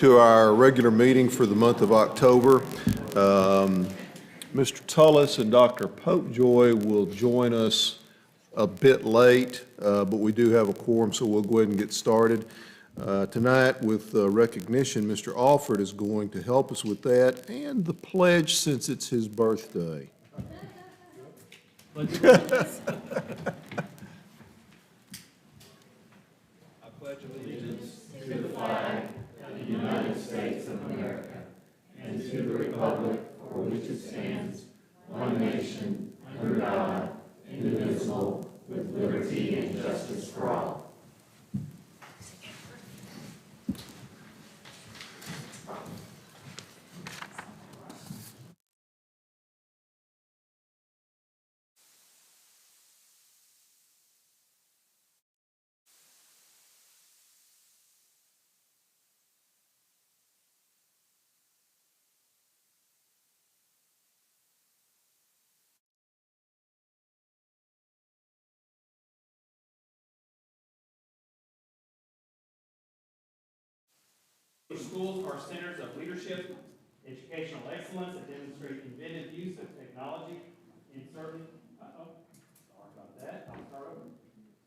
To our regular meeting for the month of October. Mr. Tullis and Dr. Popejoy will join us a bit late, but we do have a quorum, so we'll go ahead and get started. Tonight, with recognition, Mr. Alford is going to help us with that and the pledge since it's his birthday. I pledge allegiance to the flag of the United States of America and to the republic for which it stands, one nation, under God, indivisible, with liberty and justice for all. Schools are centers of leadership, educational excellence that demonstrate inventive use of technology in certain, sorry about that, I'll start over.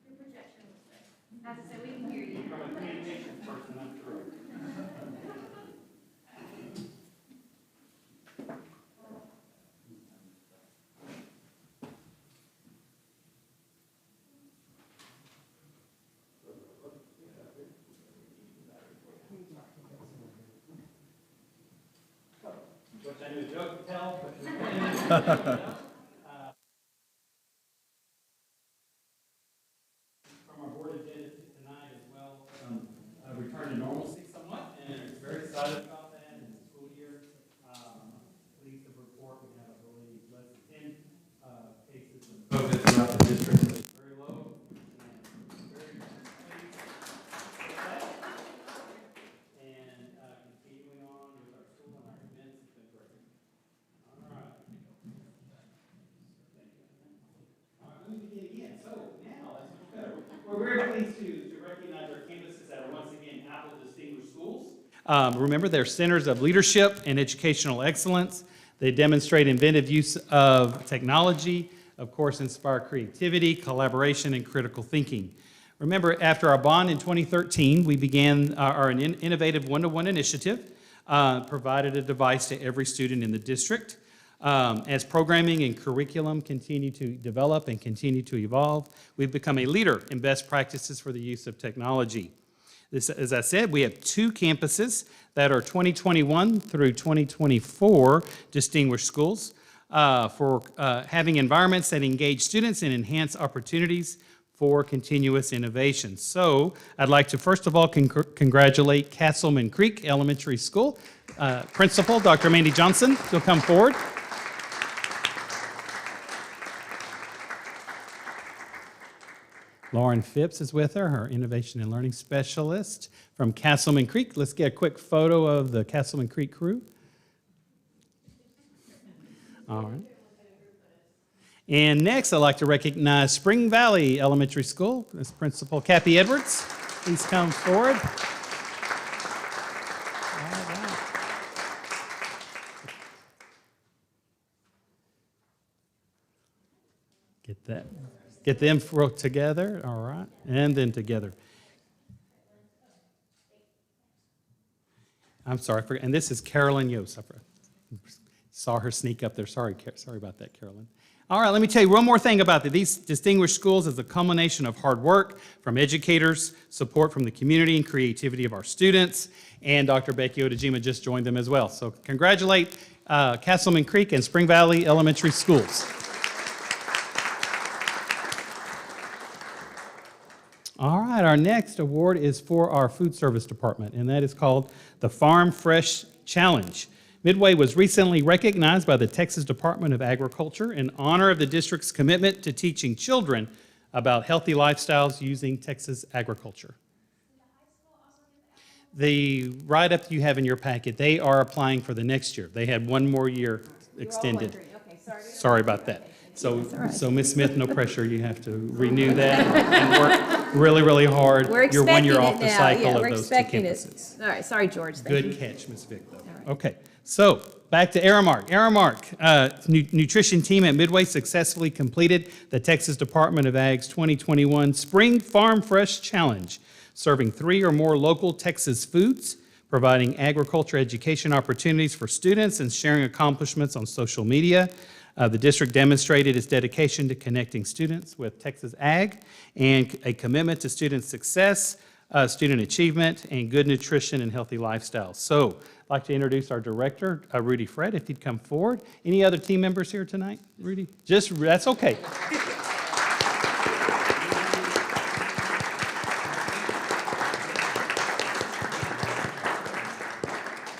Your projection was there. As I said, we can hear you. From a communications person, I'm sure. Which I knew a joke to tell, but from our board agenda tonight as well, a return to normalcy somewhat, and very excited about that in the school year. Pleased to report we have, I believe, less than 10 cases of COVID throughout the district, so it's very low. And very pleased with that. And continuing on with our school and our events, it's been great. All right. All right, let me begin again. So now, that's much better. We're very pleased to recognize our campuses that are once again Apple Distinguished Schools. Remember, they're centers of leadership and educational excellence. They demonstrate inventive use of technology, of course, inspire creativity, collaboration, and critical thinking. Remember, after our bond in 2013, we began our innovative one-to-one initiative, provided a device to every student in the district. As programming and curriculum continue to develop and continue to evolve, we've become a leader in best practices for the use of technology. This, as I said, we have 2 campuses that are 2021 through 2024 distinguished schools for having environments that engage students and enhance opportunities for continuous innovation. So I'd like to first of all congratulate Castleman Creek Elementary School Principal Dr. Mandy Johnson. She'll come forward. Lauren Phipps is with her, her Innovation and Learning Specialist from Castleman Creek. Let's get a quick photo of the Castleman Creek crew. All right. And next, I'd like to recognize Spring Valley Elementary School. This Principal Kathy Edwards. Please come forward. All right. Get them together, all right, and then together. I'm sorry, and this is Carolyn Yost. I saw her sneak up there. Sorry about that, Carolyn. All right, let me tell you one more thing about that. These distinguished schools is a culmination of hard work from educators, support from the community, and creativity of our students. And Dr. Becky Odejima just joined them as well. So congratulate Castleman Creek and Spring Valley Elementary Schools. All right, our next award is for our food service department, and that is called the Farm Fresh Challenge. Midway was recently recognized by the Texas Department of Agriculture in honor of the district's commitment to teaching children about healthy lifestyles using Texas agriculture. The write-up you have in your packet, they are applying for the next year. They had one more year extended. Okay, sorry about that. So Ms. Smith, no pressure. You have to renew that and really, really hard. We're You're 1 year expecting off it the now. cycle Yeah, of we're those two expecting it. campuses. All right, sorry, George. Thank you. Good catch, Ms. Vick, though. Okay, so back to Aramark. Aramark, nutrition team at Midway successfully completed the Texas Department of Ag's 2021 Spring Farm Fresh Challenge, serving 3 or more local Texas foods, providing agriculture education opportunities for students, and sharing accomplishments on social media. The district demonstrated its dedication to connecting students with Texas Ag and a commitment to student success, student achievement, and good nutrition and healthy lifestyles. So I'd like to introduce our director, Rudy Fred, if he'd come forward. Any other team members here tonight, Rudy? That's okay.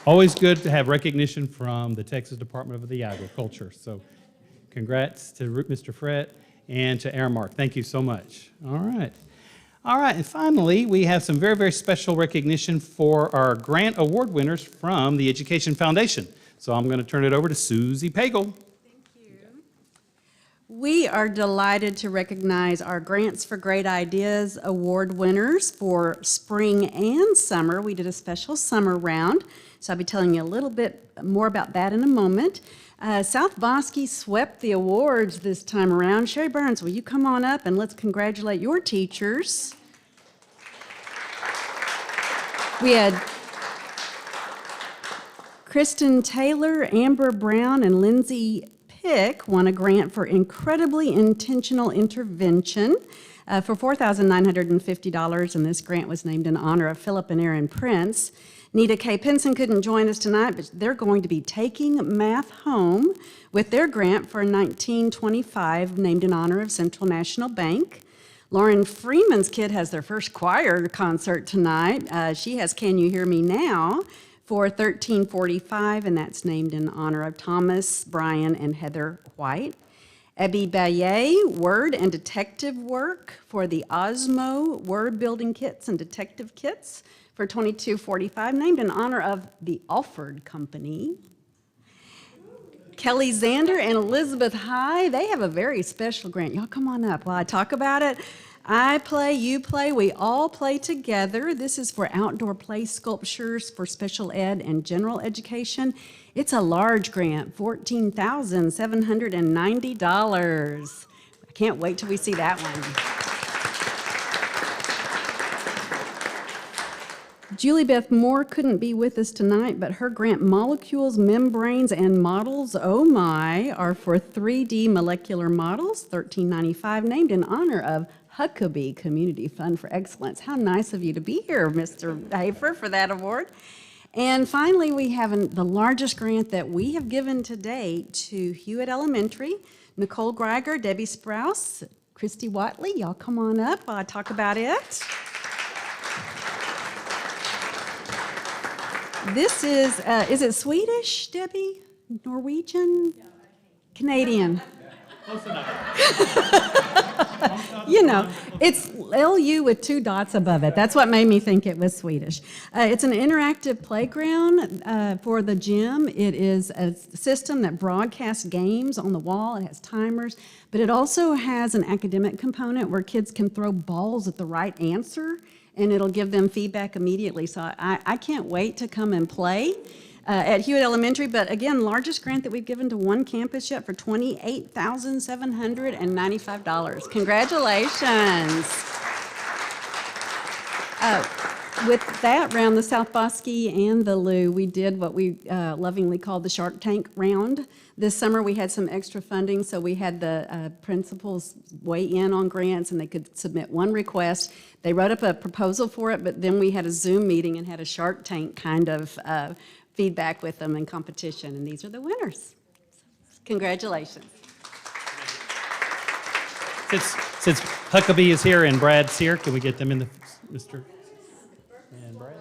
Always good to have recognition from the Texas Department of the Agriculture. So congrats to Mr. Fred and to Aramark. Thank you so much. All right. All right, and finally, we have some very, very special recognition for our grant award winners from the Education Foundation. So I'm going to turn it over to Susie Pagel. We are delighted to recognize our Grants for Great Ideas award winners for spring and summer. We did a special summer round, so I'll be telling you a little bit more about that in a moment. South Bosque swept the awards this time around. Sherry Burns, will you come on up and let's congratulate your teachers. We had Kristen Taylor, Amber Brown, and Lindsay Pick won a grant for incredibly intentional intervention for $4,950, and this grant was named in honor of Philip and Erin Prince. Nita K. Pinson couldn't join us tonight, but they're going to be taking math home with their grant for 1925, named in honor of Central National Bank. Lauren Freeman's kid has their first choir concert tonight. She has Can You Hear Me Now for 1345, and that's named in honor of Thomas, Brian, and Heather White. Abby Baye, word and detective work for the Osmo word building kits and detective kits for 2245, named in honor of the Alford Company. Kelly Zander and Elizabeth High, they have a very special grant. Y'all come on up while I talk about it. I play, you play, we all play together. This is for outdoor play sculptures for special ed and general education. It's a large grant, $14,790. I can't wait till we see that one. Julie Beth Moore couldn't be with us tonight, but her grant, Molecules, Membranes, and Models, oh my, are for 3D molecular models, $13.95, named in honor of Huckabee Community Fund for Excellence. How nice of you to be here, Mr. Hafer, for that award. And finally, we have the largest grant that we have given to date to Hewitt Elementary. Nicole Greiger, Debbie Sprouse, Christy Watley, y'all come on up while I talk about it. This is it Swedish, Debbie? Norwegian? Canadian? Close enough. You know, it's LU with 2 dots above it. That's what made me think it was Swedish. It's an interactive playground for the gym. It is a system that broadcasts games on the wall. It has timers, but it also has an academic component where kids can throw balls at the right answer, and it'll give them feedback immediately. So I can't wait to come and play at Hewitt Elementary. But again, largest grant that we've given to one campus yet for $28,795. Congratulations. With that round, the South Bosque and the Lou, we did what we lovingly called the Shark Tank round. This summer, we had some extra funding, so we had the principals weigh in on grants, and they could submit one request. They wrote up a proposal for it, but then we had a Zoom meeting and had a Shark Tank kind of feedback with them and competition, and these are the winners. Congratulations. Since Huckabee is here and Brad's here, can we get them in the, Mr. and Brad?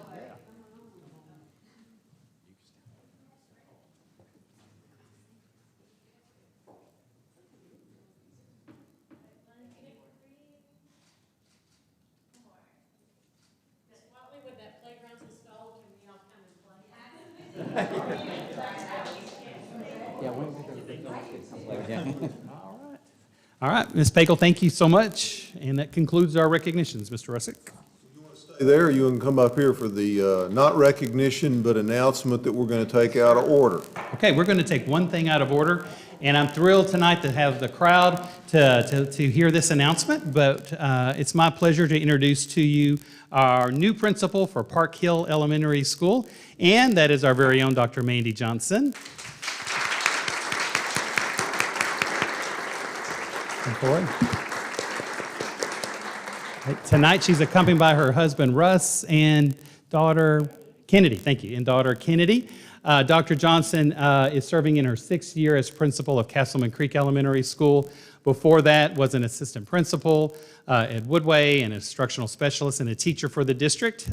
Yeah. All right, Ms. Pagel, thank you so much. And that concludes our recognitions. Mr. Russick? Stay there, you can come up here for the, not recognition, but announcement that we're going to take out of order. Okay, we're going to take one thing out of order, and I'm thrilled tonight to have the crowd to hear this announcement, but it's my pleasure to introduce to you our new principal for Park Hill Elementary School, and that is our very own Dr. Mandy Johnson. Tonight, she's accompanied by her husband, Russ, and daughter, Kennedy. Thank you, and daughter, Kennedy. Dr. Johnson is serving in her 6th year as principal of Castleman Creek Elementary School. Before that, was an assistant principal at Midway and an instructional specialist and a teacher for the district.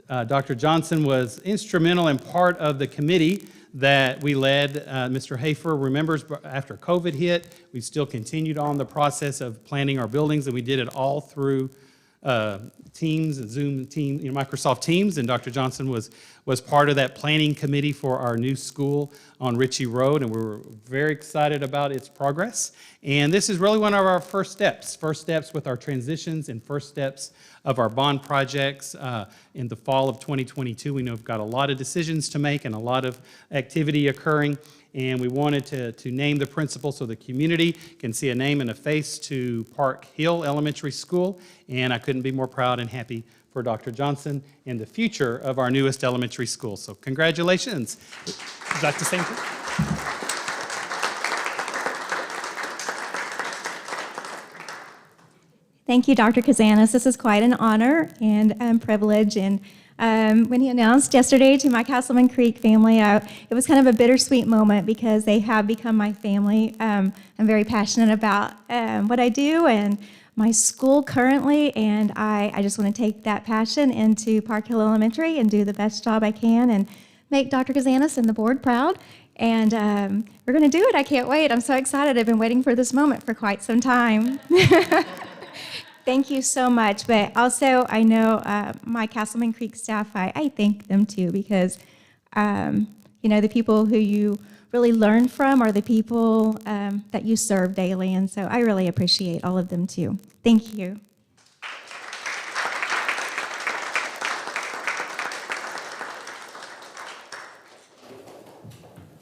Dr. Johnson was instrumental and part of the committee that we led. Mr. Hafer remembers after COVID hit, we still continued on the process of planning our buildings, and we did it all through Teams and Zoom, Microsoft Teams, and Dr. Johnson was part of that planning committee for our new school on Ritchie Road, and we were very excited about its progress. And this is really one of our first steps with our transitions and first steps of our bond projects in the fall of 2022. We know we've got a lot of decisions to make and a lot of activity occurring, and we wanted to name the principal so the community can see a name and a face to Park Hill Elementary School, and I couldn't be more proud and happy for Dr. Johnson and the future of our newest elementary school. So congratulations. Would you like to say anything? Thank you, Dr. Kazanis. This is quite an honor and privilege. And when he announced yesterday to my Castleman Creek family, it was kind of a bittersweet moment because they have become my family. I'm very passionate about what I do and my school currently, and I just want to take that passion into Park Hill Elementary and do the best job I can and make Dr. Kazanis and the board proud. And we're going to do it. I can't wait. I'm so excited. I've been waiting for this moment for quite some time. Thank you so much. But also, I know my Castleman Creek staff, I thank them too, because, the people who you really learn from are the people that you serve daily. And so I really appreciate all of them too. Thank you.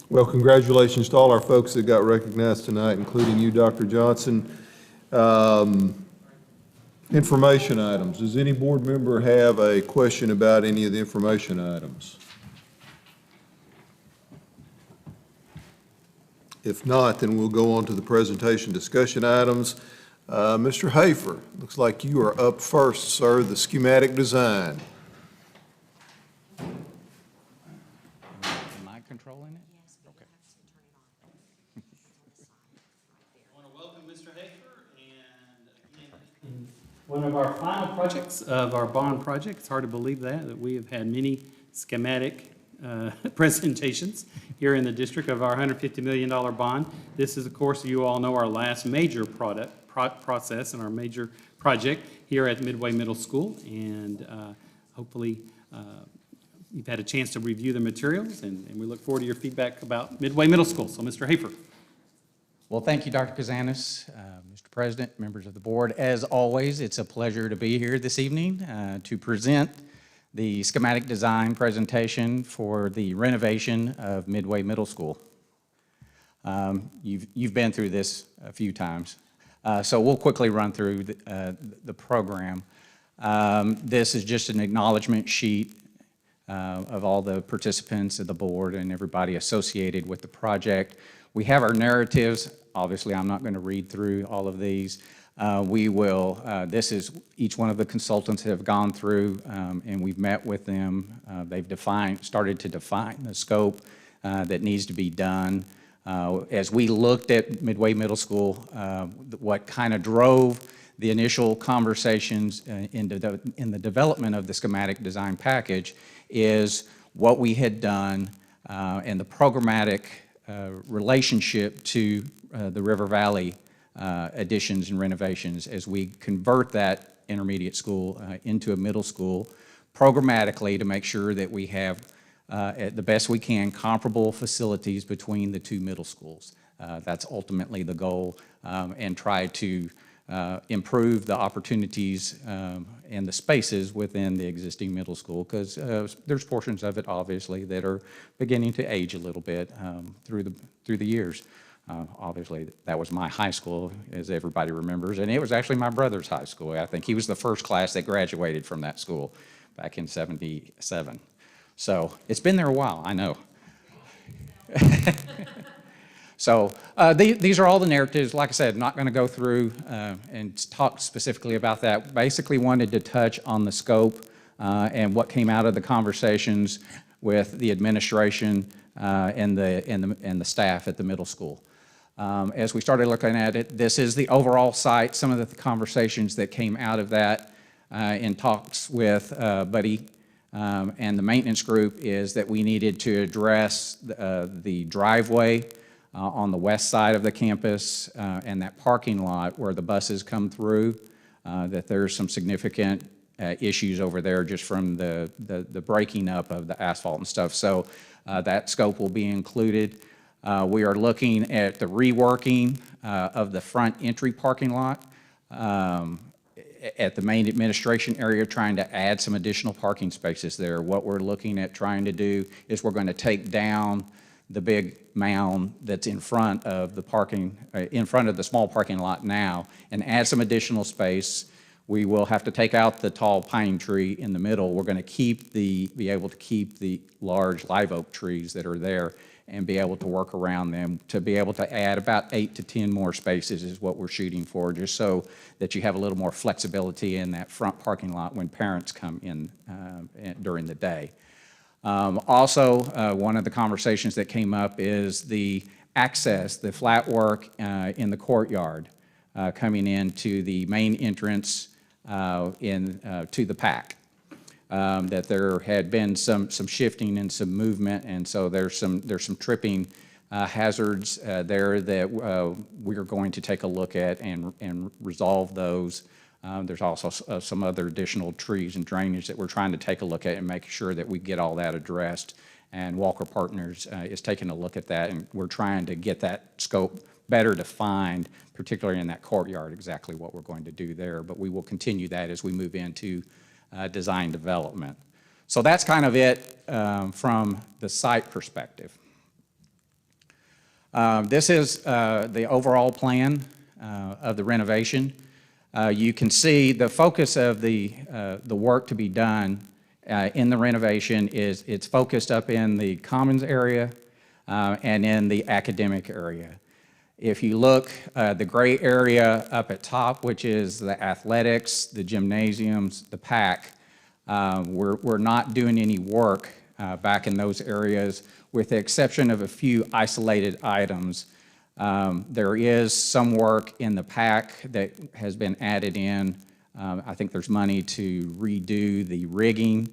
Well, congratulations to all our folks that got recognized tonight, including you, Dr. Johnson. Information items. Does any board member have a question about any of the information items? If not, then we'll go on to the presentation discussion items. Mr. Hafer, looks like you are up first, sir, the schematic design. Am I controlling it? Yes. Okay. I want to welcome Mr. Hafer, and again, one of our final projects of our bond project. It's hard to believe that we have had many schematic presentations here in the district of our $150 million bond. This is, of course, you all know, our last major process and our major project here at Midway Middle School, and hopefully you've had a chance to review the materials, and we look forward to your feedback about Midway Middle School. So, Mr. Hafer. Well, thank you, Dr. Kazanis, Mr. President, members of the board. As always, it's a pleasure to be here this evening to present the schematic design presentation for the renovation of Midway Middle School. You've been through this a few times, so we'll quickly run through the program. This is just an acknowledgement sheet of all the participants of the board and everybody associated with the project. We have our narratives. Obviously, I'm not going to read through all of these. This is each one of the consultants have gone through, and we've met with them. They've started to define the scope that needs to be done. As we looked at Midway Middle School, what kind of drove the initial conversations in the development of the schematic design package is what we had done and the programmatic relationship to the River Valley additions and renovations as we convert that intermediate school into a middle school programmatically to make sure that we have, at the best we can, comparable facilities between the two middle schools. That's ultimately the goal, and try to improve the opportunities and the spaces within the existing middle school, because there's portions of it, obviously, that are beginning to age a little bit through the years. Obviously, that was my high school, as everybody remembers, and it was actually my brother's high school. I think he was the first class that graduated from that school back in '77. So it's been there a while, I know. So these are all the narratives. Like I said, not going to go through and talk specifically about that. Basically wanted to touch on the scope and what came out of the conversations with the administration and the staff at the middle school. As we started looking at it, this is the overall site. Some of the conversations that came out of that in talks with Buddy and the maintenance group is that we needed to address the driveway on the west side of the campus and that parking lot where the buses come through, that there's some significant issues over there just from the breaking up of the asphalt and stuff. So that scope will be included. We are looking at the reworking of the front entry parking lot at the main administration area, trying to add some additional parking spaces there. What we're looking at trying to do is we're going to take down the big mound that's in front of the parking, in front of the small parking lot now, and add some additional space. We will have to take out the tall pine tree in the middle. We're going to be able to keep the large live oak trees that are there and be able to work around them to be able to add about 8 to 10 more spaces is what we're shooting for, just so that you have a little more flexibility in that front parking lot when parents come in during the day. Also, one of the conversations that came up is the access, the flat work in the courtyard coming into the main entrance to the PAC. That there had been some shifting and some movement, and so there's some tripping hazards there that we're going to take a look at and resolve those. There's also some other additional trees and drainage that we're trying to take a look at and make sure that we get all that addressed. And Walker Partners is taking a look at that, and we're trying to get that scope better defined, particularly in that courtyard, exactly what we're going to do there. But we will continue that as we move into design development. So that's kind of it from the site perspective. This is the overall plan of the renovation. You can see the focus of the work to be done in the renovation is it's focused up in the commons area and in the academic area. If you look, the gray area up at top, which is the athletics, the gymnasiums, the PAC, we're not doing any work back in those areas with the exception of a few isolated items. There is some work in the PAC that has been added in. I think there's money to redo the rigging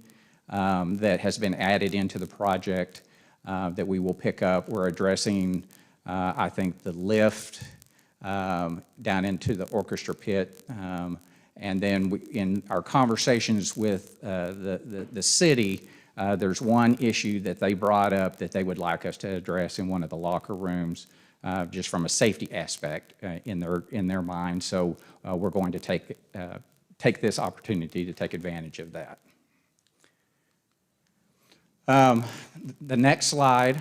that has been added into the project that we will pick up. We're addressing I think the lift down into the orchestra pit, and then in our conversations with the city, there's one issue that they brought up that they would like us to address in one of the locker rooms, just from a safety aspect in their mind. So we're going to take this opportunity to take advantage of that. The next slide,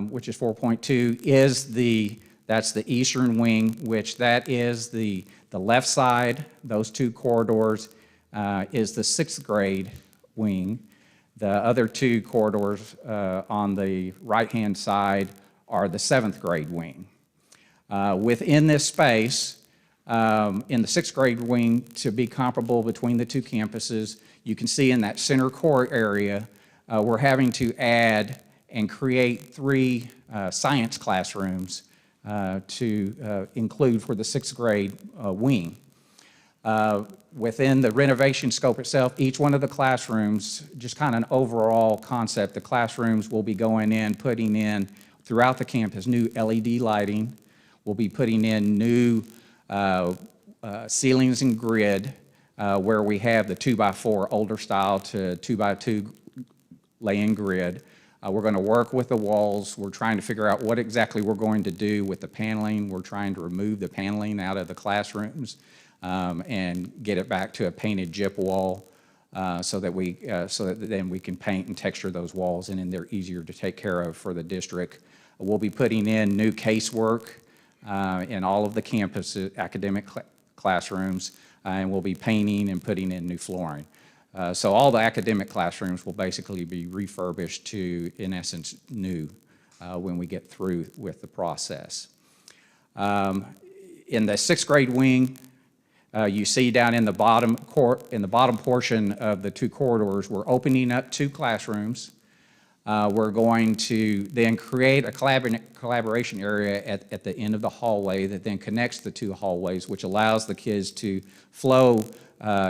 which is 4.2, is that's the eastern wing, which that is the left side. Those two corridors is the 6th grade wing. The other two corridors on the right-hand side are the 7th grade wing. Within this space, in the 6th grade wing, to be comparable between the two campuses, you can see in that center core area, we're having to add and create 3 science classrooms to include for the 6th grade wing. Within the renovation scope itself, each one of the classrooms, just kind of an overall concept, the classrooms will be going in, putting in throughout the campus new LED lighting. We'll be putting in new ceilings and grid where we have the 2x4 older style to 2x2 lay-in grid. We're going to work with the walls. We're trying to figure out what exactly we're going to do with the paneling. We're trying to remove the paneling out of the classrooms and get it back to a painted gyp wall so that then we can paint and texture those walls, and then they're easier to take care of for the district. We'll be putting in new casework in all of the campus academic classrooms, and we'll be painting and putting in new flooring. So all the academic classrooms will basically be refurbished to, in essence, new when we get through with the process. In the sixth grade wing, you see down in the bottom portion of the two corridors, we're opening up two classrooms. We're going to then create a collaboration area at the end of the hallway that then connects the two hallways, which allows the kids to flow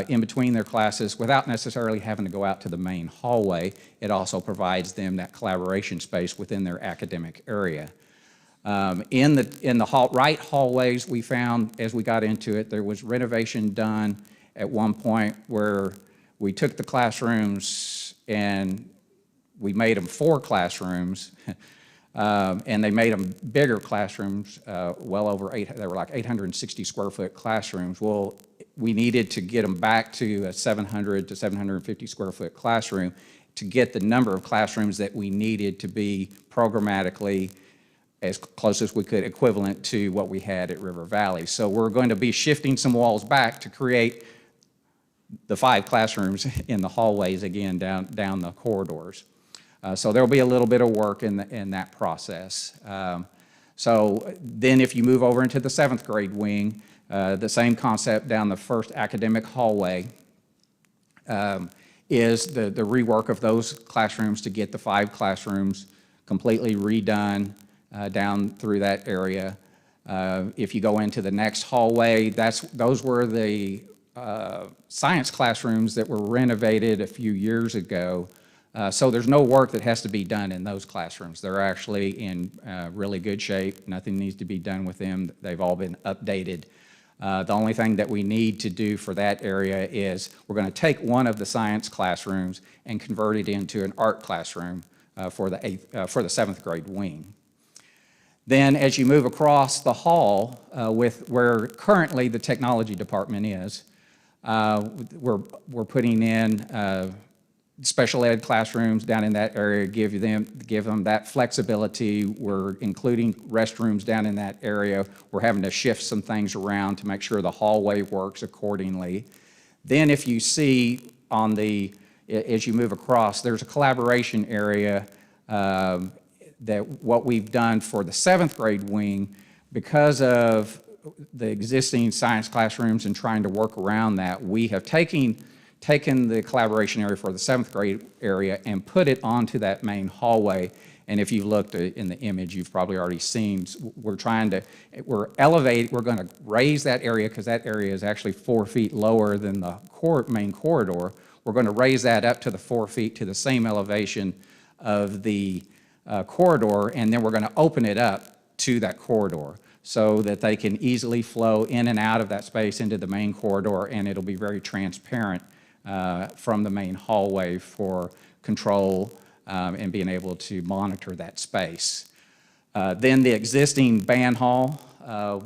in between their classes without necessarily having to go out to the main hallway. It also provides them that collaboration space within their academic area. In the right hallways, we found, as we got into it, there was renovation done at one point where we took the classrooms and we made them 4 classrooms, and they made them bigger classrooms, well over 8, they were like 860 square foot classrooms. Well, we needed to get them back to a 700 to 750 square foot classroom to get the number of classrooms that we needed to be programmatically as close as we could equivalent to what we had at River Valley. So we're going to be shifting some walls back to create the 5 classrooms in the hallways again down the corridors. So there'll be a little bit of work in that process. So then if you move over into the 7th grade wing, the same concept down the first academic hallway is the rework of those classrooms to get the 5 classrooms completely redone down through that area. If you go into the next hallway, those were the science classrooms that were renovated a few years ago. So there's no work that has to be done in those classrooms. They're actually in really good shape. Nothing needs to be done with them. They've all been updated. The only thing that we need to do for that area is we're going to take one of the science classrooms and convert it into an art classroom for the 7th grade wing. Then as you move across the hall with where currently the technology department is, we're putting in special ed classrooms down in that area, give them that flexibility. We're including restrooms down in that area. We're having to shift some things around to make sure the hallway works accordingly. Then if you see as you move across, there's a collaboration area that what we've done for the 7th grade wing, because of the existing science classrooms and trying to work around that, we have taken the collaboration area for the 7th grade area and put it onto that main hallway. And if you've looked in the image, you've probably already seen, we're going to raise that area because that area is actually 4 feet lower than the main corridor. We're going to raise that up to the 4 feet to the same elevation of the corridor, and then we're going to open it up to that corridor so that they can easily flow in and out of that space into the main corridor, and it'll be very transparent from the main hallway for control and being able to monitor that space. Then the existing band hall,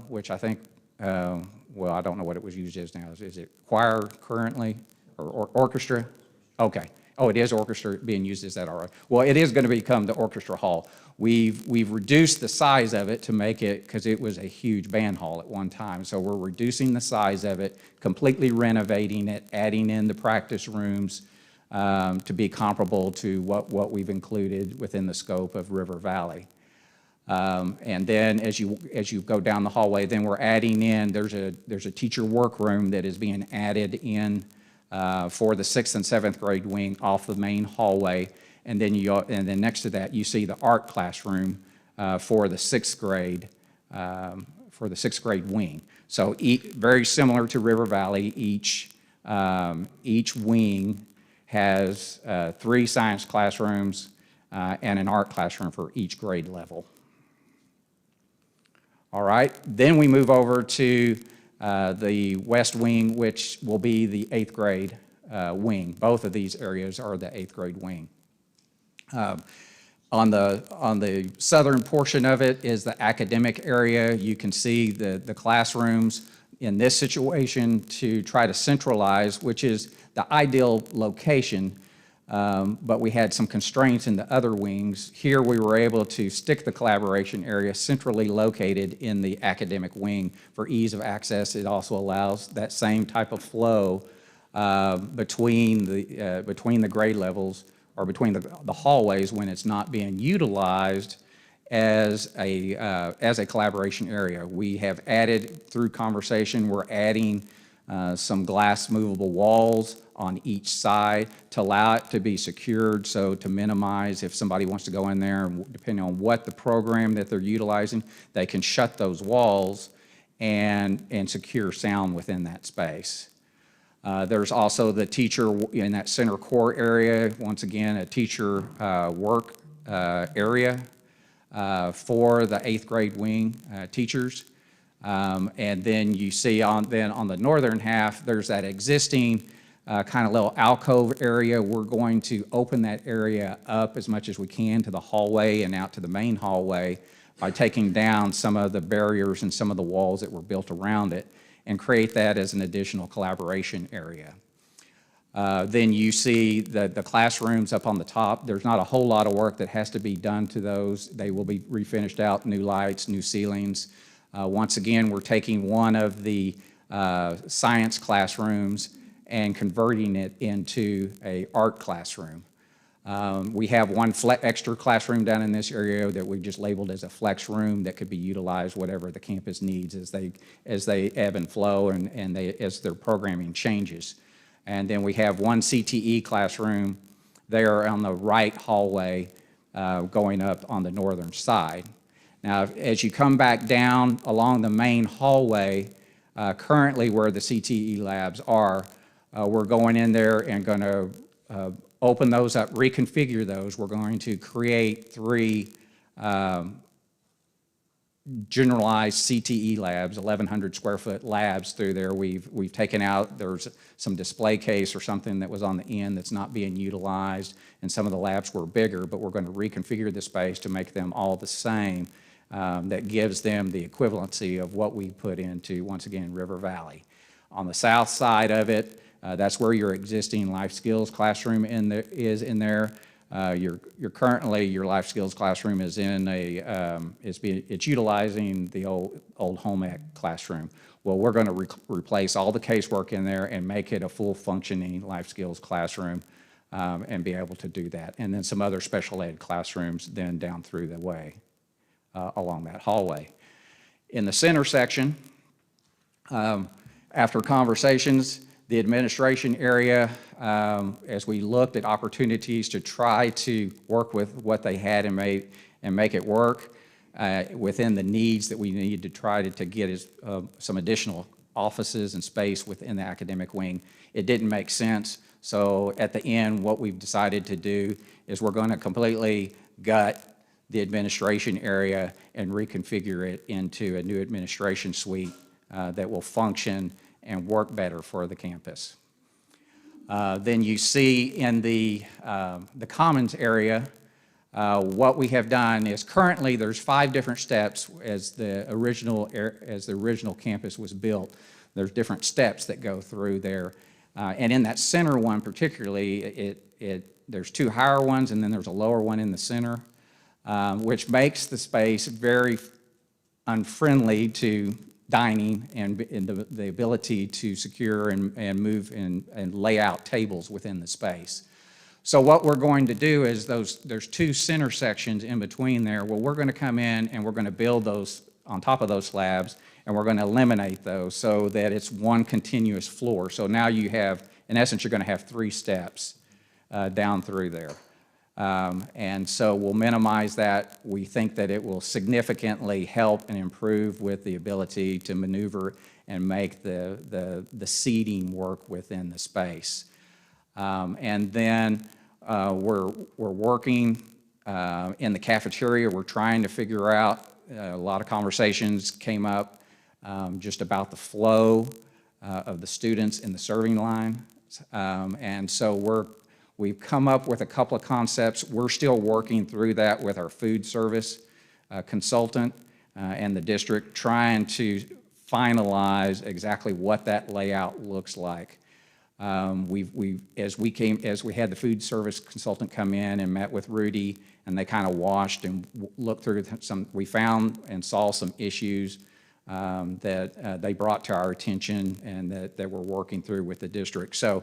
which I think, well, I don't know what it was used as now. Is it choir currently or orchestra? Okay. Oh, it is orchestra being used as that, all right. Well, it is going to become the orchestra hall. We've reduced the size of it to make it, because it was a huge band hall at one time. So we're reducing the size of it, completely renovating it, adding in the practice rooms to be comparable to what we've included within the scope of River Valley. And then as you go down the hallway, then we're adding in, there's a teacher workroom that is being added in for the 6th and 7th grade wing off the main hallway, and then next to that you see the art classroom for the 6th grade wing. So very similar to River Valley, each wing has 3 science classrooms and an art classroom for each grade level. All right, then we move over to the west wing, which will be the 8th grade wing. Both of these areas are the 8th grade wing. On the southern portion of it is the academic area. You can see the classrooms in this situation to try to centralize, which is the ideal location, but we had some constraints in the other wings. Here we were able to stick the collaboration area centrally located in the academic wing for ease of access. It also allows that same type of flow between the grade levels or between the hallways when it's not being utilized as a collaboration area. We have added, through conversation, we're adding some glass movable walls on each side to allow it to be secured, so to minimize if somebody wants to go in there, depending on what the program that they're utilizing, they can shut those walls and secure sound within that space. There's also the teacher in that center core area, once again, a teacher work area for the 8th grade wing teachers. And then you see on the northern half, there's that existing kind of little alcove area. We're going to open that area up as much as we can to the hallway and out to the main hallway by taking down some of the barriers and some of the walls that were built around it and create that as an additional collaboration area. Then you see the classrooms up on the top. There's not a whole lot of work that has to be done to those. They will be refinished out, new lights, new ceilings. Once again, we're taking one of the science classrooms and converting it into an art classroom. We have one extra classroom down in this area that we just labeled as a flex room that could be utilized whatever the campus needs as they ebb and flow and as their programming changes. And then we have one CTE classroom there on the right hallway going up on the northern side. Now, as you come back down along the main hallway, currently where the CTE labs are, we're going in there and going to open those up, reconfigure those. We're going to create 3 generalized CTE labs, 1,100 square foot labs through there. We've taken out, there's some display case or something that was on the end that's not being utilized, and some of the labs were bigger, but we're going to reconfigure the space to make them all the same. That gives them the equivalency of what we put into, once again, River Valley. On the south side of it, that's where your existing life skills classroom is in there. Currently your life skills classroom is in it's utilizing the old home ec classroom. Well, we're going to replace all the casework in there and make it a full functioning life skills classroom and be able to do that. And then some other special ed classrooms then down through the way along that hallway. In the center section, after conversations, the administration area, as we looked at opportunities to try to work with what they had and make it work within the needs that we needed to try to get some additional offices and space within the academic wing. It didn't make sense. So at the end, what we've decided to do is we're going to completely gut the administration area and reconfigure it into a new administration suite that will function and work better for the campus. Then you see in the commons area, what we have done is currently there's 5 different steps as the original campus was built. There's different steps that go through there. And in that center one particularly, there's 2 higher ones and then there's a lower one in the center, which makes the space very unfriendly to dining and the ability to secure and move and lay out tables within the space. So what we're going to do is there's 2 center sections in between there. Well, we're going to come in and we're going to build those on top of those slabs, and we're going to eliminate those so that it's one continuous floor. So now you have, in essence, you're going to have 3 steps down through there. And so we'll minimize that. We think that it will significantly help and improve with the ability to maneuver and make the seating work within the space. And then we're working in the cafeteria. We're trying to figure out, a lot of conversations came up just about the flow of the students in the serving line. And so We've come up with a couple of concepts. We're still working through that with our food service consultant and the district, trying to finalize exactly what that layout looks like. As we had the food service consultant come in and met with Rudy, and they kind of washed and looked through we found and saw some issues that they brought to our attention and that we're working through with the district. So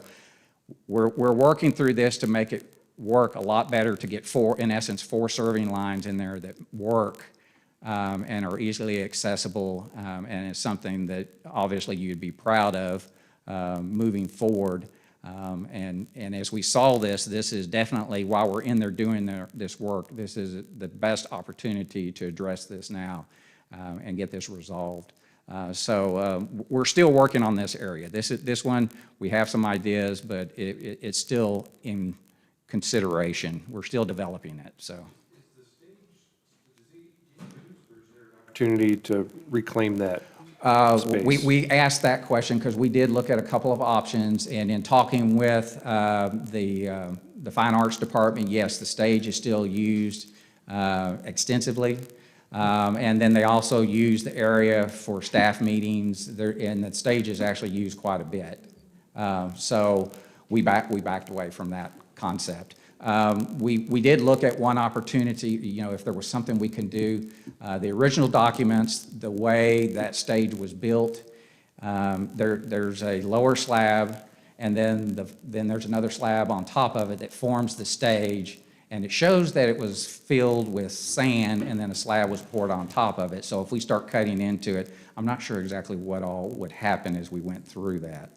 we're working through this to make it work a lot better, to get in essence, 4 serving lines in there that work and are easily accessible, and it's something that obviously you'd be proud of moving forward. And as we saw this is definitely, while we're in there doing this work, this is the best opportunity to address this now and get this resolved. So we're still working on this area. This one, we have some ideas, but it's still in consideration. We're still developing it, so. Opportunity to reclaim that space? We asked that question because we did look at a couple of options, and in talking with the Fine Arts Department, yes, the stage is still used extensively. And then they also use the area for staff meetings, and the stage is actually used quite a bit. So we backed away from that concept. We did look at one opportunity, if there was something we can do. The original documents, the way that stage was built, there's a lower slab, and then there's another slab on top of it that forms the stage, and it shows that it was filled with sand, and then a slab was poured on top of it. So if we start cutting into it, I'm not sure exactly what all would happen as we went through that.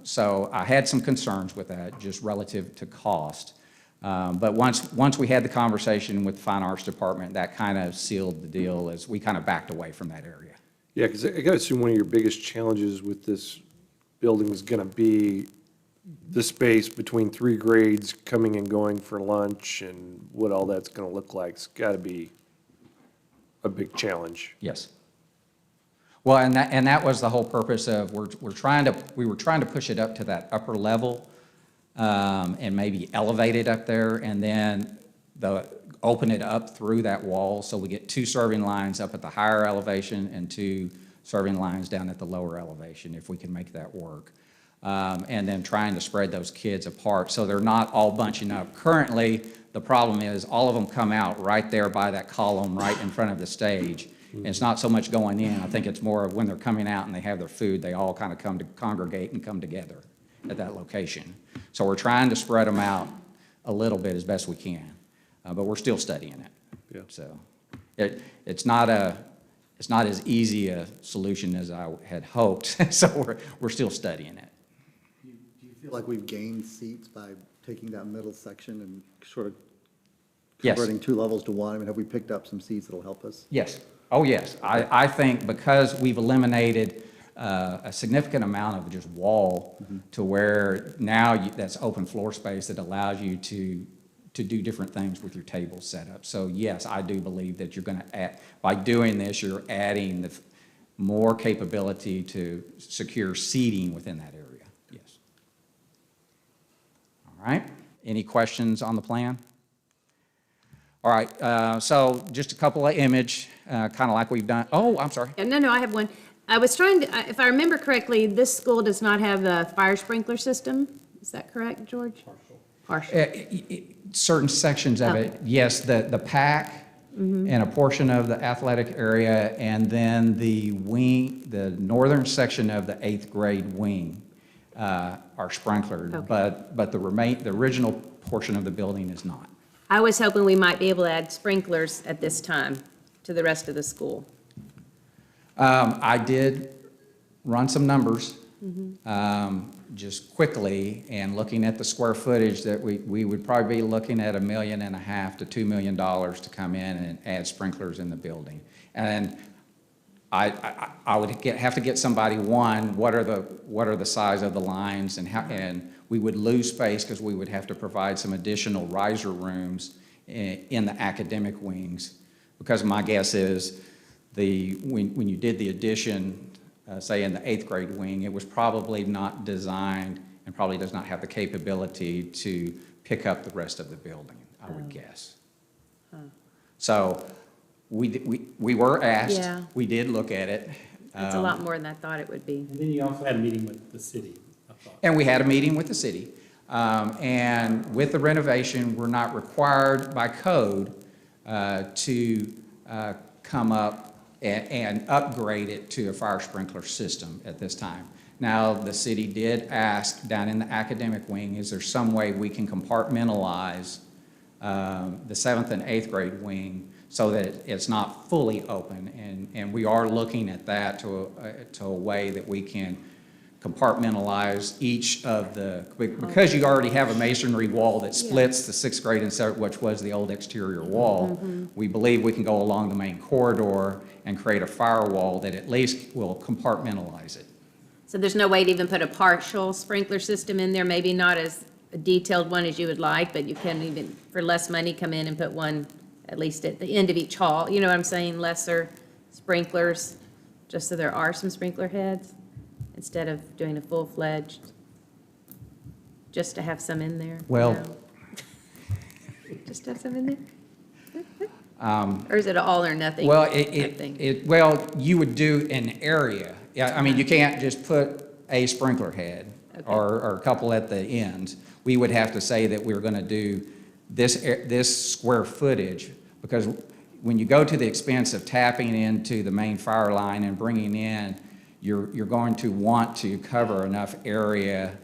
So I had some concerns with that, just relative to cost. But once we had the conversation with the Fine Arts Department, that kind of sealed the deal as we kind of backed away from that area. Yeah, because I got to assume one of your biggest challenges with this building is going to be the space between 3 grades coming and going for lunch and what all that's going to look like. It's got to be a big challenge. Yes. Well, and that was the whole purpose of we were trying to push it up to that upper level and maybe elevate it up there, and then open it up through that wall so we get 2 serving lines up at the higher elevation and 2 serving lines down at the lower elevation, if we can make that work. And then trying to spread those kids apart so they're not all bunching up. Currently, the problem is all of them come out right there by that column right in front of the stage. And it's not so much going in. I think it's more of when they're coming out and they have their food, they all kind of come to congregate and come together at that location. So we're trying to spread them out a little bit as best we can, but we're still studying it. Yeah. So it's not as easy a solution as I had hoped. So we're still studying it. Do you feel like we've gained seats by taking that middle section and sort of Yes. converting 2 levels to 1? I mean, have we picked up some seats that'll help us? Yes. Oh, yes. I think because we've eliminated a significant amount of just wall to where now that's open floor space that allows you to do different things with your table set up. So yes, I do believe that you're going to add, by doing this, you're adding more capability to secure seating within that area. Yes. All right. Any questions on the plan? All right, so just a couple of image, kind of like we've done. Oh, I'm sorry. No, I have one. I was trying to, if I remember correctly, this school does not have the fire sprinkler system. Is that correct, George? Partial. Certain sections of it, yes, the PAC and a portion of the athletic area, and then the wing, the northern section of the 8th grade wing are sprinklered, Okay. but the original portion of the building is not. I was hoping we might be able to add sprinklers at this time to the rest of the school. I did run some numbers just quickly, and looking at the square footage that we would probably be looking at $1.5 million to $2 million to come in and add sprinklers in the building. And I would have to get somebody, what are the size of the lines, and we would lose space because we would have to provide some additional riser rooms in the academic wings, because my guess is when you did the addition, say in the 8th grade wing, it was probably not designed and probably does not have the capability to pick up the rest of the building, I would guess. So we were asked, Yeah. we did look at it. That's a lot more than I thought it would be. And then you also had a meeting with the city, I thought. And we had a meeting with the city. And with the renovation, we're not required by code to come up and upgrade it to a fire sprinkler system at this time. Now, the city did ask down in the academic wing, is there some way we can compartmentalize the 7th and 8th grade wing so that it's not fully open? And we are looking at that to a way that we can compartmentalize each of the, because you already have a masonry wall that splits the 6th grade and 7th, which was the old exterior wall. We believe we can go along the main corridor and create a firewall that at least will compartmentalize it. So there's no way to even put a partial sprinkler system in there, maybe not as a detailed one as you would like, but you can even, for less money, come in and put one at least at the end of each hall, you know what I'm saying, lesser sprinklers, just so there are some sprinkler heads, instead of doing a full-fledged, just to have some in there? Well- No. Just to have some in there? Or is it an all or nothing Well, type thing? well, you would do an area. Yeah, I mean, you can't just put a sprinkler head Okay. or a couple at the ends. We would have to say that we're gonna do this square footage, because when you go to the expense of tapping into the main fire line and bringing in, you're going to want to cover enough area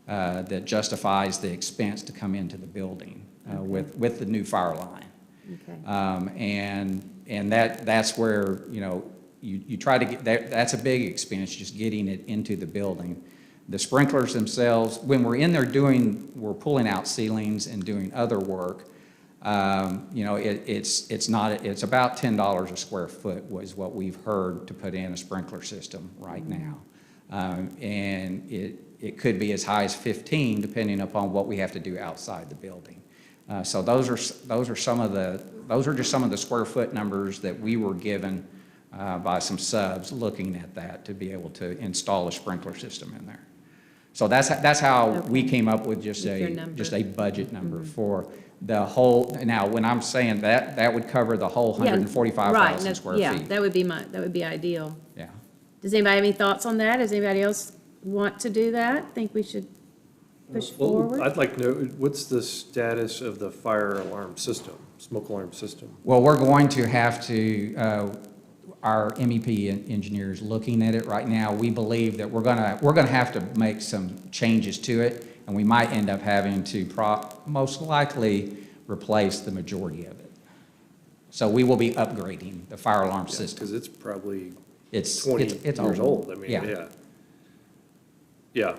that justifies the expense to come into the building with the new fire line. Okay. And that's where, you know, you try to get, that's a big expense, just getting it into the building. The sprinklers themselves, when we're in there we're pulling out ceilings and doing other work, you know, it's about $10 a square foot was what we've heard to put in a sprinkler system right now. And it could be as high as 15 depending upon what we have to do outside the building. So those are just some of the square foot numbers that we were given by some subs looking at that to be able to install a sprinkler system in there. So that's how we came up with just With your a number. budget number for the whole. Now, when I'm saying that would cover the whole Yeah, 145,000 right, square yeah, feet. that would be ideal. Yeah. Does anybody have any thoughts on that? Does anybody else want to do that? Think we should push Well, forward? I'd like to know, what's the status of the fire alarm system, smoke alarm system? Well, we're going to have to, our MEP engineers looking at it right now. We believe that we're gonna have to make some changes to it, and we might end up having to most likely replace the majority of it. So we will be upgrading the fire alarm system. Because it's probably It's 20 it's years old. I mean, Yeah. yeah. Yeah.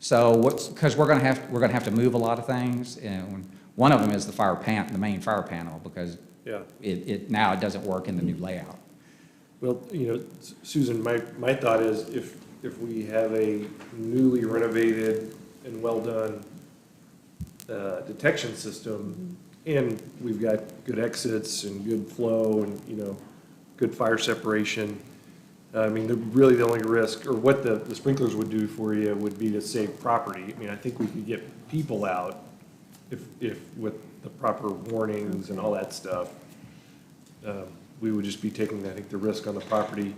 So because we're gonna have to move a lot of things, and one of them is the main fire panel, because Yeah. now it doesn't work in the new layout. Well, you know, Susan, my thought is if we have a newly renovated and well-done detection system, and we've got good exits and good flow and, you know, good fire separation, I mean, really the only risk, or what the sprinklers would do for you would be to save property. I mean, I think we could get people out if with the proper warnings and all that stuff. We would just be taking, I think, the risk on the property.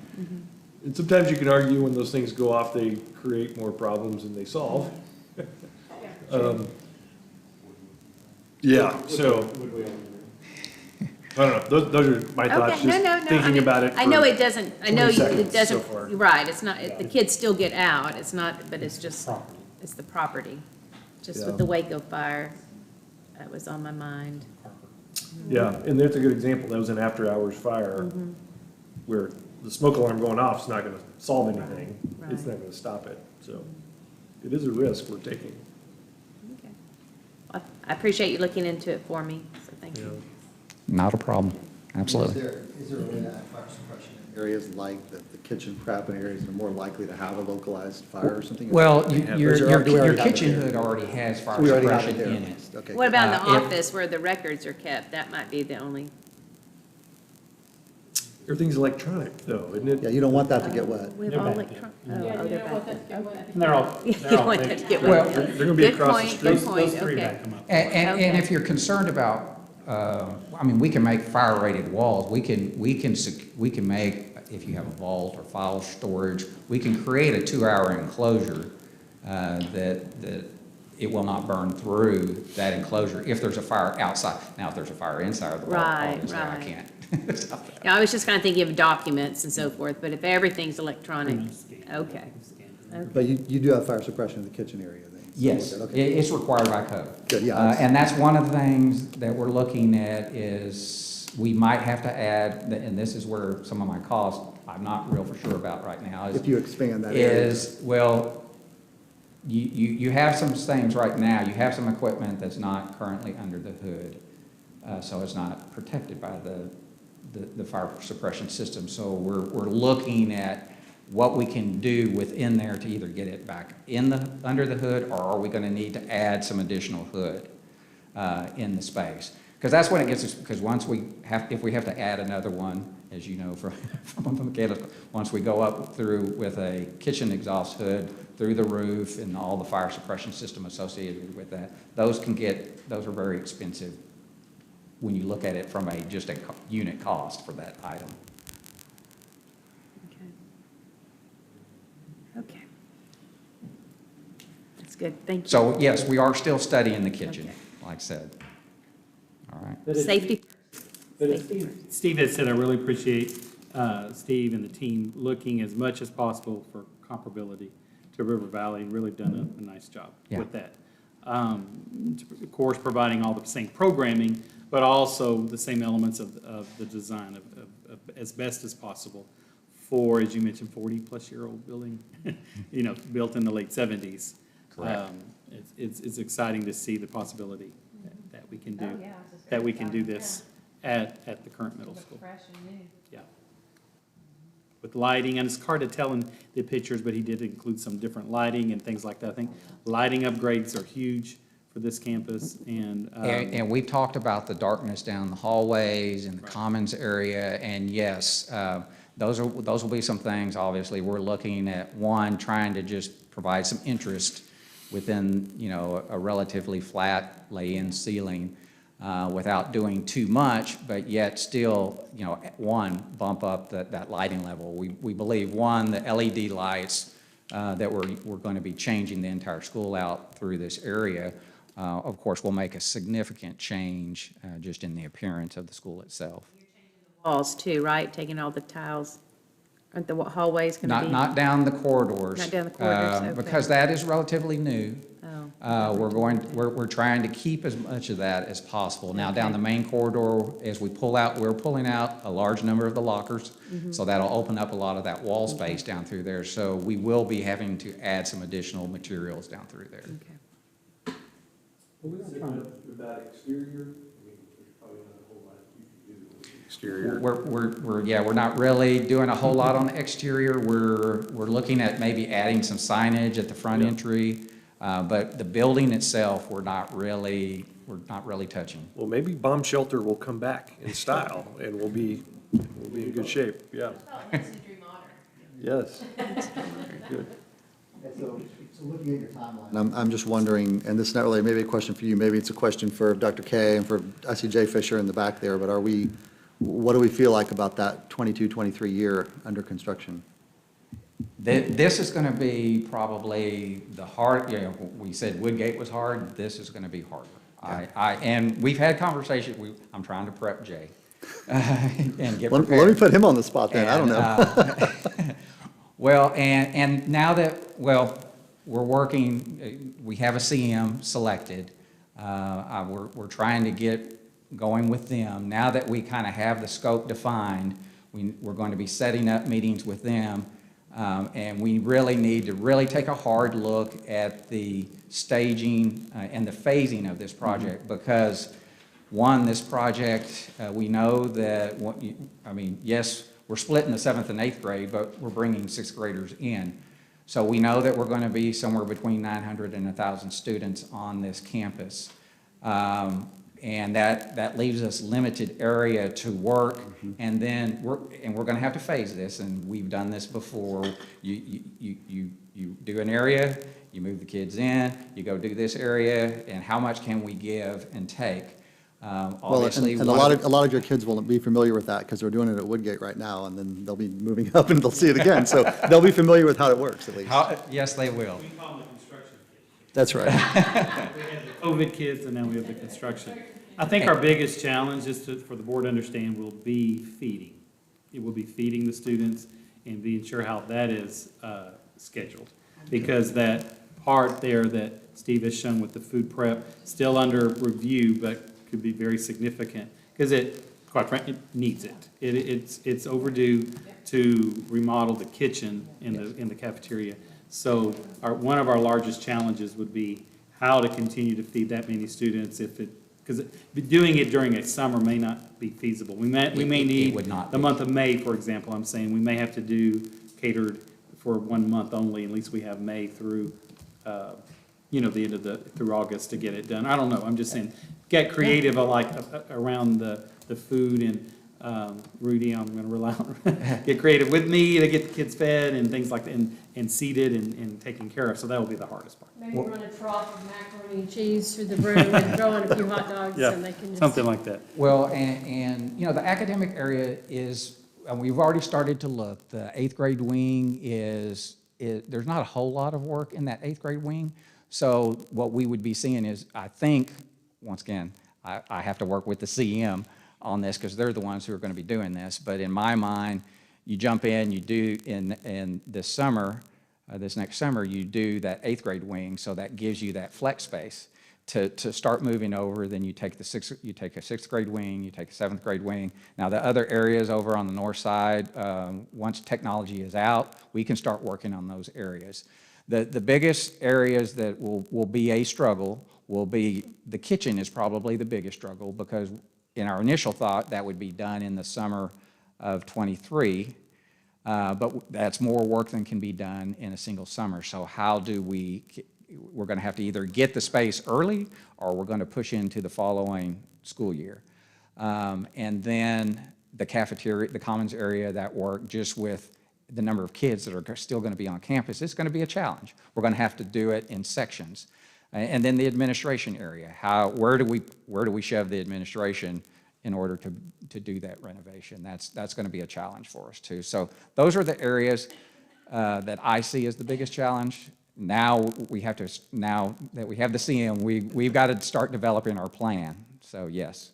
And sometimes you can argue when those things go off, they create more problems than they solve. Yeah, so, I don't know, those are my thoughts, Okay, no, just no, no. I thinking mean, about it I know for it doesn't, I know 20 it seconds so doesn't, far. right, it's not, the kids still get out, it's not, but it's just, it's the property. Just with Yeah. the Waco fire, that was on my mind. Yeah, and that's a good example, that was an after-hours fire, where the smoke alarm going off is not gonna solve anything, it's Right. not gonna stop it, so it is a risk we're taking. Okay. Well, I appreciate you looking into it for me, so thank you. Not a problem, absolutely. Is there a way to add fire suppression in areas like the kitchen prep and areas that are more likely to have a localized fire or something? Well, Do we your already have it kitchen there? hood already has fire We already have suppression it there. in it. Okay. What about in the if- office where the records are kept? That might be the only, Everything's electronic though, isn't it? Yeah, you don't want that to get wet. We have all electronic, oh, they're back there. And they're all, You they're all, don't want they- that to get Well, wet. They're gonna be Good across the point, street. good point, those three okay. back them up. And Okay. if you're concerned about, I mean, we can make fire-rated walls. We can make, if you have a vault or file storage, we can create a 2-hour enclosure that it will not burn through that enclosure if there's a fire outside. Now, if there's a fire inside of the vault, Right, obviously I right. can't stop that. Yeah, I was just kind of thinking of documents and so forth, but if everything's electronic, okay. But you do have fire suppression in the kitchen area then? Yes, Okay. it's required by code. Good, yeah. And that's one of the things that we're looking at is we might have to add, and this is where some of my costs, I'm not real for sure about right now, If you expand that area. well, you have some things right now, you have some equipment that's not currently under the hood, so it's not protected by the fire suppression system. So we're looking at what we can do within there to either get it back under the hood, or are we going to need to add some additional hood in the space? Because that's when it gets, because if we have to add another one, as you know from mechanical, once we go up through with a kitchen exhaust hood through the roof and all the fire suppression system associated with that, those are very expensive when you look at it from just a unit cost for that item. Okay. That's good, thank you. So yes, we are still studying the kitchen, Okay. like I said. All right. But as Safety. But as Steve had said, I really appreciate Steve and the team looking as much as possible for comparability to River Valley, and really done a nice job Yeah. with that. Of course, providing all the same programming, but also the same elements of the design of as best as possible for, as you mentioned, 40-plus-year-old building, built in the late 70s. Correct. It's exciting to see the possibility that we can do, Oh, yeah, it's just that we great can do job, this at the current middle school. Fresh and new. Yeah. With lighting, and it's hard to tell in the pictures, but he did include some different lighting and things like that. I think lighting upgrades are huge for this campus, and. And we've talked about the darkness down the hallways and the commons area, and yes, those will be some things, obviously, we're looking at, one, trying to just provide some interest within, a relatively flat lay-in ceiling, without doing too much, but yet still, one, bump up that lighting level. We believe, one, the LED lights that we're going to be changing the entire school out through this area, of course, will make a significant change just in the appearance of the school itself. Walls too, right? Taking all the tiles, aren't the hallways going to be? Not down the corridors. Not down the corridors, okay. Because that is relatively new. Oh. We're trying to keep as much of that as possible. Now, down the main corridor, as we pull out, we're pulling out a large number of the lockers, so that'll open up a lot of that wall space down through there. So we will be having to add some additional materials down through there. Okay. Well, we don't try with that exterior, I mean, there's probably not a whole lot you can do with the exterior. We're not really doing a whole lot on the exterior. We're looking at maybe adding some signage at the front entry, but the building itself, we're not really touching. Well, maybe bomb shelter will come back in style, and we'll be in good shape, yeah. Yes. Good. So looking at your timeline, I'm just wondering, and this is not really maybe a question for you, maybe it's a question for Dr. K and for, I see Jay Fisher in the back there, but what do we feel like about that 22-23 year under construction? This is going to be probably the hard, we said Woodgate was hard, this is going to be harder. And we've had conversations, I'm trying to prep Jay and get prepared. Let me put him on the spot then, I don't know. Well, and now that, we're working, we have a CM selected. We're trying to get going with them. Now that we kind of have the scope defined, we're going to be setting up meetings with them. And we really need to really take a hard look at the staging and the phasing of this project, because one, this project, we know that, yes, we're splitting the 7th and 8th grade, but we're bringing 6th graders in. So we know that we're going to be somewhere between 900 and 1,000 students on this campus. And that leaves us limited area to work, and then we're gonna have to phase this, and we've done this before. You do an area, you move the kids in, you go do this area, and how much can we give and take? Well, Obviously, and a lot of your kids won't be familiar with that because they're doing it at Woodgate right now, and then they'll be moving up and they'll see it again. So they'll be familiar with how it works at least. Yes, they will. We call them the construction kids. That's right. We had the COVID kids, and now we have the construction. I think our biggest challenge, just for the board to understand, will be feeding. It will be feeding the students and being sure how that is scheduled. Because that part there that Steve has shown with the food prep, still under review, but could be very significant, because quite frankly, it needs it. It's overdue to remodel the kitchen in the cafeteria. So one of our largest challenges would be how to continue to feed that many students because doing it during a summer may not be feasible. We may need, would not the be. month of May, for example, I'm saying, we may have to do catered for 1 month only, at least we have May through, the end of through August to get it done. I don't know, I'm just saying, get creative, around the food, and Rudy, I'm gonna rely on, get creative with me to get the kids fed and things like that, and seated and taken care of, so that will be the hardest part. Maybe run a trough of macaroni and cheese through the room and throw in a few hot dogs and they can just. Something like that. Well, and the academic area is, and we've already started to look, the 8th grade wing is there's not a whole lot of work in that 8th grade wing. So what we would be seeing is, I think, once again, I have to work with the CM on this because they're the ones who are going to be doing this. But in my mind, you jump in, you do in this summer, this next summer, you do that 8th grade wing, so that gives you that flex space to start moving over. Then you take a 6th grade wing, you take a 7th grade wing. Now the other areas over on the north side, once technology is out, we can start working on those areas. The biggest areas that will be a struggle will be, the kitchen is probably the biggest struggle, because in our initial thought, that would be done in the summer of '23, but that's more work than can be done in a single summer. So how do we're gonna have to either get the space early, or we're gonna push into the following school year. And then the cafeteria, the commons area, that work just with the number of kids that are still going to be on campus, it's going to be a challenge. We're going to have to do it in sections. And then the administration area, where do we shove the administration in order to do that renovation? That's going to be a challenge for us too. So those are the areas that I see as the biggest challenge. Now that we have the CM, we've got to start developing our plan. So yes.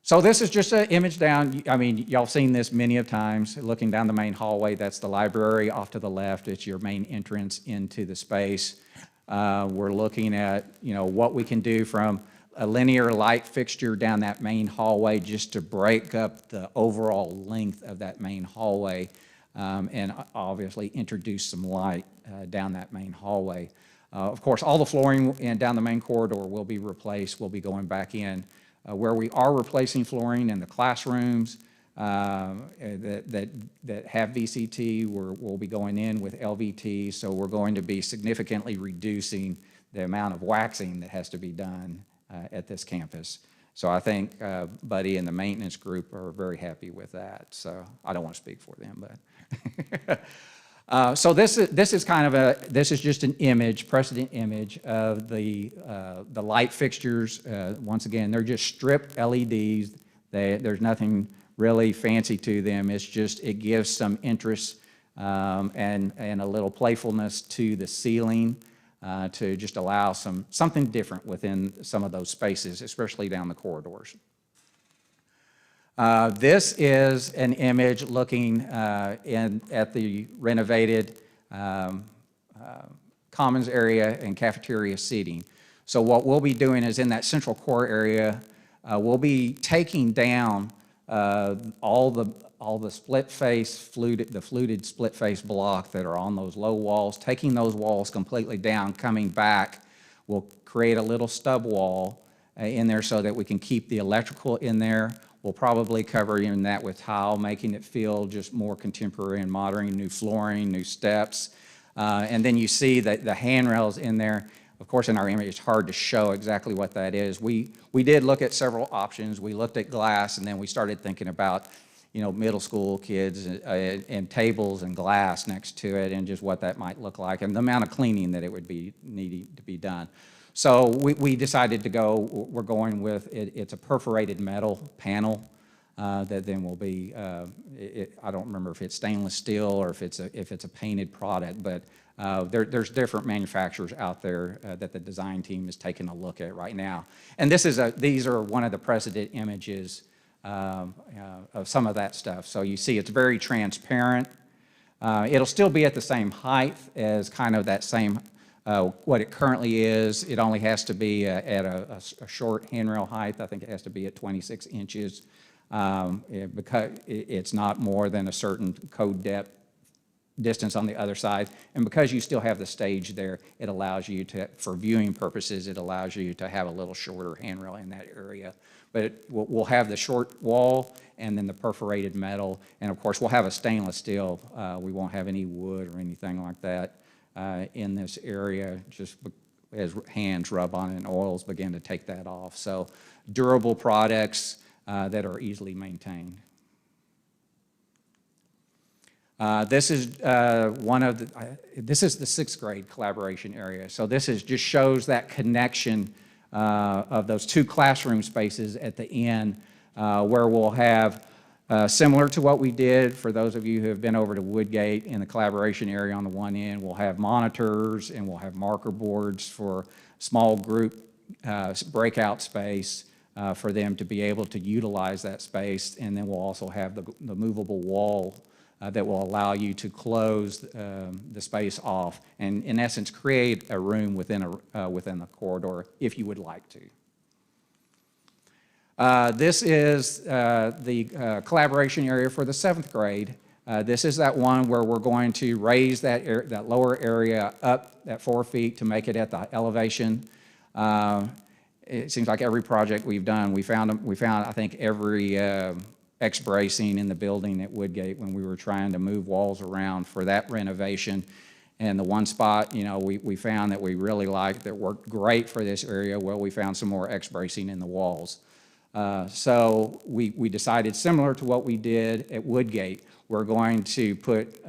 So this is just an image down. I mean, y'all seen this many of times. Looking down the main hallway, that's the library. Off to the left, it's your main entrance into the space. We're looking at, what we can do from a linear light fixture down that main hallway just to break up the overall length of that main hallway, and obviously introduce some light down that main hallway. Of course, all the flooring down the main corridor will be replaced. We'll be going back in. Where we are replacing flooring in the classrooms that have VCT, we'll be going in with LVT, so we're going to be significantly reducing the amount of waxing that has to be done at this campus. So I think Buddy and the maintenance group are very happy with that. So I don't want to speak for them, but so this is just an image, precedent image of the light fixtures. Once again, they're just stripped LEDs. There's nothing really fancy to them. It's just, it gives some interest and a little playfulness to the ceiling to just allow something different within some of those spaces, especially down the corridors. This is an image looking at the renovated commons area and cafeteria seating. So what we'll be doing is, in that central core area, we'll be taking down all the split face fluted split face block that are on those low walls, taking those walls completely down, coming back. We'll create a little stub wall in there so that we can keep the electrical in there. We'll probably cover in that with tile, making it feel just more contemporary and modern, new flooring, new steps. And then you see that the handrails in there. Of course, in our image, it's hard to show exactly what that is. We did look at several options. We looked at glass, and then we started thinking about, middle school kids and tables and glass next to it and just what that might look like and the amount of cleaning that it would be needing to be done. So we decided to we're going with, it's a perforated metal panel that then will be, I don't remember if it's stainless steel or if it's a painted product, but there's different manufacturers out there that the design team is taking a look at right now. And these are one of the precedent images of some of that stuff. So you see it's very transparent. It'll still be at the same height as kind of that same, what it currently is. It only has to be at a short handrail height. I think it has to be at 26 inches because it's not more than a certain code depth distance on the other side. And because you still have the stage there, it allows you to, for viewing purposes, it allows you to have a little shorter handrail in that area. But we'll have the short wall and then the perforated metal. And of course, we'll have a stainless steel. We won't have any wood or anything like that in this area, just as hands rub on it and oils begin to take that off. So durable products that are easily maintained. This is this is the 6th grade collaboration area. So this just shows that connection of those 2 classroom spaces at the end where we'll have, similar to what we did, for those of you who have been over to Woodgate in the collaboration area on the one end, we'll have monitors and we'll have marker boards for small group breakout space for them to be able to utilize that space. And then we'll also have the movable wall that will allow you to close the space off and, in essence, create a room within the corridor if you would like to. This is the collaboration area for the 7th grade. This is that one where we're going to raise that lower area up at 4 feet to make it at the elevation. It seems like every project we've done, we found I think every X-bracing in the building at Woodgate when we were trying to move walls around for that renovation. And the one spot, we found that we really liked that worked great for this area, well, we found some more X-bracing in the walls. So we decided, similar to what we did at Woodgate, we're going to put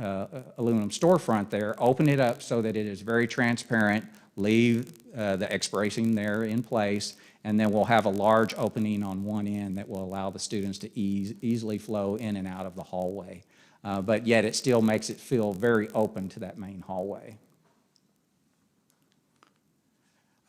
aluminum storefront there, open it up so that it is very transparent, leave the X-bracing there in place, and then we'll have a large opening on one end that will allow the students to easily flow in and out of the hallway. But yet it still makes it feel very open to that main hallway.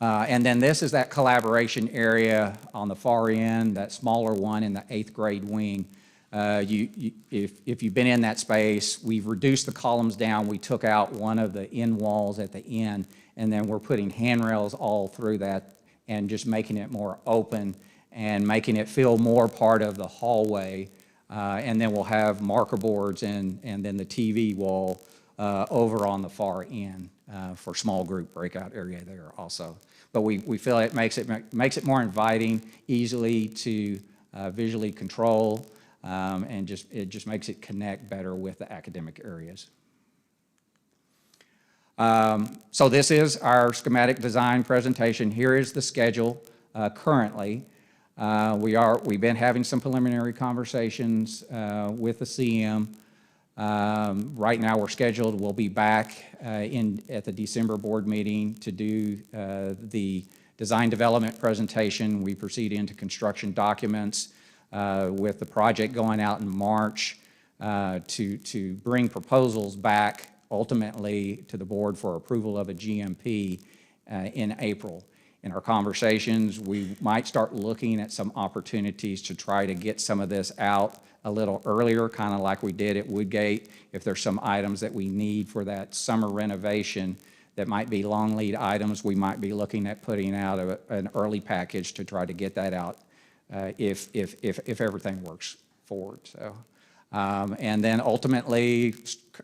And then this is that collaboration area on the far end, that smaller one in the 8th grade wing. If you've been in that space, we've reduced the columns down. We took out one of the end walls at the end, and then we're putting handrails all through that and just making it more open and making it feel more part of the hallway. And then we'll have marker boards and then the TV wall over on the far end for small group breakout area there also. But we feel it makes it more inviting, easily to visually control, and it just makes it connect better with the academic areas. So this is our schematic design presentation. Here is the schedule currently. We've been having some preliminary conversations with the CM. Right now we're scheduled, we'll be back at the December board meeting to do the design development presentation. We proceed into construction documents with the project going out in March to bring proposals back ultimately to the board for approval of a GMP in April. In our conversations, we might start looking at some opportunities to try to get some of this out a little earlier, kind of like we did at Woodgate. If there's some items that we need for that summer renovation that might be long lead items, we might be looking at putting out an early package to try to get that out if everything works forward. So, and then ultimately,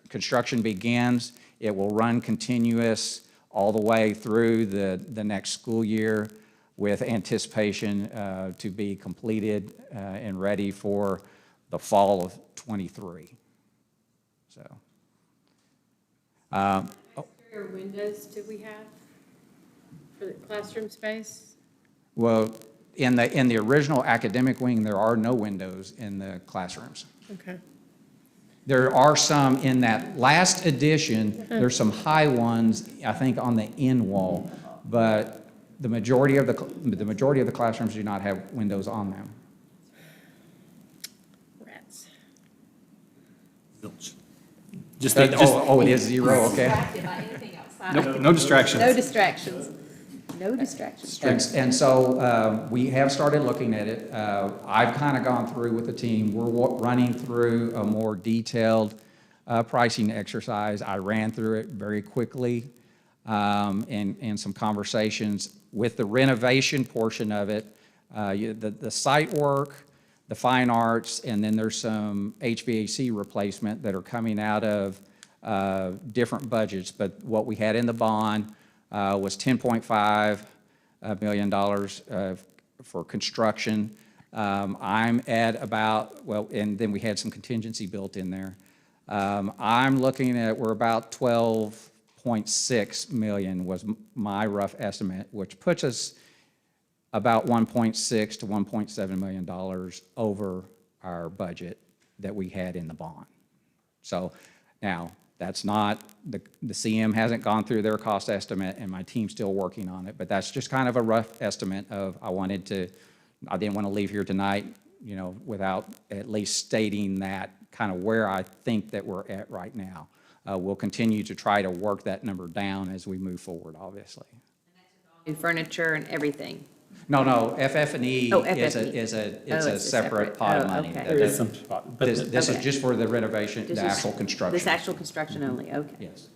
construction begins. It will run continuous all the way through the next school year with anticipation to be completed and ready for the fall of '23. So. Exterior windows do we have? for the classroom space? Well, in the original academic wing, there are no windows in the classrooms. Okay. There are some in that last edition, there's some high ones, I think, on the end wall, but the majority of the classrooms do not have windows on them. Rats. Just, Oh, it is zero, okay. Distracted by anything outside. no distractions. No distractions. No distractions. And so we have started looking at it. I've kind of gone through with the team. We're running through a more detailed pricing exercise. I ran through it very quickly and some conversations with the renovation portion of it, the site work, the fine arts, and then there's some HVAC replacement that are coming out of different budgets. But what we had in the bond was $10.5 million for construction. I'm at about, well, and then we had some contingency built in there. I'm looking at, we're about 12.6 million was my rough estimate, which puts us about 1.6 to 1.7 million dollars over our budget that we had in the bond. So now, that's not, the CM hasn't gone through their cost estimate, and my team's still working on it, but that's just kind of a rough estimate of, I didn't want to leave here tonight, you know, without at least stating that kind of where I think that we're at right now. We'll continue to try to work that number down as we move forward, obviously. New furniture and everything. No, FF&E Oh, is FF&E. it's it's a a separate pot of money. okay. There is some spot, but This is Okay. just for the renovation, This the is- actual construction. This actual construction only, okay. Yes.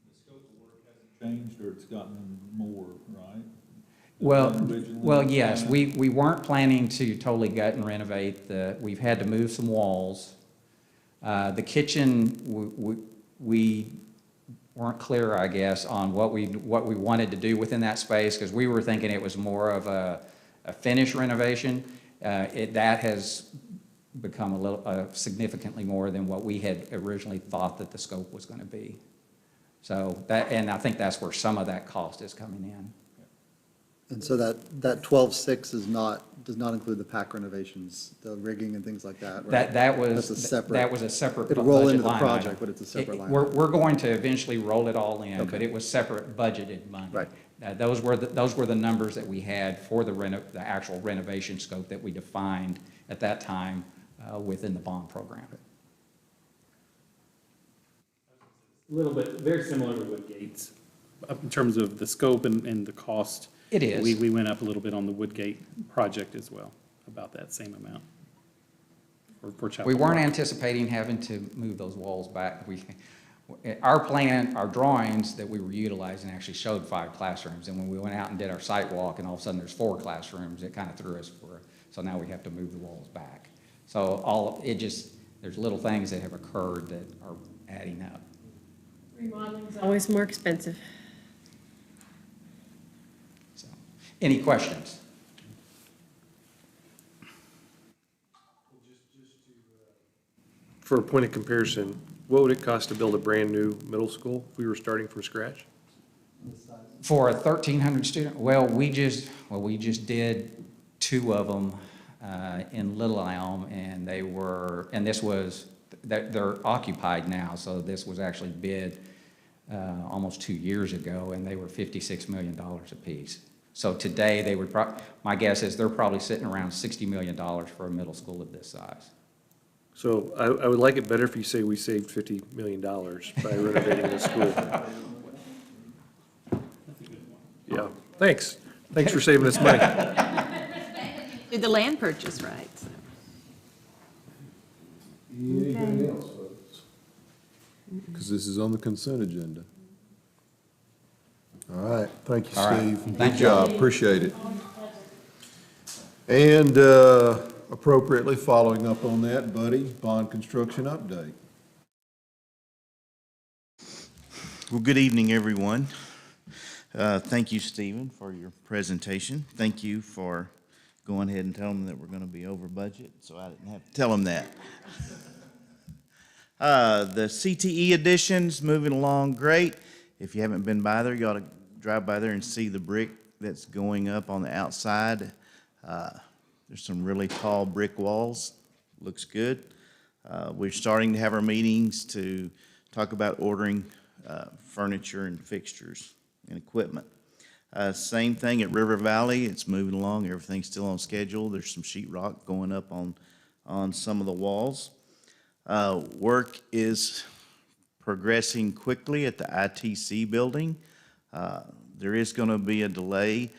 The scope of work hasn't changed, or it's gotten more, right? Well, yes, we weren't planning to totally gut and renovate we've had to move some walls. The kitchen, we weren't clear, I guess, on what we wanted to do within that space, because we were thinking it was more of a finish renovation. That has become significantly more than what we had originally thought that the scope was going to be. So and I think that's where some of that cost is coming in. And so that 12.6 does not include the PAC renovations, the rigging and things like that, right? That was That's a separate. That was a separate It'll roll budget into the line project, item. but it's a separate line. We're going to eventually roll it all in, but Okay. it was separate budgeted money. Right. Those were the numbers that we had for the actual renovation scope that we defined at that time within the bond program. a little bit, very similar to Woodgate's, in terms of the scope and the cost. It is. We went up a little bit on the Woodgate project as well, about that same amount. For Chapel We weren't Rock. anticipating having to move those walls back. Our plan, our drawings that we were utilizing actually showed 5 classrooms, and when we went out and did our site walk, and all of a sudden there's 4 classrooms, it kind of threw us so now we have to move the walls back. So there's little things that have occurred that are adding up. Remodeling's always more expensive. So, any questions? For a point of comparison, what would it cost to build a brand-new middle school if we were starting from scratch? For a 1,300 student, we just did 2 of them in Little Elm, and they're occupied now, so this was actually bid almost 2 years ago, and they were $56 million apiece. So today, they would my guess is they're probably sitting around $60 million for a middle school of this size. So I would like it better if you say we saved $50 million by renovating the school. Yeah, thanks. Thanks for saving us money. Did the land purchase right, so. Anything else, folks? Because this is on the consent agenda. All right, thank you, All right. Steve. Thank Good you. job, appreciate it. And appropriately following up on that, Buddy, bond construction update. Well, good evening, everyone. Thank you, Stephen, for your presentation. Thank you for going ahead and telling them that we're going to be over budget, so I didn't have to tell them that. The CTE additions moving along great. If you haven't been by there, you ought to drive by there and see the brick that's going up on the outside. There's some really tall brick walls. Looks good. We're starting to have our meetings to talk about ordering furniture and fixtures and equipment. Same thing at River Valley. It's moving along. Everything's still on schedule. There's some sheetrock going up on some of the walls. Work is progressing quickly at the ITC building. There is going to be a delay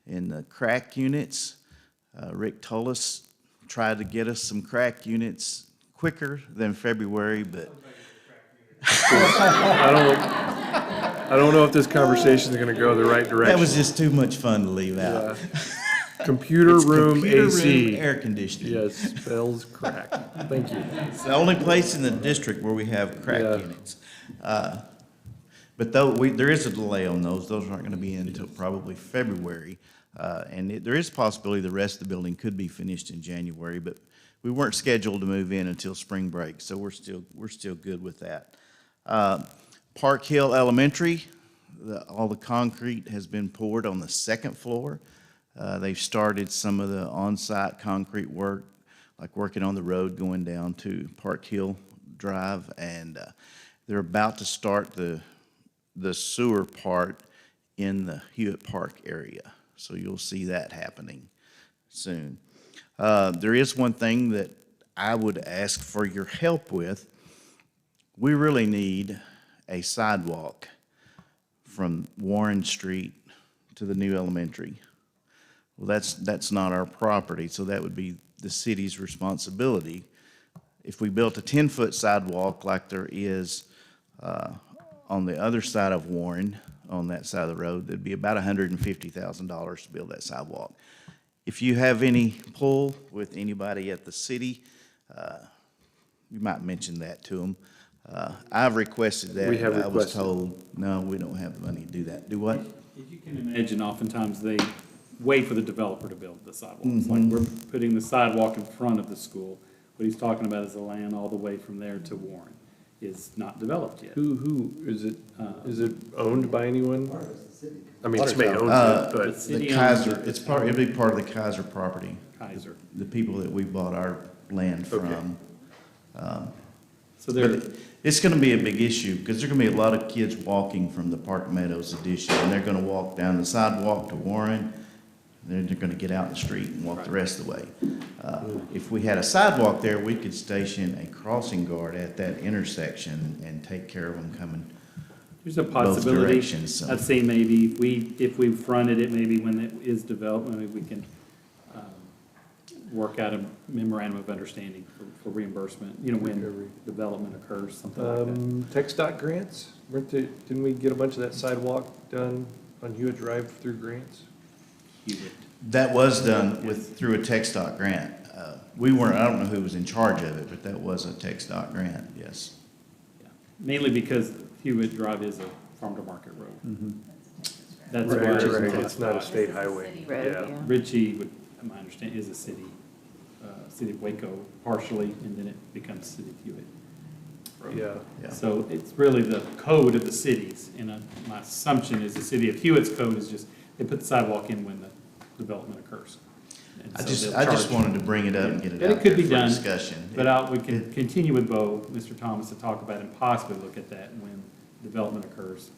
in the crack units. Rick Tullis tried to get us some crack units quicker than February, but I don't know if this conversation is gonna go the right direction. that was just too much fun to leave out. Computer It's room computer AC. room air conditioning. Yes, spells crack. Thank you. It's the only place in the district where we have crack Yeah. units. But though, there is a delay on those. Those aren't gonna be in until probably February. And there is a possibility the rest of the building could be finished in January, but we weren't scheduled to move in until spring break, so we're still good with that. Park Hill Elementary, all the concrete has been poured on the second floor. They've started some of the on-site concrete work, like working on the road going down to Park Hill Drive, and they're about to start the sewer part in the Hewitt Park area. So you'll see that happening soon. There is one thing that I would ask for your help with. We really need a sidewalk from Warren Street to the new elementary. Well, that's not our property, so that would be the city's responsibility. If we built a 10-foot sidewalk like there is on the other side of Warren, on that side of the road, it'd be about $150,000 to build that sidewalk. If you have any pull with anybody at the city, you might mention that to them. I've requested that. We have but I was requested. told, no, we don't have the money to do that. Do what? If you can imagine, oftentimes they wait for the developer to build the sidewalks. Like we're putting the sidewalk in front of the school. What he's talking about is the land all the way from there to Warren is not developed yet. Who, is it owned by anyone? I mean, somebody owns it, The but, city The owns Kaiser, it'd be part of the Kaiser property, Kaiser. the people that we bought our land Okay. from. So they're, But it's gonna be a big issue, because there're gonna be a lot of kids walking from the Park Meadows addition, and they're gonna walk down the sidewalk to Warren, then they're gonna get out in the street and walk the rest of the way. If we had a sidewalk there, we could station a crossing guard at that intersection and take care of them coming. there's a both possibility. directions, so. I'd say maybe if we fronted it, maybe when it is developed, maybe we can work out a memorandum of understanding for reimbursement, you know, when development occurs, something like that. Tech dot grants, didn't we get a bunch of that sidewalk done on Hewitt Drive through grants? Hewitt. That was done through a TxDOT grant. We weren't, I don't know who was in charge of it, but that was a TxDOT grant, yes. Yeah. Mainly because Hewitt Drive is a farm-to-market road. That's Right, why right, it's not a state highway. Road, yeah. Ritchie, would, my understanding, is a city, city of Waco partially, and then it becomes city of Hewitt. Road. Yeah. Yeah. So it's really the code of the cities, and my assumption is the city of Hewitt's code is just, they put the sidewalk in when the development occurs. And I so they'll just charge. wanted to bring it up and get it And it out could there be for done, discussion. But we can continue with Bo, Mr. Thomas, to talk about and possibly look at that when development occurs.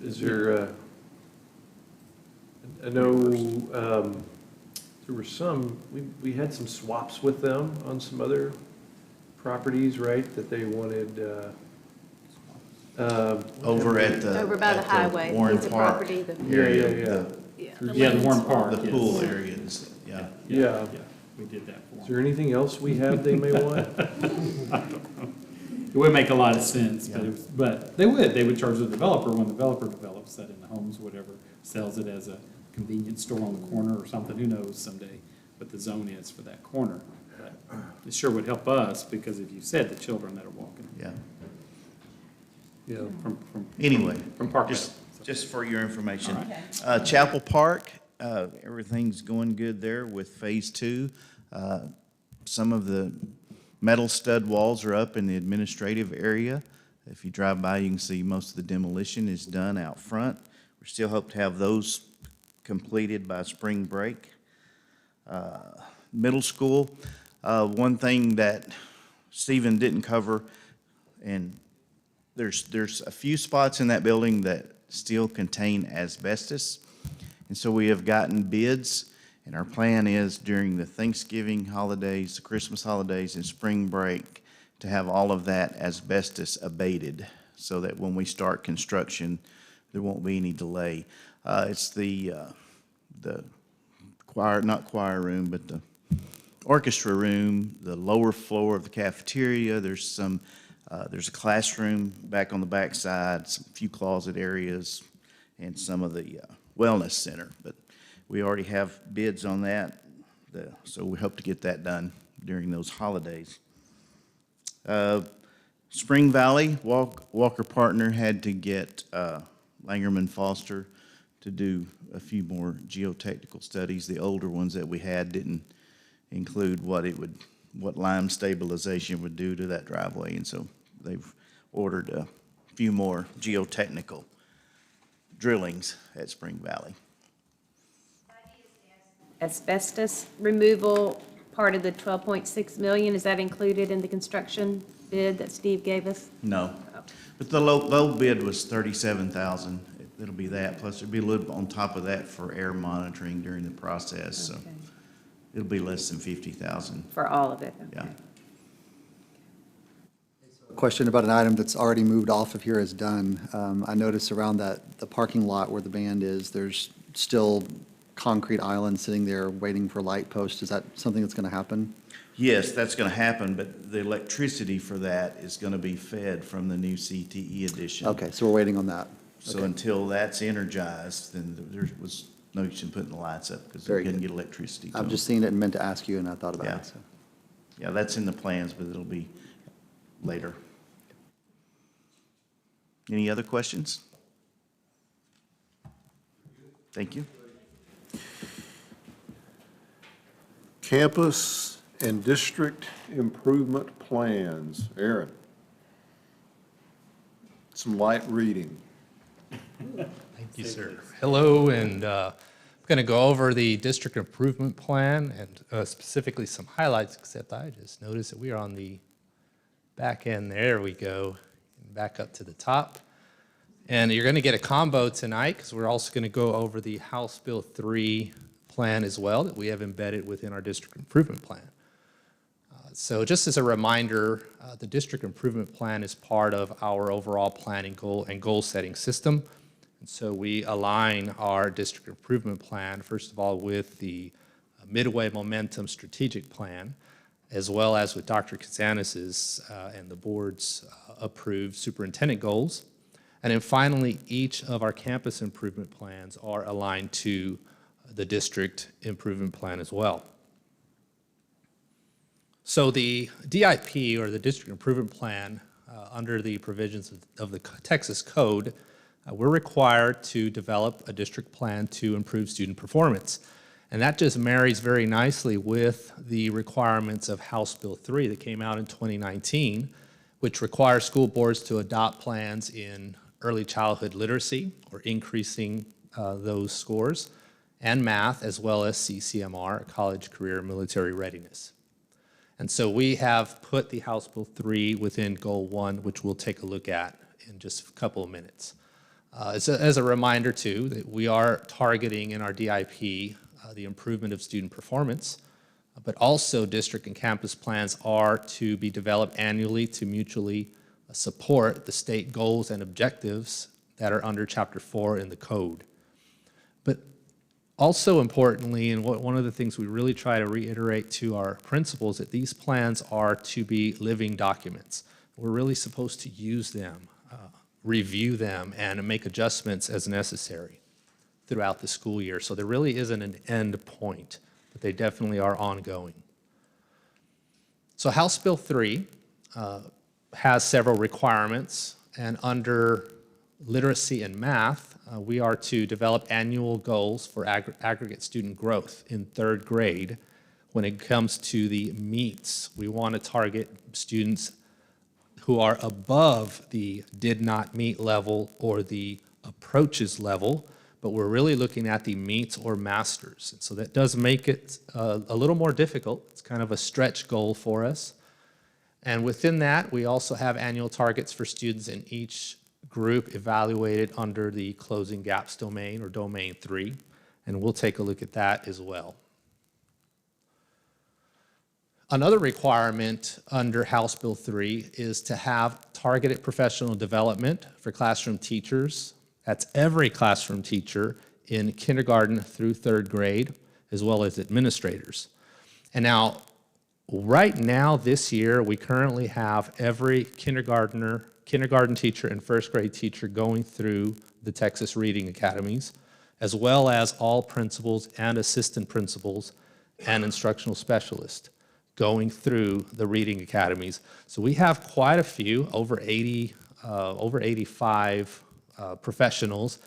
Is there, I know, there were some, we had some swaps with them on some other properties, right, that they wanted, Over at the. Over by the at highway, Warren piece of Park property, the- area, Yeah, yeah, the- Yeah, the Warren Park. The yes. pool areas, yeah. Yeah. We did that for Is them. there anything else we have they may want? It would make a lot of sense, but, but they would charge the developer when the developer develops that in the homes, whatever, sells it as a convenience store on the corner or something, who knows someday what the zone is for that corner. But it sure would help us, because if you said the children that are walking Yeah. Yeah. from Anyway, From Park just for your information. All Chapel Park, everything's going good there with Phase 2. Some of the metal stud walls are up in the administrative area. If you drive by, you can see most of the demolition is done out front. We're We still hope to have those completed by spring break. Middle school, one thing that Stephen didn't cover, and there's a few spots in that building that still contain asbestos. And so we have gotten bids, and our plan is during the Thanksgiving holidays, the Christmas holidays, and spring break to have all of that asbestos abated so that when we start construction, there won't be any delay. It's the choir, not choir room, but the orchestra room, the lower floor of the cafeteria. There's a classroom back on the back side, some few closet areas, and some of the wellness center. But we already have bids on that, so we hope to get that done during those holidays. Spring Valley, Walker Partner had to get Langerman Foster to do a few more geotechnical studies. The older ones that we had didn't include what lime stabilization would do to that driveway, and so they've ordered a few more geotechnical drillings at Spring Valley. Asbestos removal, part of the 12.6 million, is that included in the construction bid that Steve gave us? No, but the low bid was 37,000. It'll be that, plus there'll be a little on top of that for air monitoring during the process, so Okay. it'll be less than 50,000. For all of it? Yeah. Okay. Question about an item that's already moved off of here is done. I noticed around the parking lot where the band is, there's still concrete islands sitting there waiting for light posts. Is that something that's going to happen? Yes, that's going to happen, but the electricity for that is going to be fed from the new CTE edition. Okay, so we're waiting on that. So Okay. until that's energized, then there was no use in putting the lights up because they Very couldn't good. get electricity to I've them. just seen it and meant to ask you, and I thought about Yeah. it. So. Yeah, that's in the plans, but it'll be later. Any other questions? Thank you. Campus and district improvement plans. Aaron. Some light reading. Thank you, sir. Hello, and I'm going to go over the district improvement plan and specifically some highlights, except I just noticed that we are on the back end. There we go, back up to the top. And you're going to get a combo tonight because we're also going to go over the House Bill 3 plan as well that we have embedded within our district improvement plan. So just as a reminder, the district improvement plan is part of our overall planning goal setting system. And so we align our district improvement plan, first of all, with the Midway Momentum Strategic Plan, as well as with Dr. Kazanis's and the board's approved superintendent goals. And then finally, each of our campus improvement plans are aligned to the district improvement plan as well. So the DIP, or the District Improvement Plan, under the provisions of the Texas Code, we're required to develop a district plan to improve student performance. And that just marries very nicely with the requirements of House Bill 3 that came out in 2019, which requires school boards to adopt plans in early childhood literacy, or increasing those scores, and math, as well as CCMR, college, career, military readiness. And so we have put the House Bill 3 within Goal 1, which we'll take a look at in just a couple of minutes. As a reminder, too, that we are targeting in our DIP the improvement of student performance, but also district and campus plans are to be developed annually to mutually support the state goals and objectives that are under Chapter 4 in the code. But also importantly, and one of the things we really try to reiterate to our principals, that these plans are to be living documents. We're really supposed to use them, review them, and make adjustments as necessary throughout the school year. So there really isn't an end point, but they definitely are ongoing. So House Bill 3 has several requirements, and under literacy and math, we are to develop annual goals for aggregate student growth in third grade. When it comes to the meets, we want to target students who are above the did not meet level or the approaches level, but we're really looking at the meets or masters. And so that does make it a little more difficult. It's kind of a stretch goal for us. And within that, we also have annual targets for students in each group evaluated under the closing gaps domain, or domain 3, and we'll take a look at that as well. Another requirement under House Bill 3 is to have targeted professional development for classroom teachers. That's every classroom teacher in kindergarten through 3rd grade, as well as administrators. And now, right now, this year, we currently have every kindergarten teacher and 1st grade teacher going through the Texas Reading Academies, as well as all principals and assistant principals and instructional specialists going through the Reading Academies. So we have quite a few, over 85 professionals,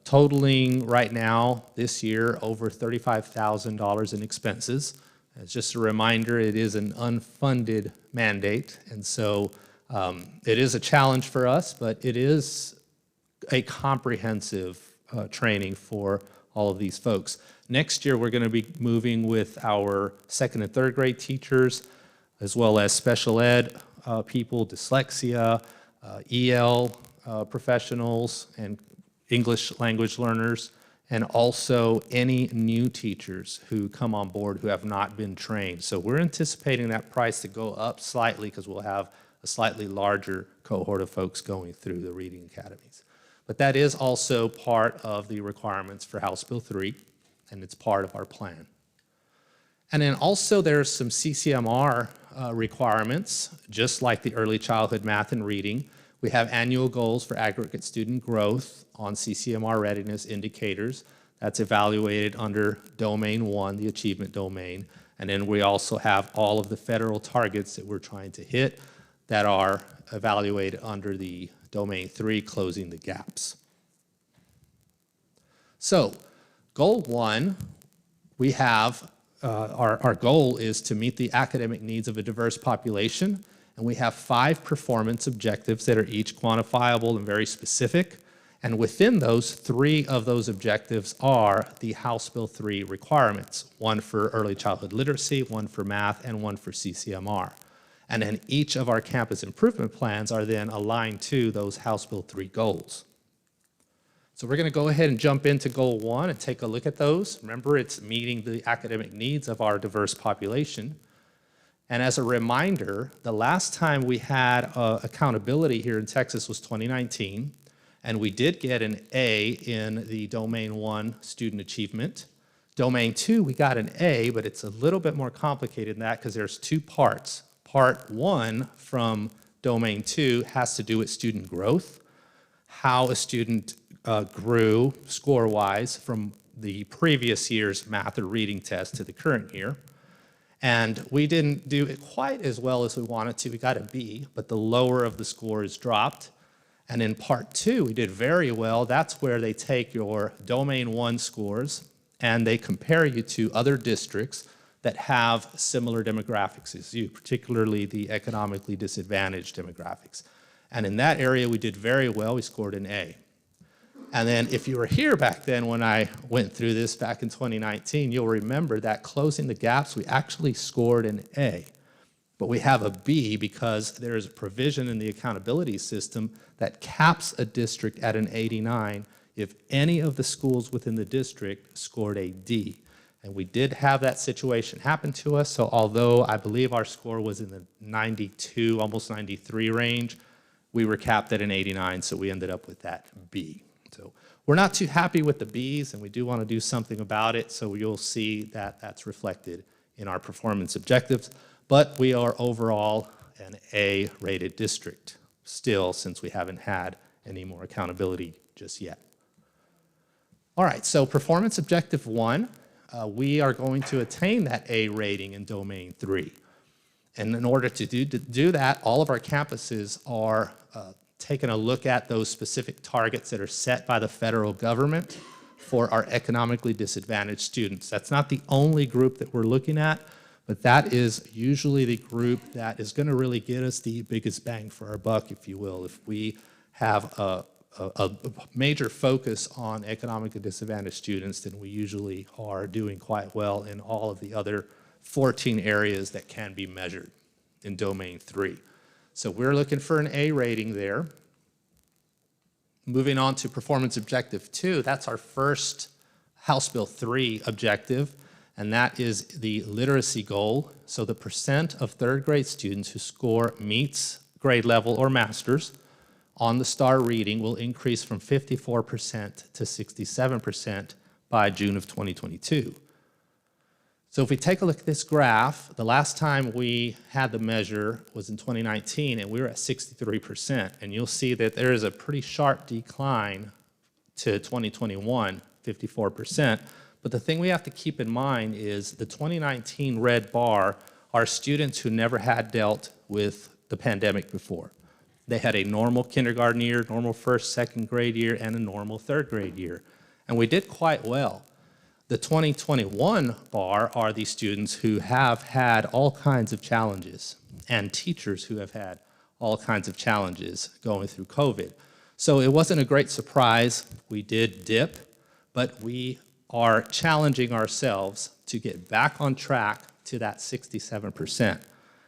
totaling right now, this year, over $35,000 in expenses. As just a reminder, it is an unfunded mandate, and so it is a challenge for us, but it is a comprehensive training for all of these folks. Next year, we're going to be moving with our 2nd and 3rd grade teachers, as well as special ed people, dyslexia, EL professionals, and English language learners, and also any new teachers who come on board who have not been trained. So we're anticipating that price to go up slightly because we'll have a slightly larger cohort of folks going through the Reading Academies. But that is also part of the requirements for House Bill 3, and it's part of our plan. And then also there's some CCMR requirements, just like the early childhood math and reading. We have annual goals for aggregate student growth on CCMR readiness indicators. That's evaluated under Domain 1, the achievement domain. And then we also have all of the federal targets that we're trying to hit that are evaluated under the Domain 3, closing the gaps. So, goal 1, we have, our goal is to meet the academic needs of a diverse population, and we have 5 performance objectives that are each quantifiable and very specific. And within those, 3 of those objectives are the House Bill 3 requirements, 1 for early childhood literacy, 1 for math, and 1 for CCMR. And then each of our campus improvement plans are then aligned to those House Bill 3 goals. So we're going to go ahead and jump into goal 1 and take a look at those. Remember, it's meeting the academic needs of our diverse population. And as a reminder, the last time we had accountability here in Texas was 2019, and we did get an A in the Domain 1 student achievement. Domain 2, we got an A, but it's a little bit more complicated than that because there's 2 parts. Part 1 from Domain 2 has to do with student growth, how a student grew score-wise from the previous year's math or reading test to the current year. And we didn't do it quite as well as we wanted to. We got a B, but the lower of the scores dropped. And in Part 2, we did very well. That's where they take your Domain 1 scores and they compare you to other districts that have similar demographics as you, particularly the economically disadvantaged demographics. And in that area, we did very well. We scored an A. And then if you were here back then when I went through this back in 2019, you'll remember that closing the gaps, we actually scored an A. But we have a B because there is a provision in the accountability system that caps a district at an 89 if any of the schools within the district scored a D. And we did have that situation happen to us, so although I believe our score was in the 92, almost 93 range, we were capped at an 89, so we ended up with that B. So we're not too happy with the Bs, and we do want to do something about it, so you'll see that that's reflected in our performance objectives. But we are overall an A-rated district still, since we haven't had any more accountability just yet. All right, so performance objective 1, we are going to attain that A rating in Domain 3. And in order to do that, all of our campuses are taking a look at those specific targets that are set by the federal government for our economically disadvantaged students. That's not the only group that we're looking at, but that is usually the group that is going to really get us the biggest bang for our buck, if you will. If we have a major focus on economically disadvantaged students, then we usually are doing quite well in all of the other 14 areas that can be measured in Domain 3. So we're looking for an A rating there. Moving on to Performance Objective 2, that's our first House Bill 3 objective, and that is the literacy goal. So the percent of third grade students who score meets grade level or master's on the STAR reading will increase from 54% to 67% by June of 2022. So if we take a look at this graph, the last time we had the measure was in 2019, and we were at 63%. And you'll see that there is a pretty sharp decline to 2021, 54%. But the thing we have to keep in mind is the 2019 red bar are students who never had dealt with the pandemic before. They had a normal kindergarten year, normal first, second grade year, and a normal third grade year. And we did quite well. The 2021 bar are the students who have had all kinds of challenges and teachers who have had all kinds of challenges going through COVID. So it wasn't a great surprise. We did dip, but we are challenging ourselves to get back on track to that 67%.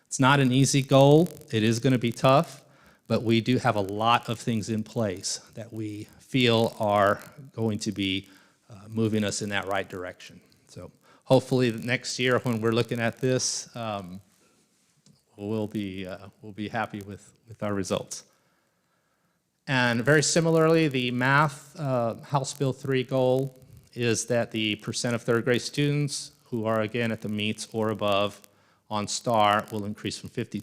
It's not an easy goal. It is going to be tough, but we do have a lot of things in place that we feel are going to be moving us in that right direction. So hopefully next year when we're looking at this, we'll be happy with our results. And very similarly, the math House Bill 3 goal is that the percent of third grade students who are again at the meets or above on STAR will increase from 52%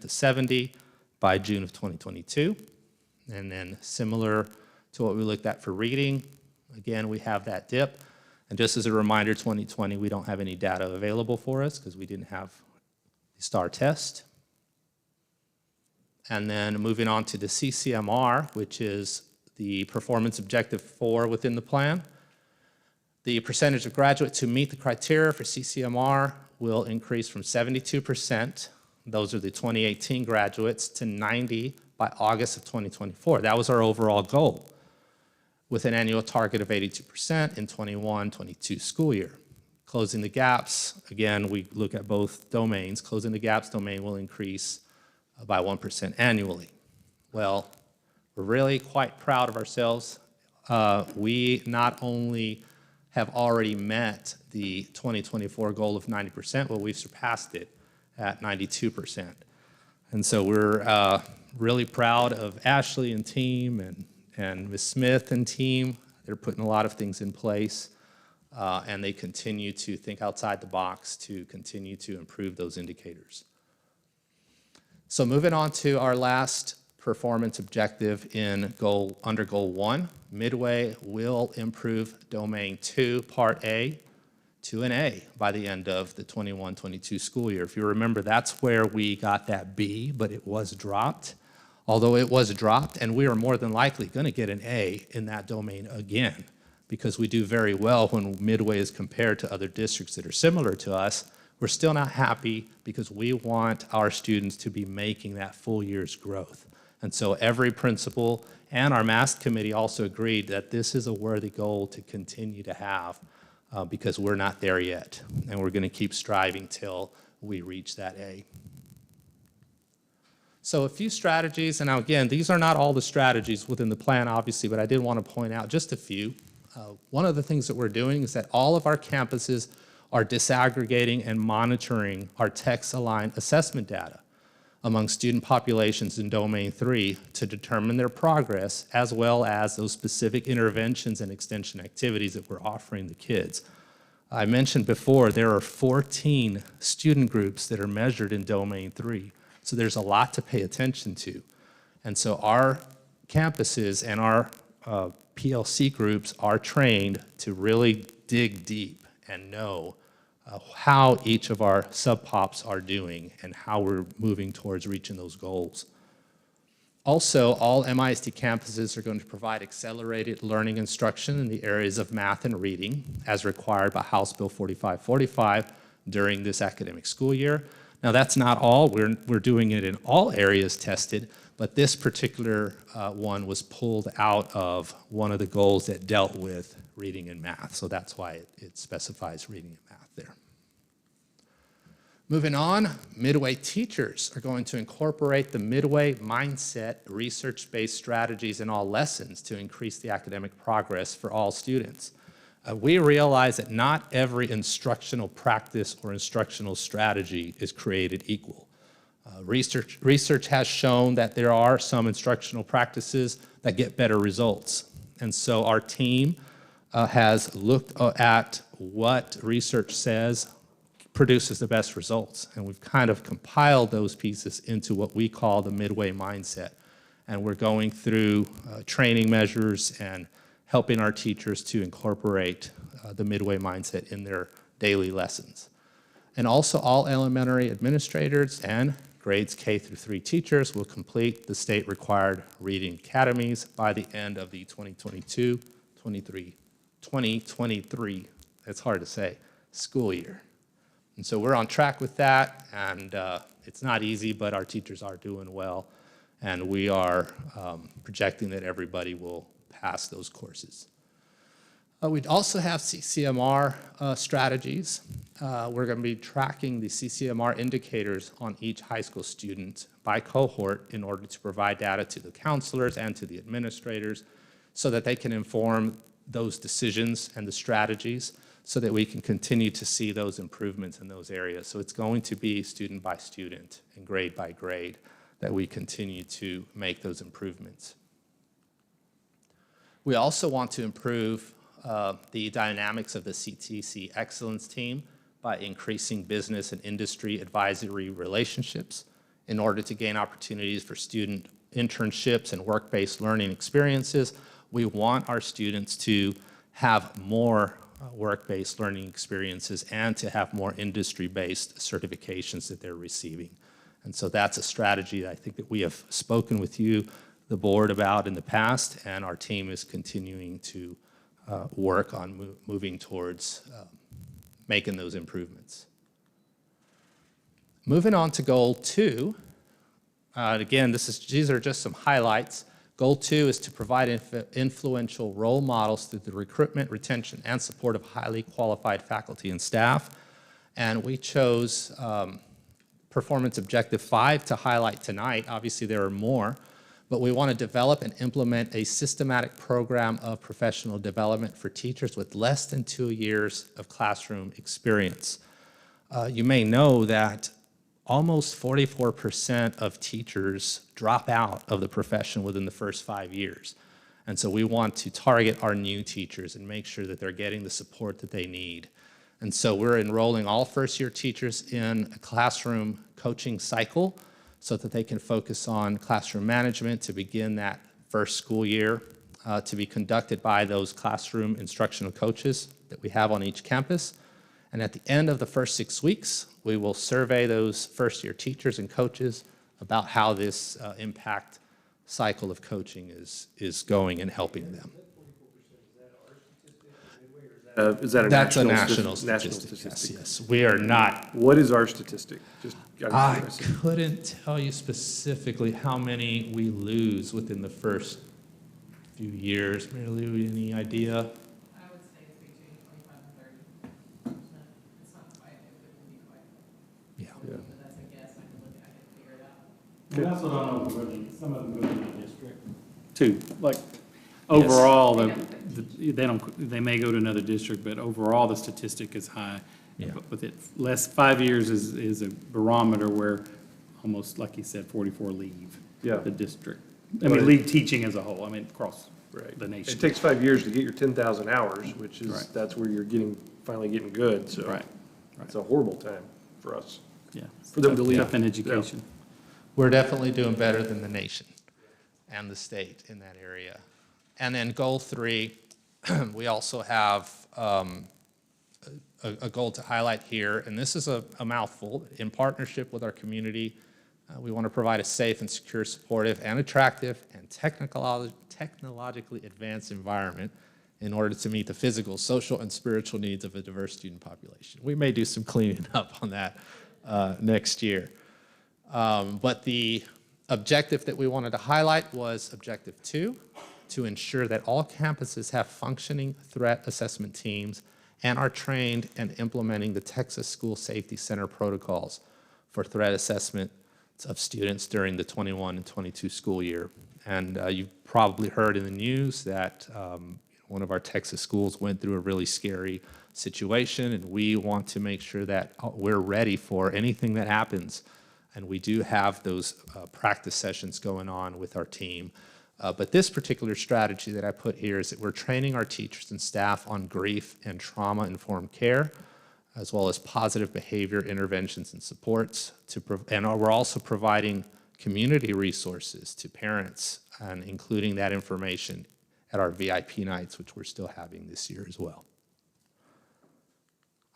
to 70% by June of 2022. And then similar to what we looked at for reading, again, we have that dip. And just as a reminder, 2020, we don't have any data available for us because we didn't have the STAR test. And then moving on to the CCMR, which is the Performance Objective 4 within the plan. The percentage of graduates who meet the criteria for CCMR will increase from 72%, those are the 2018 graduates, to 90% by August of 2024. That was our overall goal, with an annual target of 82% in 21-22 school year. Closing the gaps, again, we look at both domains. Closing the gaps domain will increase by 1% annually. Well, we're really quite proud of ourselves. We not only have already met the 2024 goal of 90%, but we've surpassed it at 92%. And so we're really proud of Ashley and team and Ms. Smith and team. They're putting a lot of things in place, and they continue to think outside the box to continue to improve those indicators. So moving on to our last performance objective under Goal 1, Midway will improve Domain 2, Part A, to an A by the end of the 21-22 school year. If you remember, that's where we got that B, but it was dropped. Although it was dropped, and we are more than likely going to get an A in that domain again, because we do very well when Midway is compared to other districts that are similar to us. We're still not happy because we want our students to be making that full year's growth. And so every principal and our math committee also agreed that this is a worthy goal to continue to have because we're not there yet. And we're going to keep striving till we reach that A. So a few strategies, and now again, these are not all the strategies within the plan, obviously, but I did want to point out just a few. One of the things that we're doing is that all of our campuses are disaggregating and monitoring our text-aligned assessment data among student populations in Domain 3 to determine their progress, as well as those specific interventions and extension activities that we're offering the kids. I mentioned before, there are 14 student groups that are measured in Domain 3, so there's a lot to pay attention to. And so our campuses and our PLC groups are trained to really dig deep and know how each of our sub-pops are doing and how we're moving towards reaching those goals. Also, all MISD campuses are going to provide accelerated learning instruction in the areas of math and reading as required by House Bill 4545 during this academic school year. Now, that's not all. We're doing it in all areas tested, But this particular one was pulled out of one of the goals that dealt with reading and math. So that's why it specifies reading and math there. Moving on, Midway teachers are going to incorporate the Midway mindset, research-based strategies in all lessons to increase the academic progress for all students. We realize that not every instructional practice or instructional strategy is created equal. Research has shown that there are some instructional practices that get better results. And so our team has looked at what research says produces the best results. And we've kind of compiled those pieces into what we call the Midway mindset. And we're going through training measures and helping our teachers to incorporate the Midway mindset in their daily lessons. And also all elementary administrators and grades K through 3 teachers will complete the state required reading academies by the end of the 2023, that's hard to say, school year. And so we're on track with that, and it's not easy, but our teachers are doing well, and we are projecting that everybody will pass those courses. We'd also have CCMR strategies. We're going to be tracking the CCMR indicators on each high school student by cohort in order to provide data to the counselors and to the administrators so that they can inform those decisions and the strategies so that we can continue to see those improvements in those areas. So it's going to be student by student and grade by grade that we continue to make those improvements. We also want to improve the dynamics of the CTC Excellence team by increasing business and industry advisory relationships in order to gain opportunities for student internships and work-based learning experiences. We want our students to have more work-based learning experiences and to have more industry-based certifications that they're receiving. And so that's a strategy that I think that we have spoken with you, the board, about in the past, and our team is continuing to work on moving towards making those improvements. Moving on to goal 2. Again, these are just some highlights. Goal 2 is to provide influential role models through the recruitment, retention, and support of highly qualified faculty and staff. And we chose Performance Objective 5 to highlight tonight. Obviously, there are more, but we want to develop and implement a systematic program of professional development for teachers with less than 2 years of classroom experience. You may know that almost 44% of teachers drop out of the profession within the first 5 years. And so we want to target our new teachers and make sure that they're getting the support that they need. And so we're enrolling all first-year teachers in a classroom coaching cycle so that they can focus on classroom management to begin that first school year, to be conducted by those classroom instructional coaches that we have on each campus. And at the end of the first 6 weeks, we will survey those first-year teachers and coaches about how this impact cycle of coaching is going and helping them. Is that a That's a national national statistic? statistic, yes. We are not. What is our statistic? Just out of I curiosity. couldn't tell you specifically how many we lose within the first few years. Mary Lou, any idea? I would say it's between 25 and 30%. It's not quite, it will be quite. Yeah. But that's a guess, I can figure it out. We also don't know whether some of them go to the district. Too, like, overall, they may go to another district, but overall, the statistic is high. Yeah. But with it, 5 years is a barometer where almost, like you said, 44 leave the district. I mean, leave teaching as a whole, I mean, across the nation. It takes 5 years to get your 10,000 hours, which is, that's where you're finally getting good, so. Right. It's a horrible time for us. Yeah. For them to leave. Tough in education. We're definitely doing better than the nation and the state in that area. And then goal 3, we also have a goal to highlight here, and this is a mouthful. In partnership with our community, we want to provide a safe and secure, supportive, and attractive, and technologically advanced environment in order to meet the physical, social, and spiritual needs of a diverse student population. We may do some cleaning up on that next year. But the objective that we wanted to highlight was objective 2, to ensure that all campuses have functioning threat assessment teams and are trained and implementing the Texas School Safety Center protocols for threat assessment of students during the 21 and 22 school year. And you've probably heard in the news that one of our Texas schools went through a really scary situation, and we want to make sure that we're ready for anything that happens. And we do have those practice sessions going on with our team. But this particular strategy that I put here is that we're training our teachers and staff on grief and trauma-informed care, as well as positive behavior interventions and supports. And we're also providing community resources to parents, and including that information at our VIP nights, which we're still having this year as well.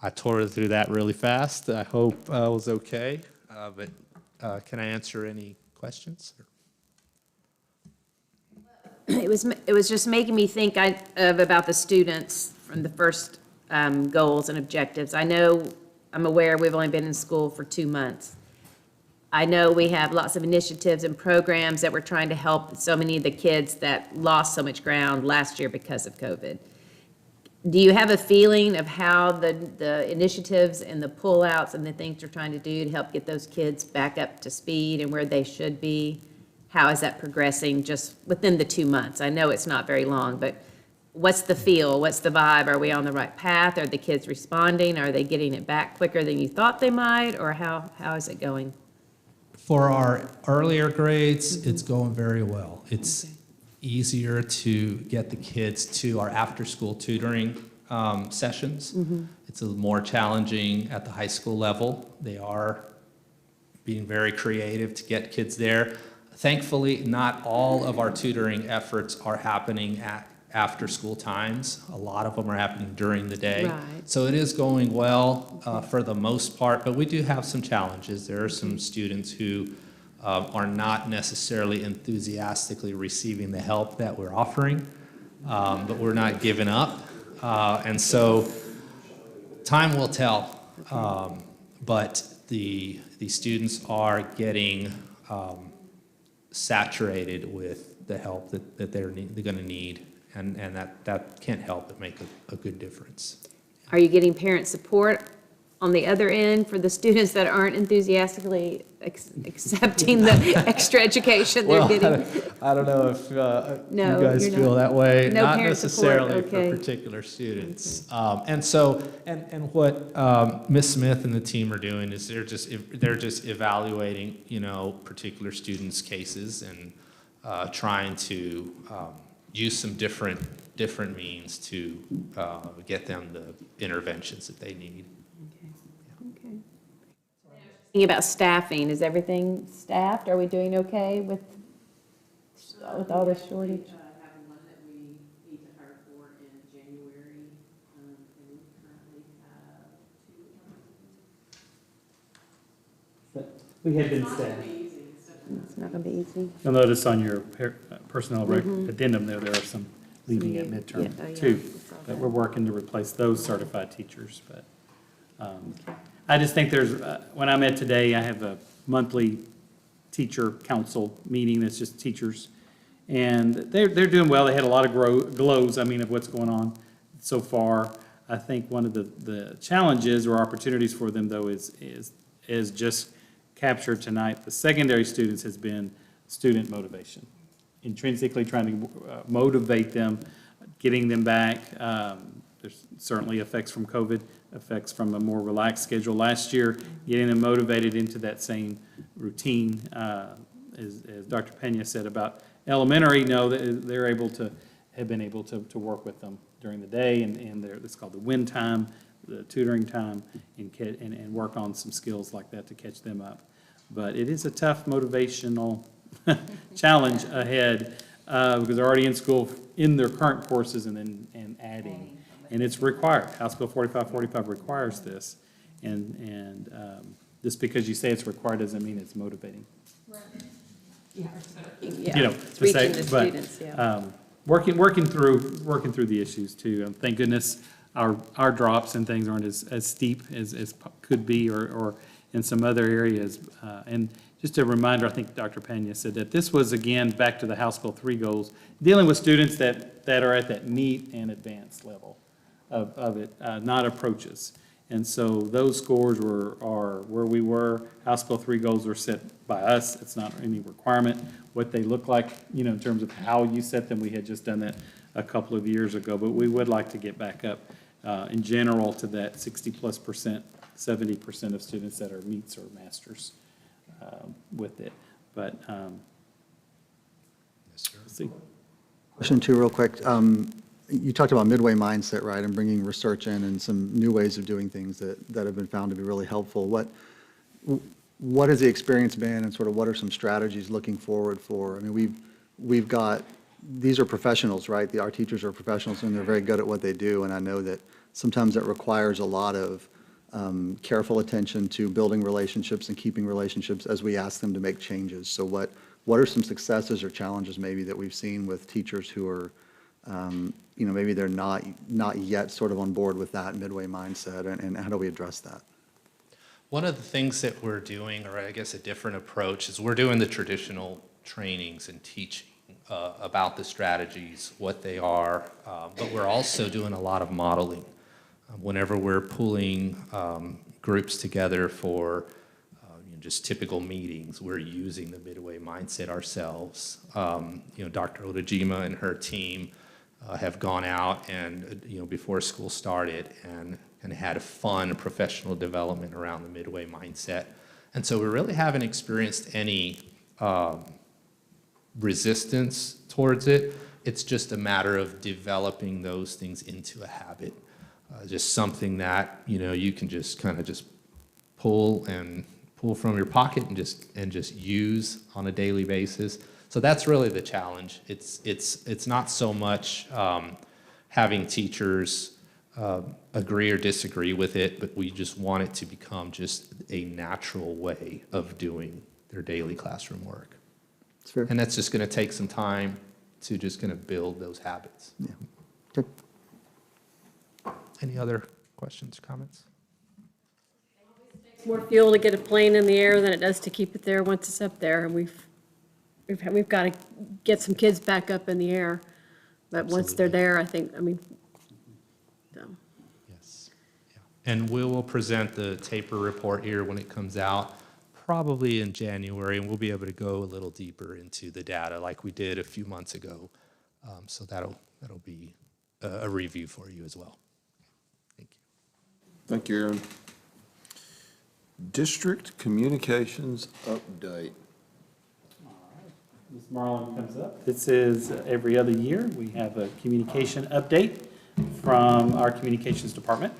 I tore through that really fast. I hope it was okay, but can I answer any questions? It was just making me think about the students from the first goals and objectives. I'm aware we've only been in school for 2 months. I know we have lots of initiatives and programs that we're trying to help so many of the kids that lost so much ground last year because of COVID. Do you have a feeling of how the initiatives and the pullouts and the things you're trying to do to help get those kids back up to speed and where they should be? How is that progressing just within the 2 months? I know it's not very long, but what's the feel? What's the vibe? Are we on the right path? Are the kids responding? Are they getting it back quicker than you thought they might? Or how is it going? For our earlier grades, it's going very well. It's easier to get the kids to our after-school tutoring sessions. It's a little more challenging at the high school level. They are being very creative to get kids there. Thankfully, not all of our tutoring efforts are happening at after-school times. A lot of them are happening during the day. Right. So it is going well for the most part, but we do have some challenges. There are some students who are not necessarily enthusiastically receiving the help that we're offering, but we're not giving up. And so time will tell, but the students are getting saturated with the help that they're going to need, and that can't help but make a good difference. Are you getting parent support on the other end for the students that aren't enthusiastically accepting the extra education they're getting? I don't know if No, you guys you're feel not. that way. No Not parent support, necessarily okay. for particular students. And what Ms. Smith and the team are doing is they're just evaluating, particular students' cases and trying to use some different means to get them the interventions that they need. Okay. Thinking about staffing, is everything staffed? Are we doing okay with all this shortage? We have one that we need to hire for in January, and we currently have 2. We had been It's not gonna staffed. be easy. It's not going to be easy. You'll notice on your personnel addendum there are some leaving at Yeah, midterm oh, yeah, too. I saw But that. we're working to replace those certified teachers, but I just think there's, when I met today, I have a monthly teacher council meeting that's just teachers. And they're doing well. They had a lot of glows, of what's going on so far. I think one of the challenges or opportunities for them though is just captured tonight. The secondary students has been student motivation, intrinsically trying to motivate them, getting them back. There's certainly effects from COVID, effects from a more relaxed schedule last year, getting them motivated into that same routine. As Dr. Pena said about elementary, they're have been able to work with them during the day, and it's called the win time, the tutoring time, and work on some skills like that to catch them up. But it is a tough motivational challenge ahead because they're already in school in their current courses and adding. And it's required. House Bill 4545 requires this. And just because you say it's required doesn't mean it's motivating. Yeah, It's reaching the students, yeah. Working through the issues too. Thank goodness our drops and things aren't as steep as could be or in some other areas. And just a reminder, I think Dr. Pena said that this was, again, back to the House Bill 3 goals, dealing with students that are at that meet and advanced level of it, not approaches. And so those scores are where we were. House Bill 3 goals are set by us. It's not any requirement. What they look like, in terms of how you set them, we had just done that a couple of years ago, but we would like to get back up in general to that 60+%, 70% of students that are meets or masters with it. But let's see. Question two, real quick. You talked about Midway mindset, right, and bringing research in and some new ways of doing things that have been found to be really helpful. What has the experience been, and sort of what are some strategies looking forward for? I mean, we've got, these are professionals, right? Our teachers are professionals, and they're very good at what they do, and I know that sometimes that requires a lot of careful attention to building relationships and keeping relationships as we ask them to make changes. So what are some successes or challenges maybe that we've seen with teachers who are, maybe they're not yet sort of on board with that Midway mindset, and how do we address that? One of the things that we're doing, or I guess a different approach, is we're doing the traditional trainings and teaching about the strategies, what they are, but we're also doing a lot of modeling. Whenever we're pulling groups together for just typical meetings, we're using the Midway mindset ourselves. Dr. Odajima and her team have gone out and, before school started and had a fun professional development around the Midway mindset. And so we really haven't experienced any resistance towards it. It's just a matter of developing those things into a habit. Just something that, you can just kind of just pull from your pocket and just use on a daily basis. So that's really the challenge. It's not so much having teachers agree or disagree with it, but we just want it to become just a natural way of doing their daily classroom work. That's fair. And that's just going to take some time to just kind of build those habits. Yeah. Okay. Any other questions, comments? It's more fuel to get a plane in the air than it does to keep it there once it's up there. And we've got to get some kids back up in the air. But once they're there, so. Yes. Yeah. And we will present the TAPR report here when it comes out, probably in January, and we'll be able to go a little deeper into the data like we did a few months ago. So that'll be a review for you as well. Thank you. Thank you, Aaron. District Communications Update. Ms. Marlin comes up. This is every other year. We have a communication update from our communications department,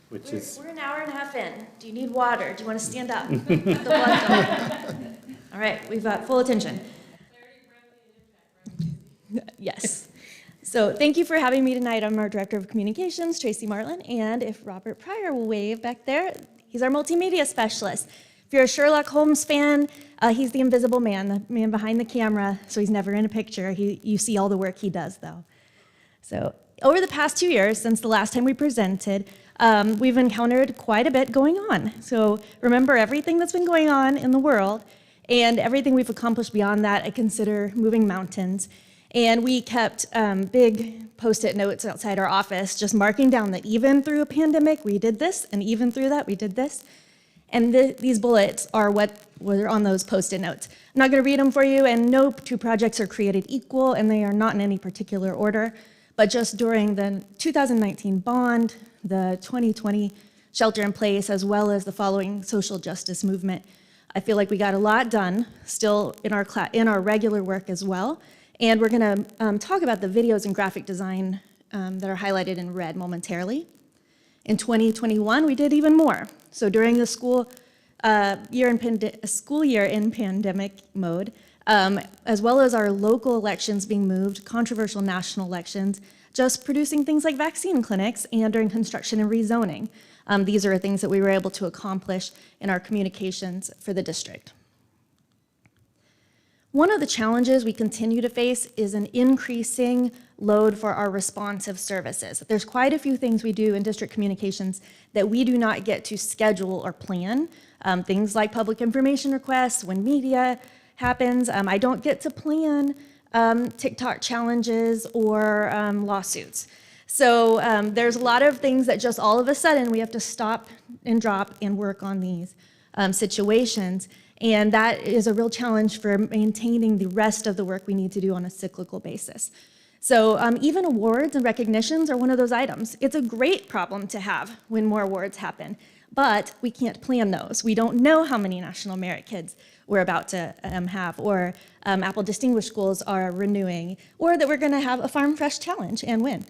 which is... We're an hour and a half in. Do you need water? Do you want to stand up? The blood's going. All right, we've got full attention. Yes. So thank you for having me tonight. I'm our Director of Communications, Tracy Marlin, and if Robert Pryor will wave back there, he's our multimedia specialist. If you're a Sherlock Holmes fan, he's the invisible man, the man behind the camera, so he's never in a picture. You see all the work he does, though. So over the past 2 years, since the last time we presented, we've encountered quite a bit going on. So remember everything that's been going on in the world, and everything we've accomplished beyond that, I consider moving mountains. And we kept big Post-it notes outside our office, just marking down that even through a pandemic, we did this, and even through that, we did this. And these bullets are what were on those Post-it notes. I'm not going to read them for you, and no two projects are created equal, and they are not in any particular order. But just during the 2019 bond, the 2020 shelter in place, as well as the following social justice movement, I feel like we got a lot done still in our regular work as well. And we're going to talk about the videos and graphic design that are highlighted in red momentarily. In 2021, we did even more. So during the school year in pandemic mode, as well as our local elections being moved, controversial national elections, just producing things like vaccine clinics, and during construction and rezoning. These are things that we were able to accomplish in our communications for the district. One of the challenges we continue to face is an increasing load for our responsive services. There's quite a few things we do in district communications that we do not get to schedule or plan. Things like public information requests, when media happens. I don't get to plan TikTok challenges or lawsuits. So there's a lot of things that just all of a sudden we have to stop and drop and work on these situations. And that is a real challenge for maintaining the rest of the work we need to do on a cyclical basis. So even awards and recognitions are one of those items. It's a great problem to have when more awards happen, but we can't plan those. We don't know how many National Merit Kids we're about to have, or Apple Distinguished Schools are renewing, or that we're gonna have a Farm Fresh Challenge and win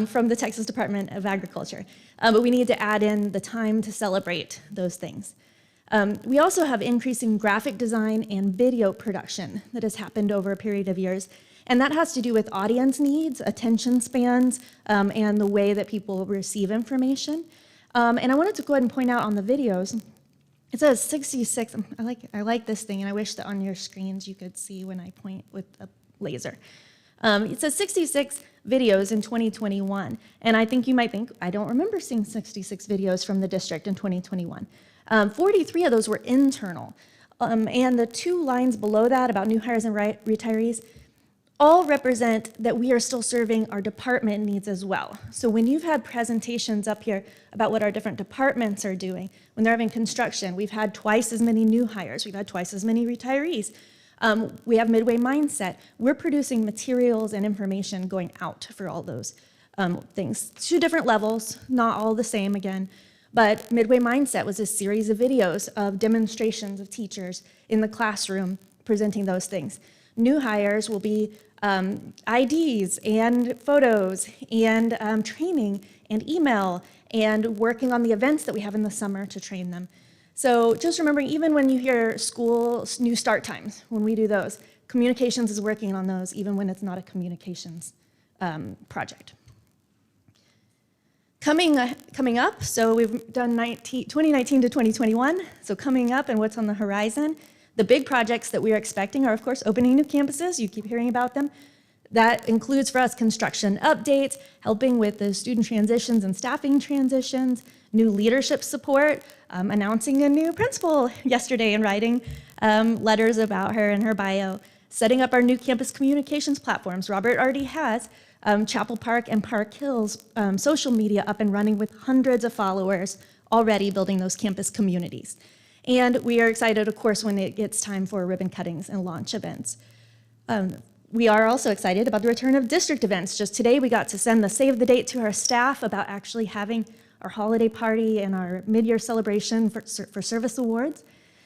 from the Texas Department of Agriculture. But we need to add in the time to celebrate those things. We also have increasing graphic design and video production that has happened over a period of years. And that has to do with audience needs, attention spans, and the way that people receive information. And I wanted to go ahead and point out on the videos, it says 66, I like this thing, and I wish that on your screens you could see when I point with a laser. It says 66 videos in 2021. And I think you might think, I don't remember seeing 66 videos from the district in 2021. 43 of those were internal. And the two lines below that about new hires and retirees all represent that we are still serving our department needs as well. So when you've had presentations up here about what our different departments are doing, when they're having construction, we've had twice as many new hires, we've had twice as many retirees. We have Midway Mindset. We're producing materials and information going out for all those things. 2 different levels, not all the same again. But Midway Mindset was a series of videos of demonstrations of teachers in the classroom presenting those things. New hires will be IDs and photos and training and email and working on the events that we have in the summer to train them. So just remembering, even when you hear school new start times, when we do those, communications is working on those even when it's not a communications project. Coming up, so we've done 2019 to 2021, so coming up and what's on the horizon, the big projects that we are expecting are, of course, opening new campuses. You keep hearing about them. That includes for us construction updates, helping with the student transitions and staffing transitions, new leadership support, announcing a new principal yesterday and writing letters about her and her bio, setting up our new campus communications platforms. Robert already has Chapel Park and Park Hills social media up and running with hundreds of followers already building those campus communities. And we are excited, of course, when it gets time for ribbon cuttings and launch events. We are also excited about the return of district events. Just today, we got to send the save the date to our staff about actually having our holiday party and our mid-year celebration for service awards.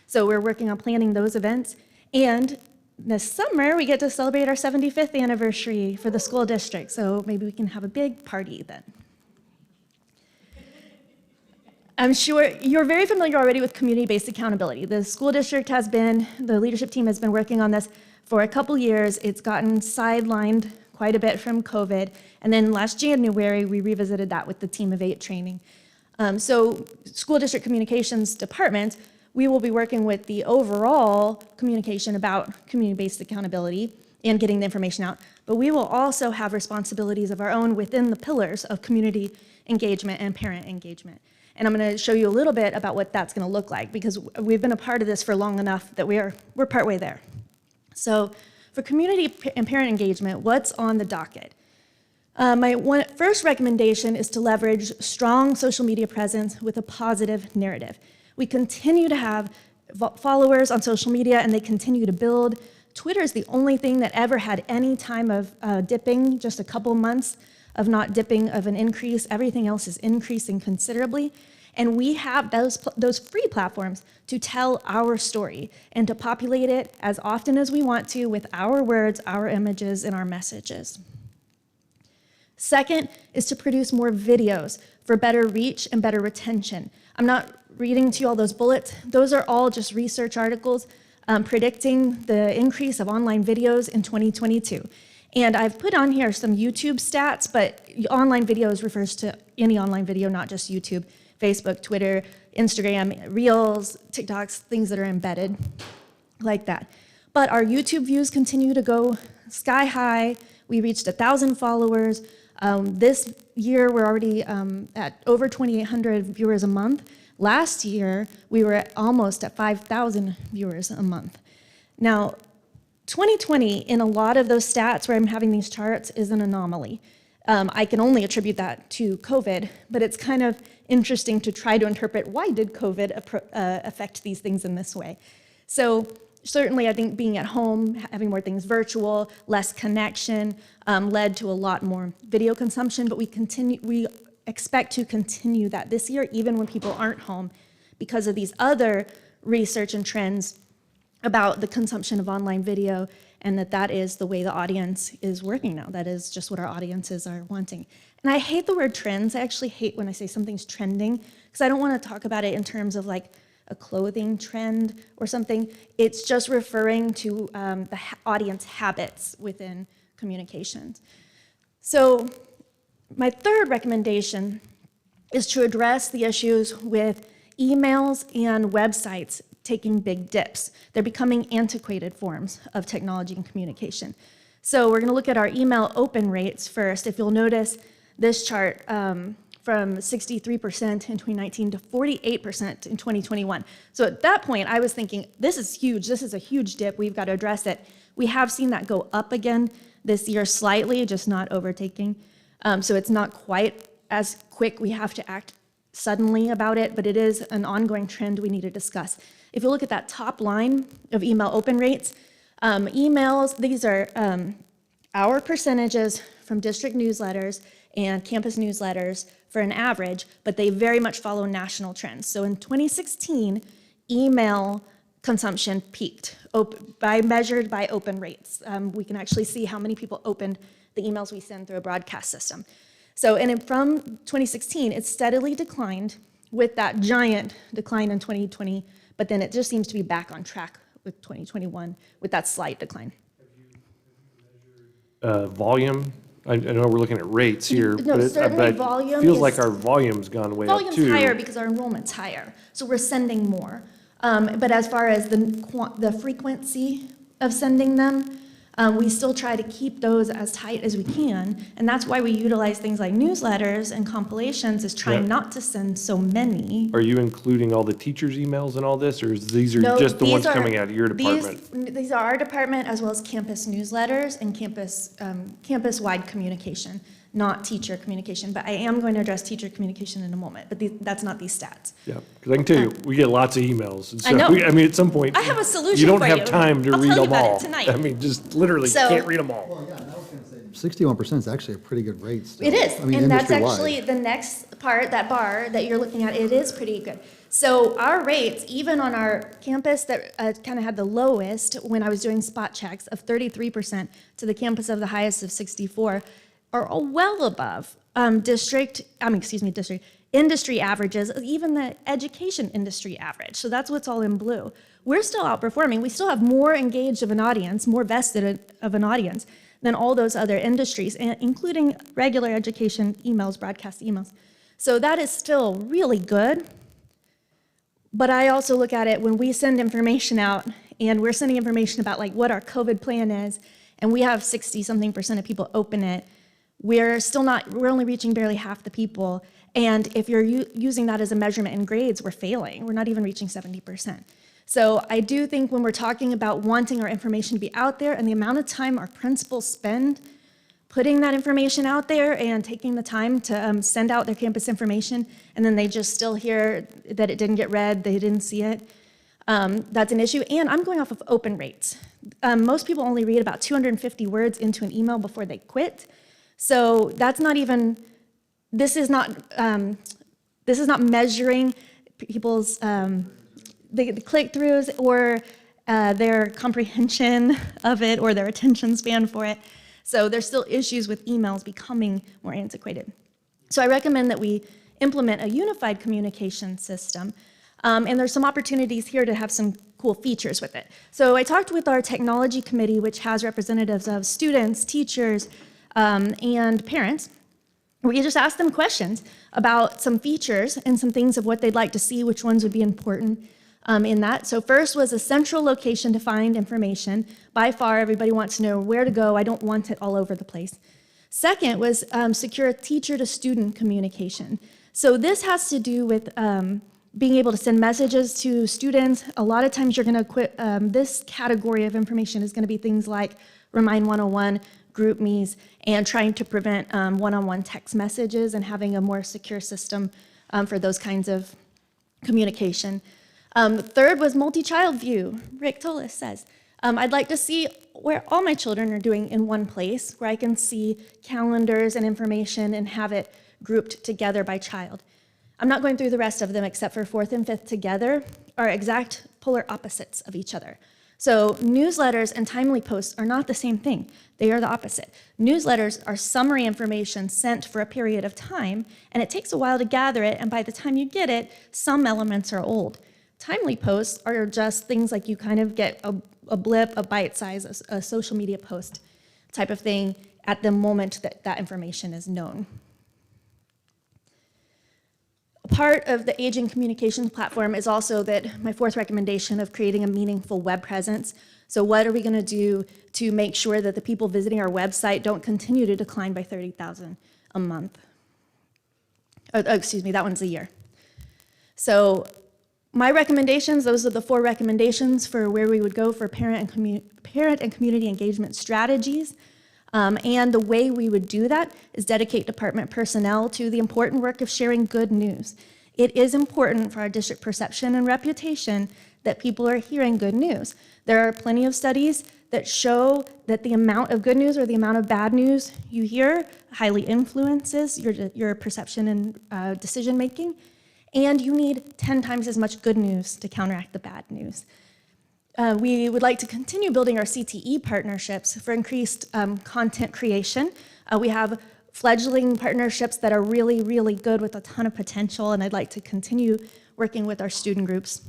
So we're working on planning those events. And this summer, we get to celebrate our 75th anniversary for the school district. So maybe we can have a big party then. I'm sure you're very familiar already with community-based accountability. The school district has been, the leadership team has been working on this for a couple years. It's gotten sidelined quite a bit from COVID. And then last January, we revisited that with the Team of 8 training. So school district communications department, we will be working with the overall communication about community-based accountability and getting the information out. But we will also have responsibilities of our own within the pillars of community engagement and parent engagement. And I'm going to show you a little bit about what that's going to look like, because we've been a part of this for long enough that we're partway there. So for community and parent engagement, what's on the docket? My first recommendation is to leverage strong social media presence with a positive narrative. We continue to have followers on social media, and they continue to build. Twitter is the only thing that ever had any time of dipping, just a couple months of not dipping of an increase. Everything else is increasing considerably. And we have those free platforms to tell our story and to populate it as often as we want to with our words, our images, and our messages. Second is to produce more videos for better reach and better retention. I'm not reading to you all those bullets. Those are all just research articles predicting the increase of online videos in 2022. And I've put on here some YouTube stats, but online videos refers to any online video, not just YouTube, Facebook, Twitter, Instagram, Reels, TikToks, things that are embedded like that. But our YouTube views continue to go sky high. We reached 1,000 followers. This year, we're already at over 2,800 viewers a month. Last year, we were almost at 5,000 viewers a month. Now, 2020, in a lot of those stats where I'm having these charts, is an anomaly. I can only attribute that to COVID, but it's kind of interesting to try to interpret why did COVID affect these things in this way. So certainly I think being at home, having more things virtual, less connection, led to a lot more video consumption, but we expect to continue that this year, even when people aren't home, because of these other research and trends about the consumption of online video, and that is the way the audience is working now. That is just what our audiences are wanting. And I hate the word trends. I actually hate when I say something's trending, because I don't want to talk about it in terms of like a clothing trend or something. It's just referring to the audience habits within communications. So my third recommendation is to address the issues with emails and websites taking big dips. They're becoming antiquated forms of technology and communication. So we're going to look at our email open rates first. If you'll notice this chart from 63% in 2019 to 48% in 2021. So at that point, I was thinking, this is huge. This is a huge dip. We've got to address it. We have seen that go up again this year slightly, just not overtaking. So it's not quite as quick. We have to act suddenly about it, but it is an ongoing trend we need to discuss. If you look at that top line of email open rates, emails, these are our percentages from district newsletters and campus newsletters for an average, but they very much follow national trends. So in 2016, email consumption peaked, measured by open rates. We can actually see how many people opened the emails we send through a broadcast system. So, and from 2016, it steadily declined with that giant decline in 2020, but then it just seems to be back on track with 2021 with that slight decline. Volume? I know we're looking at rates here, No, but certainly it volume feels is- like our volume's gone way up too. Volume's higher because our enrollment's higher, so we're sending more. But as far as the frequency of sending them, we still try to keep those as tight as we can, and that's why we utilize things like newsletters and compilations, is trying Yeah. not to send so many. Are you including all the teachers' emails and all this, or these are No, just the these ones are- coming out of your department? These are our department, as well as campus newsletters and campus-wide communication, not teacher communication. But I am going to address teacher communication in a moment, but that's not these stats. Yeah, because I can tell you, we get lots of emails. And I so know. I mean, at some point, I have a solution you don't for have you. time to I'll read tell you them about it all. tonight. I mean, just literally So- can't read them all. Well, yeah, and I was going to say, 61% is actually a pretty good rate still. It is, I mean, and that's industry-wide. actually the next part, that bar that you're looking at, it is pretty good. So our rates, even on our campus that kind of had the lowest when I was doing spot checks of 33% to the campus of the highest of 64, are all well above industry averages, even the education industry average. So that's what's all in blue. We're still outperforming. We still have more engaged of an audience, more vested of an audience than all those other industries, including regular education emails, broadcast emails. So that is still really good. But I also look at it when we send information out, and we're sending information about like what our COVID plan is, and we have 60-something% of people open it. We're only reaching barely half the people. And if you're using that as a measurement in grades, we're failing. We're not even reaching 70%. So I do think when we're talking about wanting our information to be out there and the amount of time our principals spend putting that information out there and taking the time to send out their campus information, and then they just still hear that it didn't get read, they didn't see it, that's an issue. And I'm going off of open rates. Most people only read about 250 words into an email before they quit. So that's not even, this is not measuring people's the click-throughs or their comprehension of it or their attention span for it. So there's still issues with emails becoming more antiquated. So I recommend that we implement a unified communication system. And there's some opportunities here to have some cool features with it. So I talked with our technology committee, which has representatives of students, teachers, and parents. We just asked them questions about some features and some things of what they'd like to see, which ones would be important. in that. So first was a central location to find information. By far, everybody wants to know where to go. I don't want it all over the place. Second was secure teacher-to-student communication. So this has to do with being able to send messages to students. A lot of times you're going to quit. This category of information is going to be things like Remind 101, GroupMe's, and trying to prevent one-on-one text messages and having a more secure system for those kinds of communication. Third was multi-child view. Rick Tolis says, I'd like to see where all my children are doing in one place, where I can see calendars and information and have it grouped together by child. I'm not going through the rest of them except for fourth and fifth together are exact polar opposites of each other. So newsletters and timely posts are not the same thing. They are the opposite. Newsletters are summary information sent for a period of time, and it takes a while to gather it, and by the time you get it, some elements are old. Timely posts are just things like you kind of get a blip, a bite size, a social media post type of thing at the moment that that information is known. Part of the Aging Communications Platform is also that my fourth recommendation of creating a meaningful web presence. So what are we going to do to make sure that the people visiting our website don't continue to decline by 30,000 a month? Excuse me, that one's a year. So my recommendations, those are the 4 recommendations for where we would go for parent and community engagement strategies. And the way we would do that is dedicate department personnel to the important work of sharing good news. It is important for our district perception and reputation that people are hearing good news. There are plenty of studies that show that the amount of good news or the amount of bad news you hear highly influences your perception and decision making. And you need 10 times as much good news to counteract the bad news. We would like to continue building our Cte partnerships for increased content creation. We have fledgling partnerships that are really, really good with a ton of potential, and I'd like to continue working with our student groups.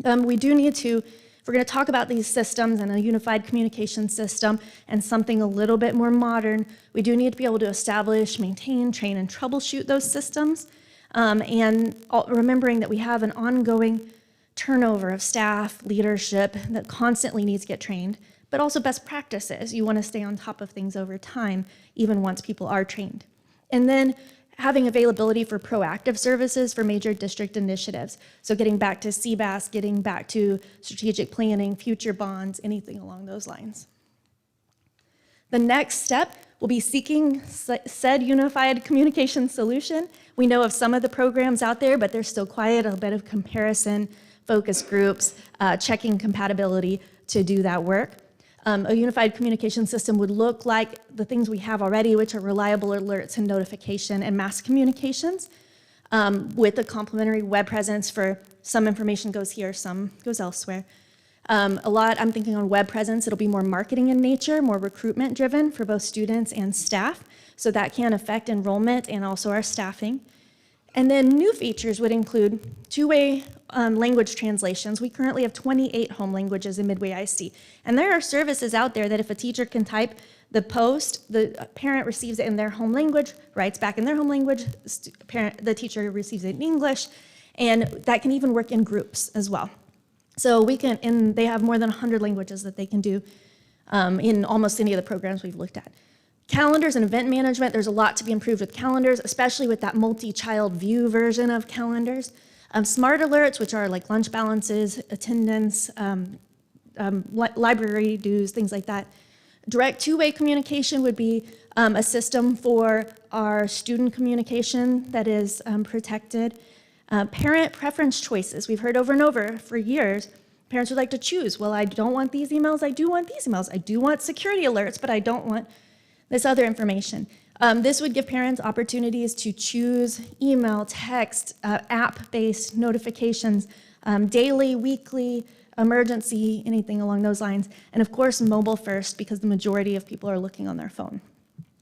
We do need to, if we're going to talk about these systems and a unified communication system and something a little bit more modern, we do need to be able to establish, maintain, train, and troubleshoot those systems. And remembering that we have an ongoing turnover of staff, leadership that constantly needs to get trained, but also best practices. You want to stay on top of things over time, even once people are trained. And then having availability for proactive services for major district initiatives. So getting back to CBAS, getting back to strategic planning, future bonds, anything along those lines. The next step will be seeking said unified communication solution. We know of some of the programs out there, but they're still quiet, a bit of comparison, focus groups, checking compatibility to do that work. A unified communication system would look like the things we have already, which are reliable alerts and notification and mass communications, with a complementary web presence for some information goes here, some goes elsewhere. I'm thinking on web presence, it'll be more marketing in nature, more recruitment driven for both students and staff, so that can affect enrollment and also our staffing. And then new features would include two-way language translations. We currently have 28 home languages in Midway IC. And there are services out there that if a teacher can type the post, the parent receives it in their home language, writes back in their home language, the teacher receives it in English, and that can even work in groups as well. So we can, and they have more than 100 languages that they can do in almost any of the programs we've looked at. Calendars and event management, there's a lot to be improved with calendars, especially with that multi-child view version of calendars. Smart alerts, which are like lunch balances, attendance, library dues, things like that. Direct two-way communication would be a system for our student communication that is protected. Parent preference choices, we've heard over and over for years, parents would like to choose, well, I don't want these emails, I do want these emails. I do want security alerts, but I don't want this other information. This would give parents opportunities to choose email, text, app-based notifications, daily, weekly, emergency, anything along those lines. And of course, mobile first, because the majority of people are looking on their phone.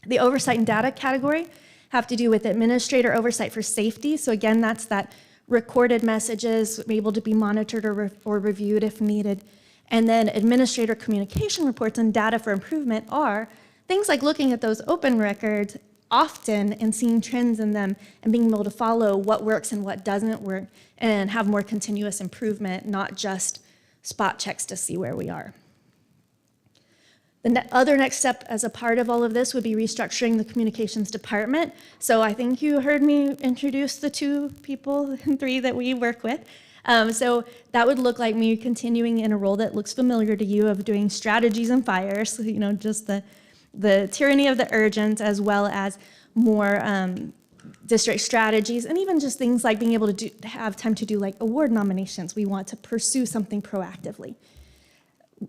The oversight and data category have to do with administrator oversight for safety. So again, that's that recorded messages able to be monitored or reviewed if needed. And then administrator communication reports and data for improvement are things like looking at those open records often and seeing trends in them and being able to follow what works and what doesn't work and have more continuous improvement, not just spot checks to see where we are. The other next step as a part of all of this would be restructuring the communications department. So I think you heard me introduce the 2 people and 3 that we work with. So that would look like me continuing in a role that looks familiar to you of doing strategies and fires, so, you know, just the tyranny of the urgent, as well as more district strategies, and even just things like being able to have time to do like award nominations. We want to pursue something proactively.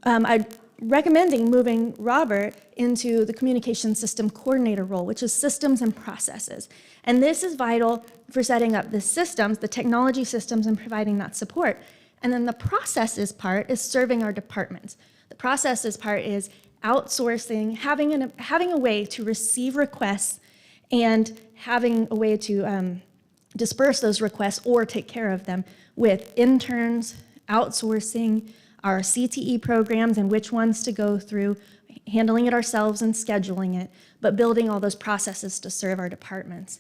I'm recommending moving Robert into the communication system coordinator role, which is systems and processes. And this is vital for setting up the systems, the technology systems, and providing that support. And then the processes part is serving our departments. The processes part is outsourcing, having a way to receive requests and having a way to disperse those requests or take care of them with interns, outsourcing, our CTE programs and which ones to go through, handling it ourselves and scheduling it, but building all those processes to serve our departments.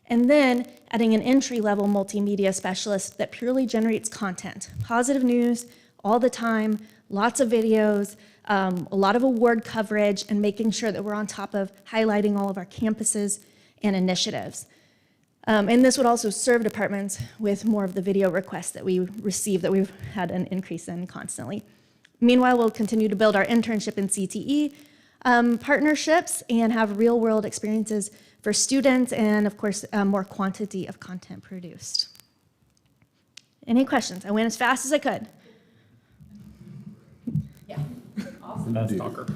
And then adding an entry-level multimedia specialist that purely generates content, positive news all the time, lots of videos, a lot of award coverage, and making sure that we're on top of highlighting all of our campuses and initiatives. And this would also serve departments with more of the video requests that we receive, that we've had an increase in constantly. Meanwhile, we'll continue to build our internship and CTE partnerships and have real-world experiences for students and, of course, more quantity of content produced. Any questions? I went as fast as I could. Best talker.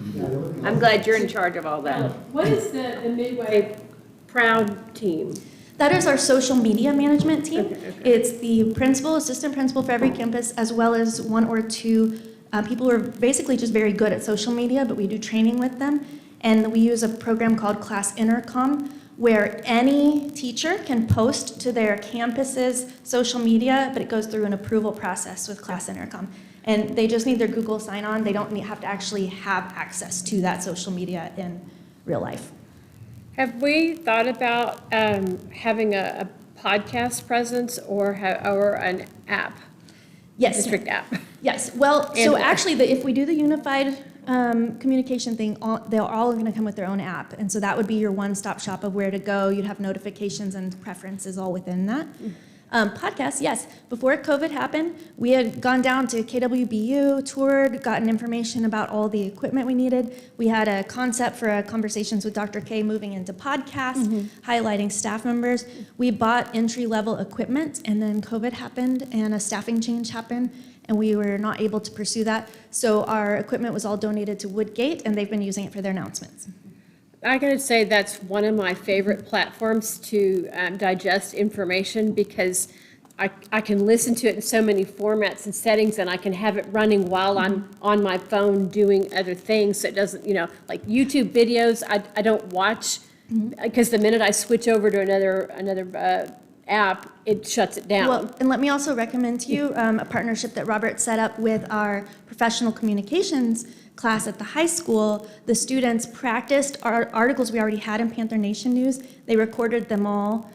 I'm glad you're in charge of all that. What is the Midway Proud team? That is our social media management team. Okay. It's the principal, assistant principal for every campus, as well as 1 or 2 people who are basically just very good at social media, but we do training with them. And we use a program called Class Intercom, where any teacher can post to their campus's social media, but it goes through an approval process with Class Intercom. And they just need their Google sign-on. They don't have to actually have access to that social media in real life. Have we thought about having a podcast presence or an app? Yes. District app? Yes. Well, And so or. actually, if we do the unified communication thing, they're all going to come with their own app. And so that would be your one-stop shop of where to go. You'd have notifications and preferences all within that. Podcasts, yes. Before COVID happened, we had gone down to KWBU, toured, gotten information about all the equipment we needed. We had a concept for conversations with Dr. K moving into podcasts, highlighting staff members. We bought entry-level equipment, and then COVID happened, and a staffing change happened, and we were not able to pursue that. So our equipment was all donated to Woodgate, and they've been using it for their announcements. I gotta say, that's one of my favorite platforms to digest information, because I can listen to it in so many formats and settings, and I can have it running while I'm on my phone doing other things. So it doesn't, like YouTube videos, I don't watch, because the minute I switch over to another app, it shuts it down. Well, and let me also recommend to you a partnership that Robert set up with our professional communications class at the high school. The students practiced our articles we already had in Panther Nation News. They recorded them all,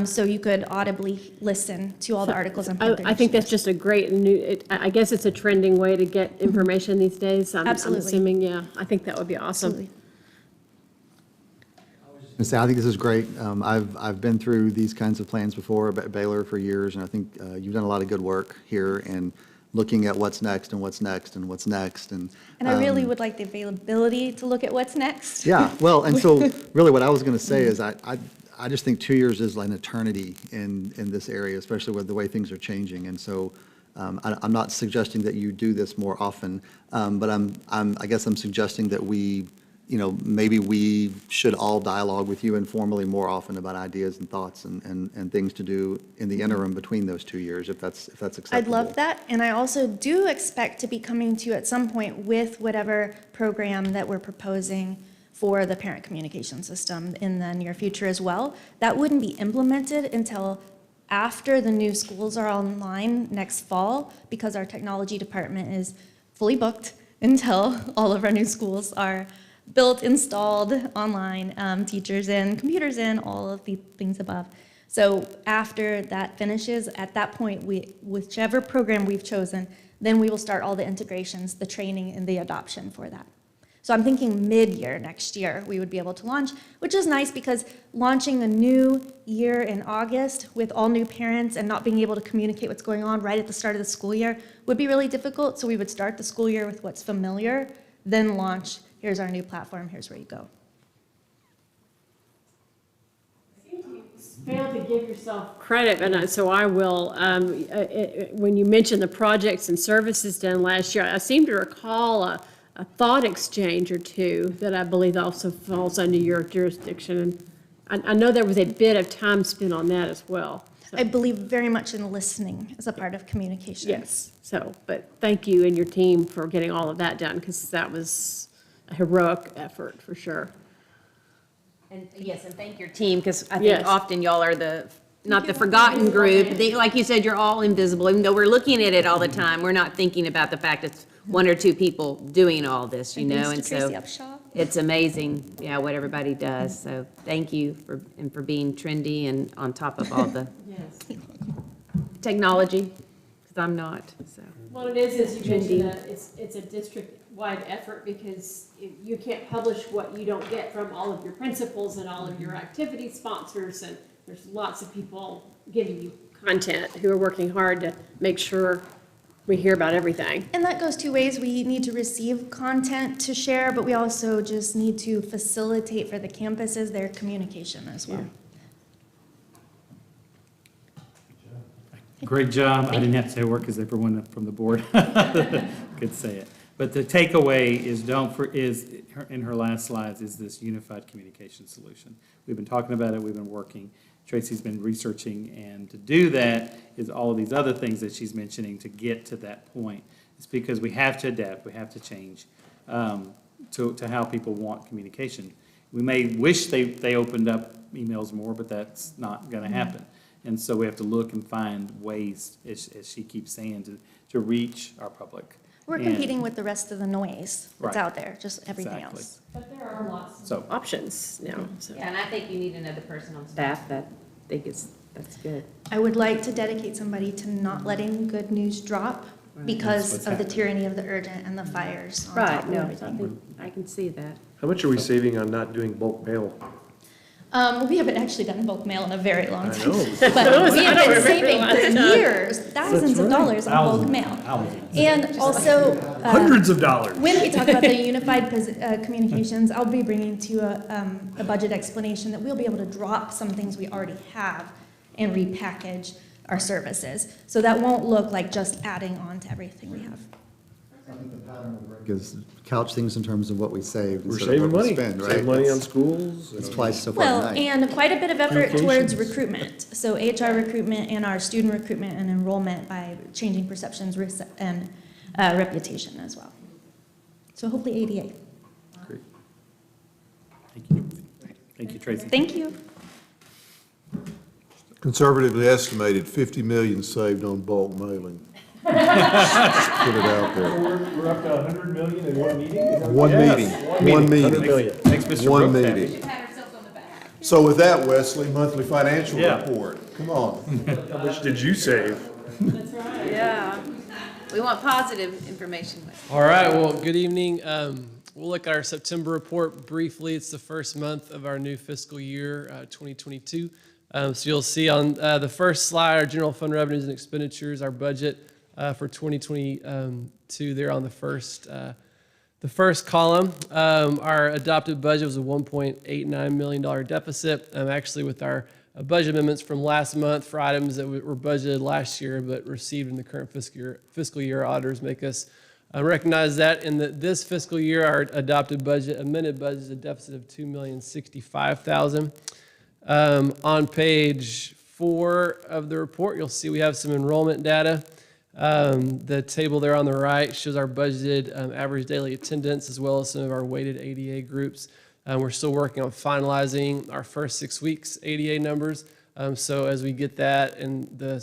so you could audibly listen to all the articles in Panther Nation. I think that's just a great new, I guess it's a trending way to get information these days. I'm assuming, yeah, I think that would be awesome. Absolutely. And so I think this is great. I've been through these kinds of plans before at Baylor for years, and I think you've done a lot of good work here in looking at what's next and what's next and what's next. And I really would like the availability to look at what's next. Yeah, well, and so really what I was going to say is I just think 2 years is like an eternity in this area, especially with the way things are changing. And so I'm not suggesting that you do this more often, but I guess I'm suggesting that we, maybe we should all dialogue with you informally more often about ideas and thoughts and things to do in the interim between those 2 years, if that's acceptable. I'd love that, and I also do expect to be coming to you at some point with whatever program that we're proposing for the parent communication system in the near future as well. That wouldn't be implemented until after the new schools are online next fall, because our technology department is fully booked until all of our new schools are built, installed, online, teachers in, computers in, all of the things above. So after that finishes, at that point, whichever program we've chosen, then we will start all the integrations, the training, and the adoption for that. So I'm thinking mid-year next year, we would be able to launch, which is nice because launching a new year in August with all new parents and not being able to communicate what's going on right at the start of the school year would be really difficult. So we would start the school year with what's familiar, then launch, here's our new platform, here's where you go. Failed to give yourself credit, and so I will. When you mentioned the projects and services done last year, I seem to recall a thought exchange or two that I believe also falls under your jurisdiction. And I know there was a bit of time spent on that as well. So. I believe very much in listening as a part of communication. Yes. So, but thank you and your team for getting all of that done, because that was a heroic effort for sure. And yes, and thank your team, because I think Yes. often y'all are not the forgotten group. Like you said, you're all invisible, even though we're looking at it all the time. We're not thinking about the fact it's one or two people doing all this, you know, and so it's amazing, yeah, what everybody does. So thank you for being trendy and on top of all the technology, because I'm not, so. Well, it is you mentioned that it's a district-wide effort, because you can't publish what you don't get from all of your principals and all of your activity sponsors, and there's lots of people giving you content who are working hard to make sure we hear about everything. And that goes two ways. We need to receive content to share, but we also just need to facilitate for the campuses their communication as well. Great job. I didn't have to say a word because everyone from the board could say it. But the takeaway is in her last slides is this unified communication solution. We've been talking about it. We've been working. Tracy's been researching, and to do that is all of these other things that she's mentioning to get to that point. It's because we have to adapt, we have to change to how people want communication. We may wish they opened up emails more, but that's not going to happen. And so we have to look and find ways, as she keeps saying, to reach our public. We're competing with the rest of the noise that's out there, just everything else. But there are lots of options now. So. Yeah, and I think you need another person on staff that that's good. I would like to dedicate somebody to not letting good news drop because of the tyranny of the urgent and the fires on top of everything. I can see that. How much are we saving on not doing bulk mail? We haven't actually done bulk mail in a very long time. I know. But we have been saving for years, thousands of dollars on bulk mail. And also, Hundreds of dollars. when we talk about the unified communications, I'll be bringing to a budget explanation that we'll be able to drop some things we already have and repackage our services. So that won't look like just adding on to everything we have. I think the pattern of work is couch things in terms of what we saved. We're instead of saving what we money. spend, right? Save money on That's- schools. It's twice so far Well, tonight. and quite a bit of effort towards Communications. recruitment. So HR recruitment and our student recruitment and enrollment by changing perceptions and reputation as well. So hopefully ADA. Great. Thank you. Thank you, Tracy. Thank you. Conservatively estimated 50 million saved on bulk mailing. Put it out there. We're up to 100 million in one meeting? Is that One what- meeting, Yes. one meeting. Makes Mr. One Brooks happy. meeting. So with that, Wesley, monthly financial Yeah. report. Come on. How much did you save? Yeah. We want positive information. All right, well, good evening. We'll look at our September report briefly. It's the first month of our new fiscal year, 2022. So you'll see on the first slide, our general fund revenues and expenditures, our budget for 2022 there on the first column. Our adopted budget was a $1.89 million deficit. Actually, with our budget amendments from last month for items that were budgeted last year but received in the current fiscal year, auditors make us recognize that in this fiscal year, our adopted budget, amended budget, is a deficit of $2,065,000. On page 4 of the report, you'll see we have some enrollment data. The table there on the right shows our budgeted average daily attendance as well as some of our weighted ADA groups. We're still working on finalizing our first 6 weeks ADA numbers. So as we get that in the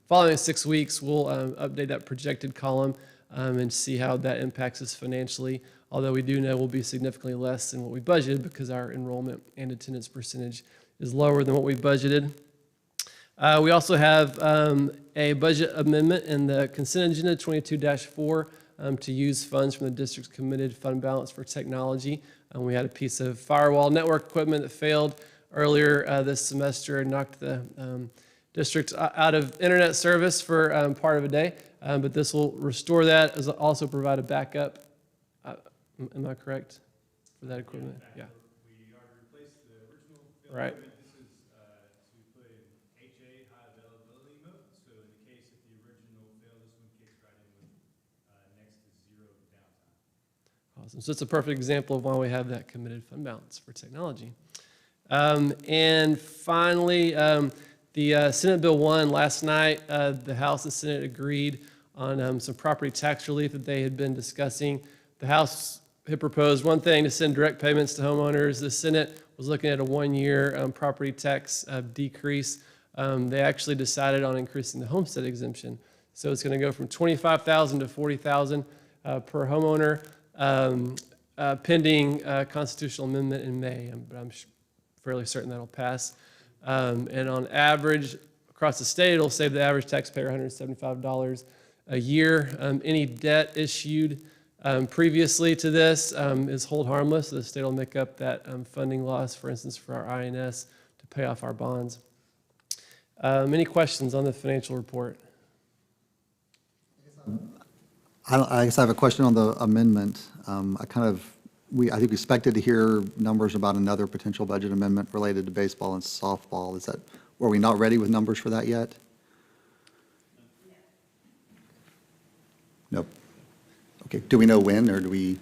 following 6 weeks, we'll update that projected column and see how that impacts us financially, although we do know we'll be significantly less than what we budgeted because our enrollment and attendance percentage is lower than what we budgeted. We also have a budget amendment in the consent agenda 22-4 to use funds from the district's committed fund balance for technology. We had a piece of firewall network equipment that failed earlier this semester and knocked the district out of internet service for part of a day, but this will restore that, as also provide a backup. Am I correct for that equipment? Yeah. We are to replace the original failed Right. equipment. This is to put in HA, high availability mode. So in the case if the original failed, this one kicks right in with next to zero downtime. Awesome. So it's a perfect example of why we have that committed fund balance for technology. And finally, the Senate Bill 1 last night, the House and Senate agreed on some property tax relief that they had been discussing. The House had proposed one thing, to send direct payments to homeowners. The Senate was looking at a one-year property tax decrease. They actually decided on increasing the homestead exemption. So it's going to go from $25,000 to $40,000 per homeowner, pending constitutional amendment in May. But I'm fairly certain that'll pass. And on average, across the state, it'll save the average taxpayer $175 a year. Any debt issued previously to this is hold harmless. The state will make up that funding loss, for instance, for our INS to pay off our bonds. Any questions on the financial report? I guess I have a question on the amendment. I think we expected to hear numbers about another potential budget amendment related to baseball and softball. Were we not ready with numbers for that yet? Nope. Okay, do we know when, or do we?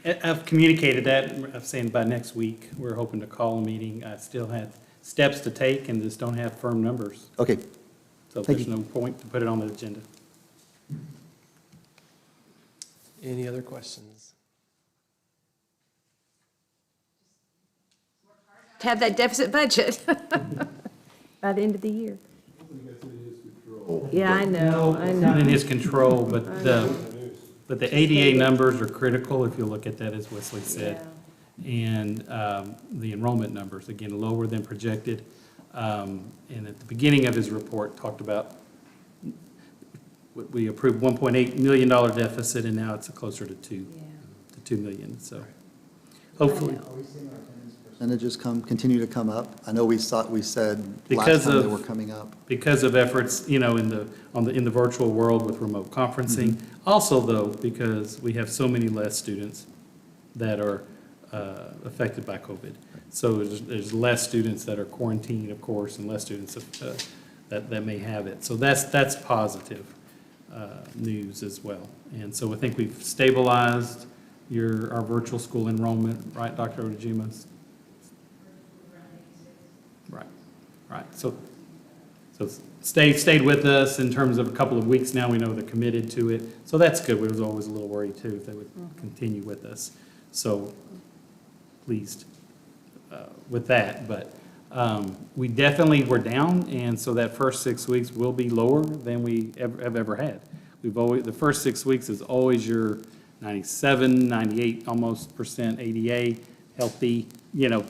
I've communicated that. I'm saying by next week, we're hoping to call a meeting. I still have steps to take and just don't have firm numbers. Okay. So Thank there's you. no point to put it on the agenda. Any other questions? Have that deficit budget by the end of the year. Yeah, I know, I It's not in know. his control, but the ADA numbers are critical, if you look at that, as Wesley said. And the enrollment numbers, again, lower than projected. And at the beginning of his report, talked about, we approved $1.8 million deficit, and now it's closer to $2 million, so hopefully. Are we seeing our attendance percentages continue to come up? I know we said last Because time they of- were coming up. Because of efforts, in the virtual world with remote conferencing. Also, though, because we have so many less students that are affected by COVID. So there's less students that are quarantined, of course, and less students that may have it. So that's positive news as well. And so I think we've stabilized our virtual school enrollment, right, Dr. Otajima? Right. So stayed with us in terms of a couple of weeks now. We know they're committed to it. So that's good. We was always a little worried too if they would continue with us. So pleased with that. But we definitely were down, and so that first 6 weeks will be lower than we have ever had. The first 6 weeks is always your 97, 98 almost % ADA, healthy,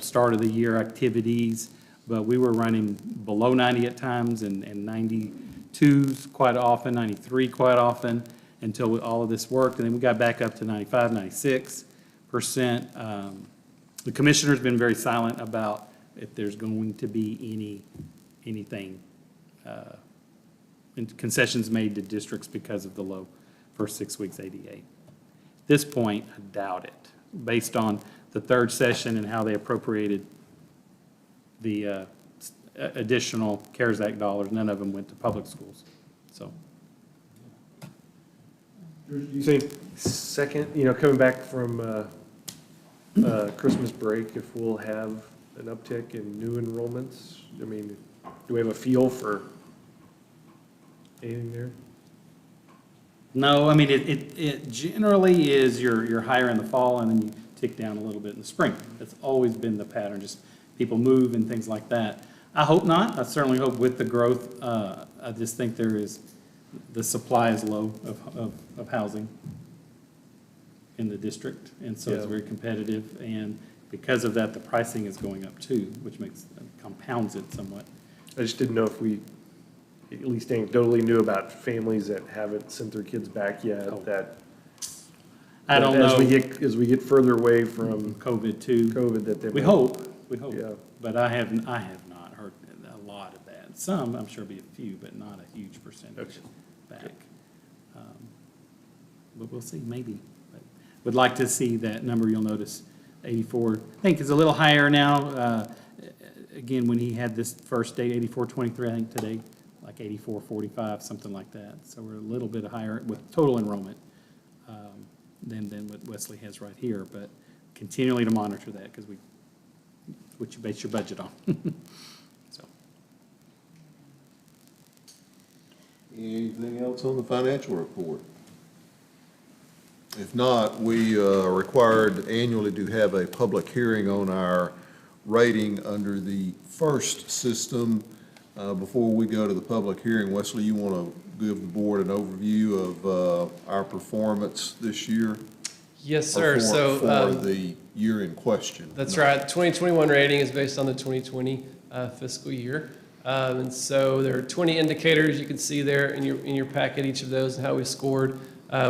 start of the year activities. But we were running below 90 at times and 92s quite often, 93 quite often, until all of this worked. And then we got back up to 95, 96%. The commissioner's been very silent about if there's going to be anything, concessions made to districts because of the low first 6 weeks ADA. At this point, I doubt it, based on the third session and how they appropriated the additional CARES Act dollars. None of them went to public schools, so. Do you think coming back from Christmas break, if we'll have an uptick in new enrollments? I mean, do we have a feel for anything there? No, I mean, it generally is you're higher in the fall and then you tick down a little bit in the spring. That's always been the pattern, just people move and things like that. I hope not. I certainly hope with the growth, I just think there is the supply is low of housing in the district, and so it's Yeah. very competitive, and because of that, the pricing is going up too, which compounds it somewhat. I just didn't know if we, at least anecdotally, knew about families that haven't sent their kids back yet, that. I don't As we know. as we get further away from COVID too. COVID, that they. We might- hope, Yeah. but I have not heard a lot of that. Some, I'm sure, be a few, but not a huge percentage back. But we'll see, maybe. But would like to see that number. You'll notice 84, I think is a little higher now. Again, when he had this first date, 84.23, I think today, like 84.45, something like that. So we're a little bit higher with total enrollment than what Wesley has right here, but continually to monitor that because what you base your budget on. So. Anything else on the financial report? If not, we are required annually to have a public hearing on our rating under the first system. Before we go to the public hearing, Wesley, you want to give the board an overview of our performance this year? Yes, sir. For the year in question. That's right. 2021 rating is based on the 2020 fiscal year. And so there are 20 indicators you can see there in your packet, each of those and how we scored.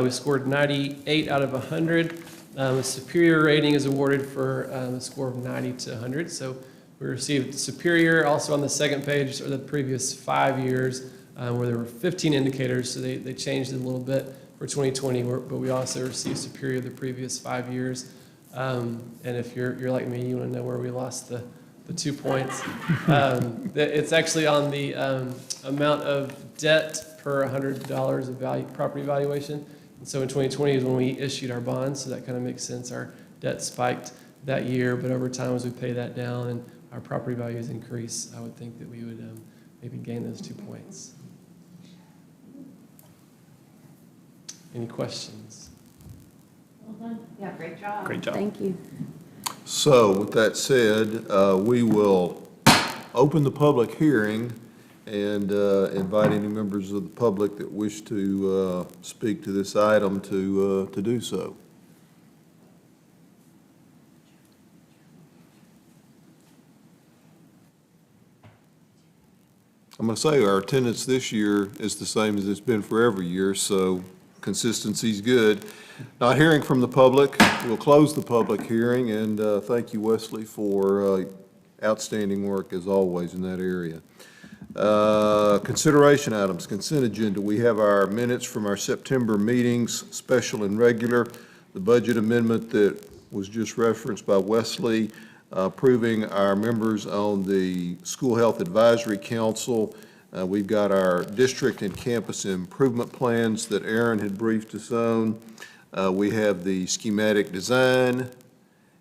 We scored 98 out of 100. A superior rating is awarded for a score of 90 to 100. So we received superior. Also on the second page are the previous 5 years where there were 15 indicators. So they changed it a little bit for 2020, but we also received superior the previous 5 years. And if you're like me, you want to know where we lost the 2 points. It's actually on the amount of debt per $100 of property valuation. And so in 2020 is when we issued our bonds, so that kind of makes sense. Our debt spiked that year, but over time as we pay that down and our property values increase, I would think that we would maybe gain those 2 points. Any questions? Well done. Yeah, great job. Great job. Thank you. So with that said, we will open the public hearing and invite any members of the public that wish to speak to this item to do so. I'm going to say our attendance this year is the same as it's been for every year, so consistency's good. Not hearing from the public, we'll close the public hearing, and thank you, Wesley, for outstanding work as always in that area. Consideration items, consent agenda. We have our minutes from our September meetings, special and regular, the budget amendment that was just referenced by Wesley, approving our members on the School Health Advisory Council. We've got our district and campus improvement plans that Aaron had briefed us on. We have the schematic design,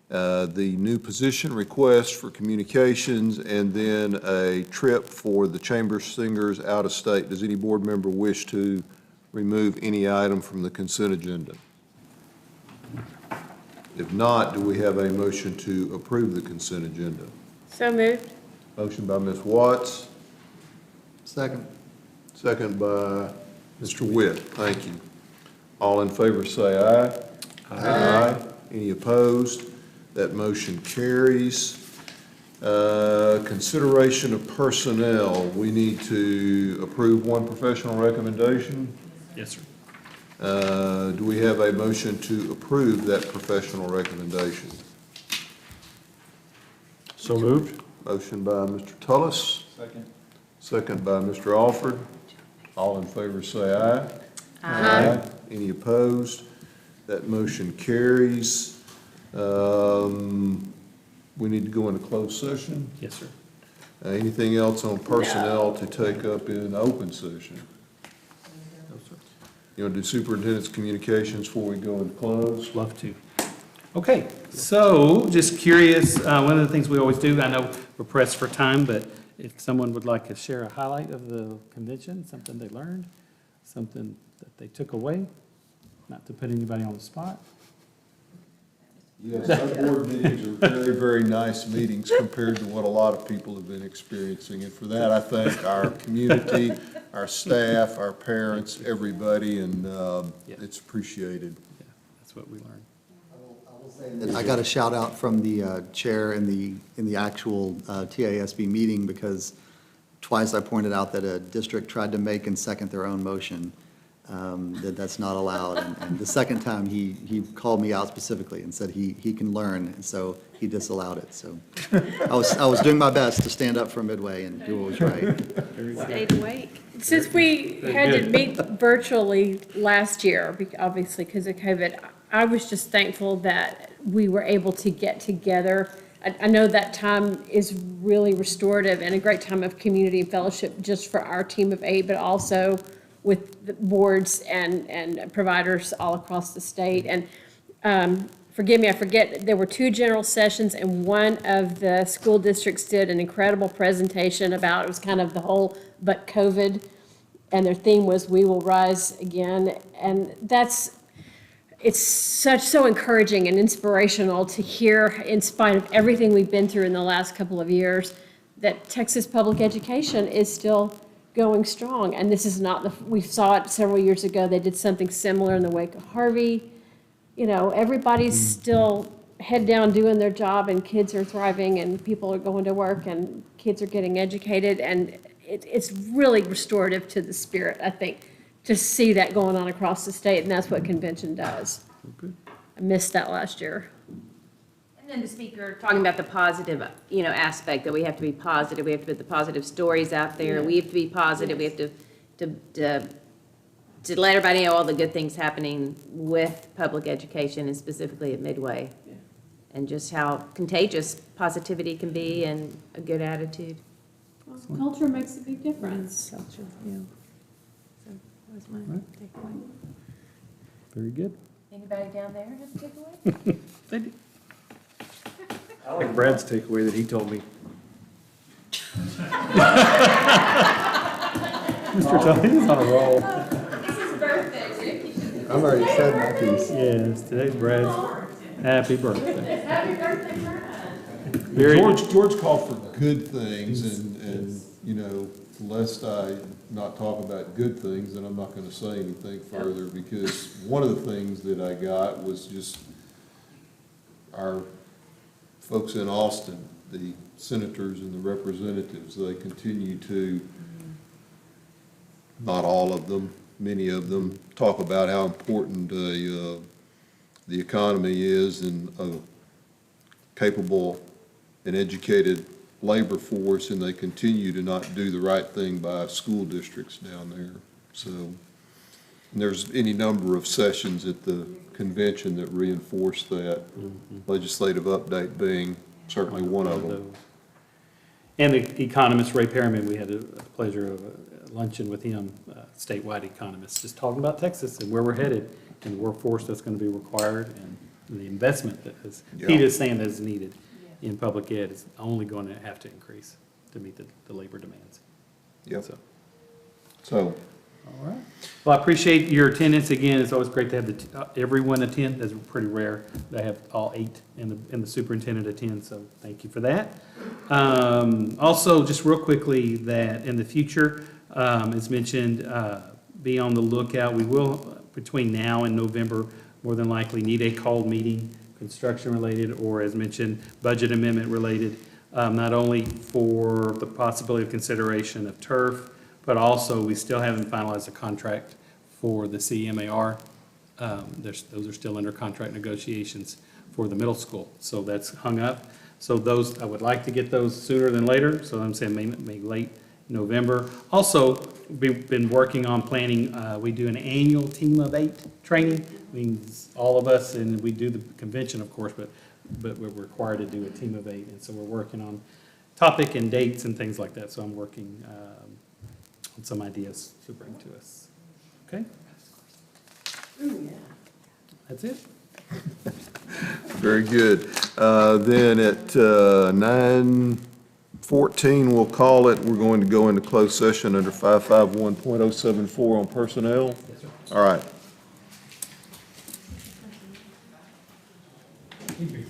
the new position request for communications, and then a trip for the chamber singers out of state. Does any board member wish to remove any item from the consent agenda? If not, do we have a motion to approve the consent agenda? So moved. Motion by Ms. Watts, Second. second by Mr. Witt. Thank you. All in favor say aye. Aye. Any opposed? That motion carries. Consideration of personnel. We need to approve one professional recommendation. Yes, sir. Do we have a motion to approve that professional recommendation? So moved. Motion by Mr. Tullis. Second. Second by Mr. Alford. All in favor say aye. Aye. Any opposed? That motion carries. We need to go into closed session. Yes, sir. Anything else on personnel to take up in open session? You want to do superintendent's communications before we go into close? Love to. Okay, so just curious, one of the things we always do, I know we're pressed for time, but if someone would like to share a highlight of the convention, something they learned, something that they took away, not to put anybody on the spot. Yes, our board meetings are very, very nice meetings compared to what a lot of people have been experiencing. And for that, I thank our community, our staff, our parents, everybody, and it's appreciated. Yeah, that's what we learned. I got a shout out from the chair in the actual TASB meeting, because twice I pointed out that a district tried to make and second their own motion, that's not allowed. And the second time, he called me out specifically and said he can learn, and so he disallowed it. So I was doing my best to stand up for Midway and do what was right. Stayed awake. Since we had to meet virtually last year, obviously because of COVID, I was just thankful that we were able to get together. I know that time is really restorative and a great time of community and fellowship just for our team of 8, but also with the boards and providers all across the state. And forgive me, I forget, there were 2 general sessions, and one of the school districts did an incredible presentation about, it was kind of the whole but COVID, and their theme was "We Will Rise Again." And it's so encouraging and inspirational to hear, in spite of everything we've been through in the last couple of years, that Texas public education is still going strong. And this is not we saw it several years ago. They did something similar in the wake of Harvey. You know, everybody's still head down doing their job, and kids are thriving, and people are going to work, and kids are getting educated. And it's really restorative to the spirit, I think, to see that going on across the state, and that's what convention does. I missed that last year. And then the speaker talking about the positive, aspect, that we have to be positive. We have to put the positive stories out there. Yeah. We have to be positive. We have to let everybody know all the good things happening with public education, and specifically at Midway. Yeah. And just how contagious positivity can be, and a good attitude. Well, culture makes a big difference. Culture, yeah. So that was my takeaway. Very good. Anybody down there have a takeaway? They did. I like Brad's takeaway that he told me. Mr. Tony's on a roll. It's his birthday, too. I've already said my piece. Yes, today's Brad's happy birthday. Happy birthday, Brad. George called for good things, and lest I not talk about good things, then I'm not gonna say anything further, because one of the things that I got was just our folks in Austin, the senators and the representatives, they continue to, not all of them, many of them, talk about how important the economy is, and a capable and educated labor force, and they continue to not do the right thing by school districts down there. So, and there's any number of sessions at the convention that reinforce that, legislative update being certainly one of them. And the economist, Ray Perryman, we had a pleasure of a luncheon with him, statewide economist, just talking about Texas and where we're headed, and the workforce that's going to be required, and the investment that is, he is saying that is needed in public ed is only going to have to increase to meet the labor demands. Yep. So, all right. Well, I appreciate your attendance again. It's always great to have everyone attend. That's pretty rare. They have all 8 and the superintendent attend, so thank you for that. Also, just real quickly, that in the future, as mentioned, be on the lookout. We will, between now and November, more than likely need a called meeting, construction related, or as mentioned, budget amendment related, not only for the possibility of consideration of turf, but also we still haven't finalized a contract for the CMAR. Those are still under contract negotiations for the middle school, so that's hung up. So those, I would like to get those sooner than later, so I'm saying maybe late November. Also, we've been working on planning, we do an annual Team of 8 training, means all of us, and we do the convention, of course, but we're required to do a Team of 8, and so we're working on topic and dates and things like that, so I'm working on some ideas to bring to us. Okay? That's it. Very good. Then at 9:14, we'll call it. We're going to go into closed session under 551.074 on personnel. All right. Me.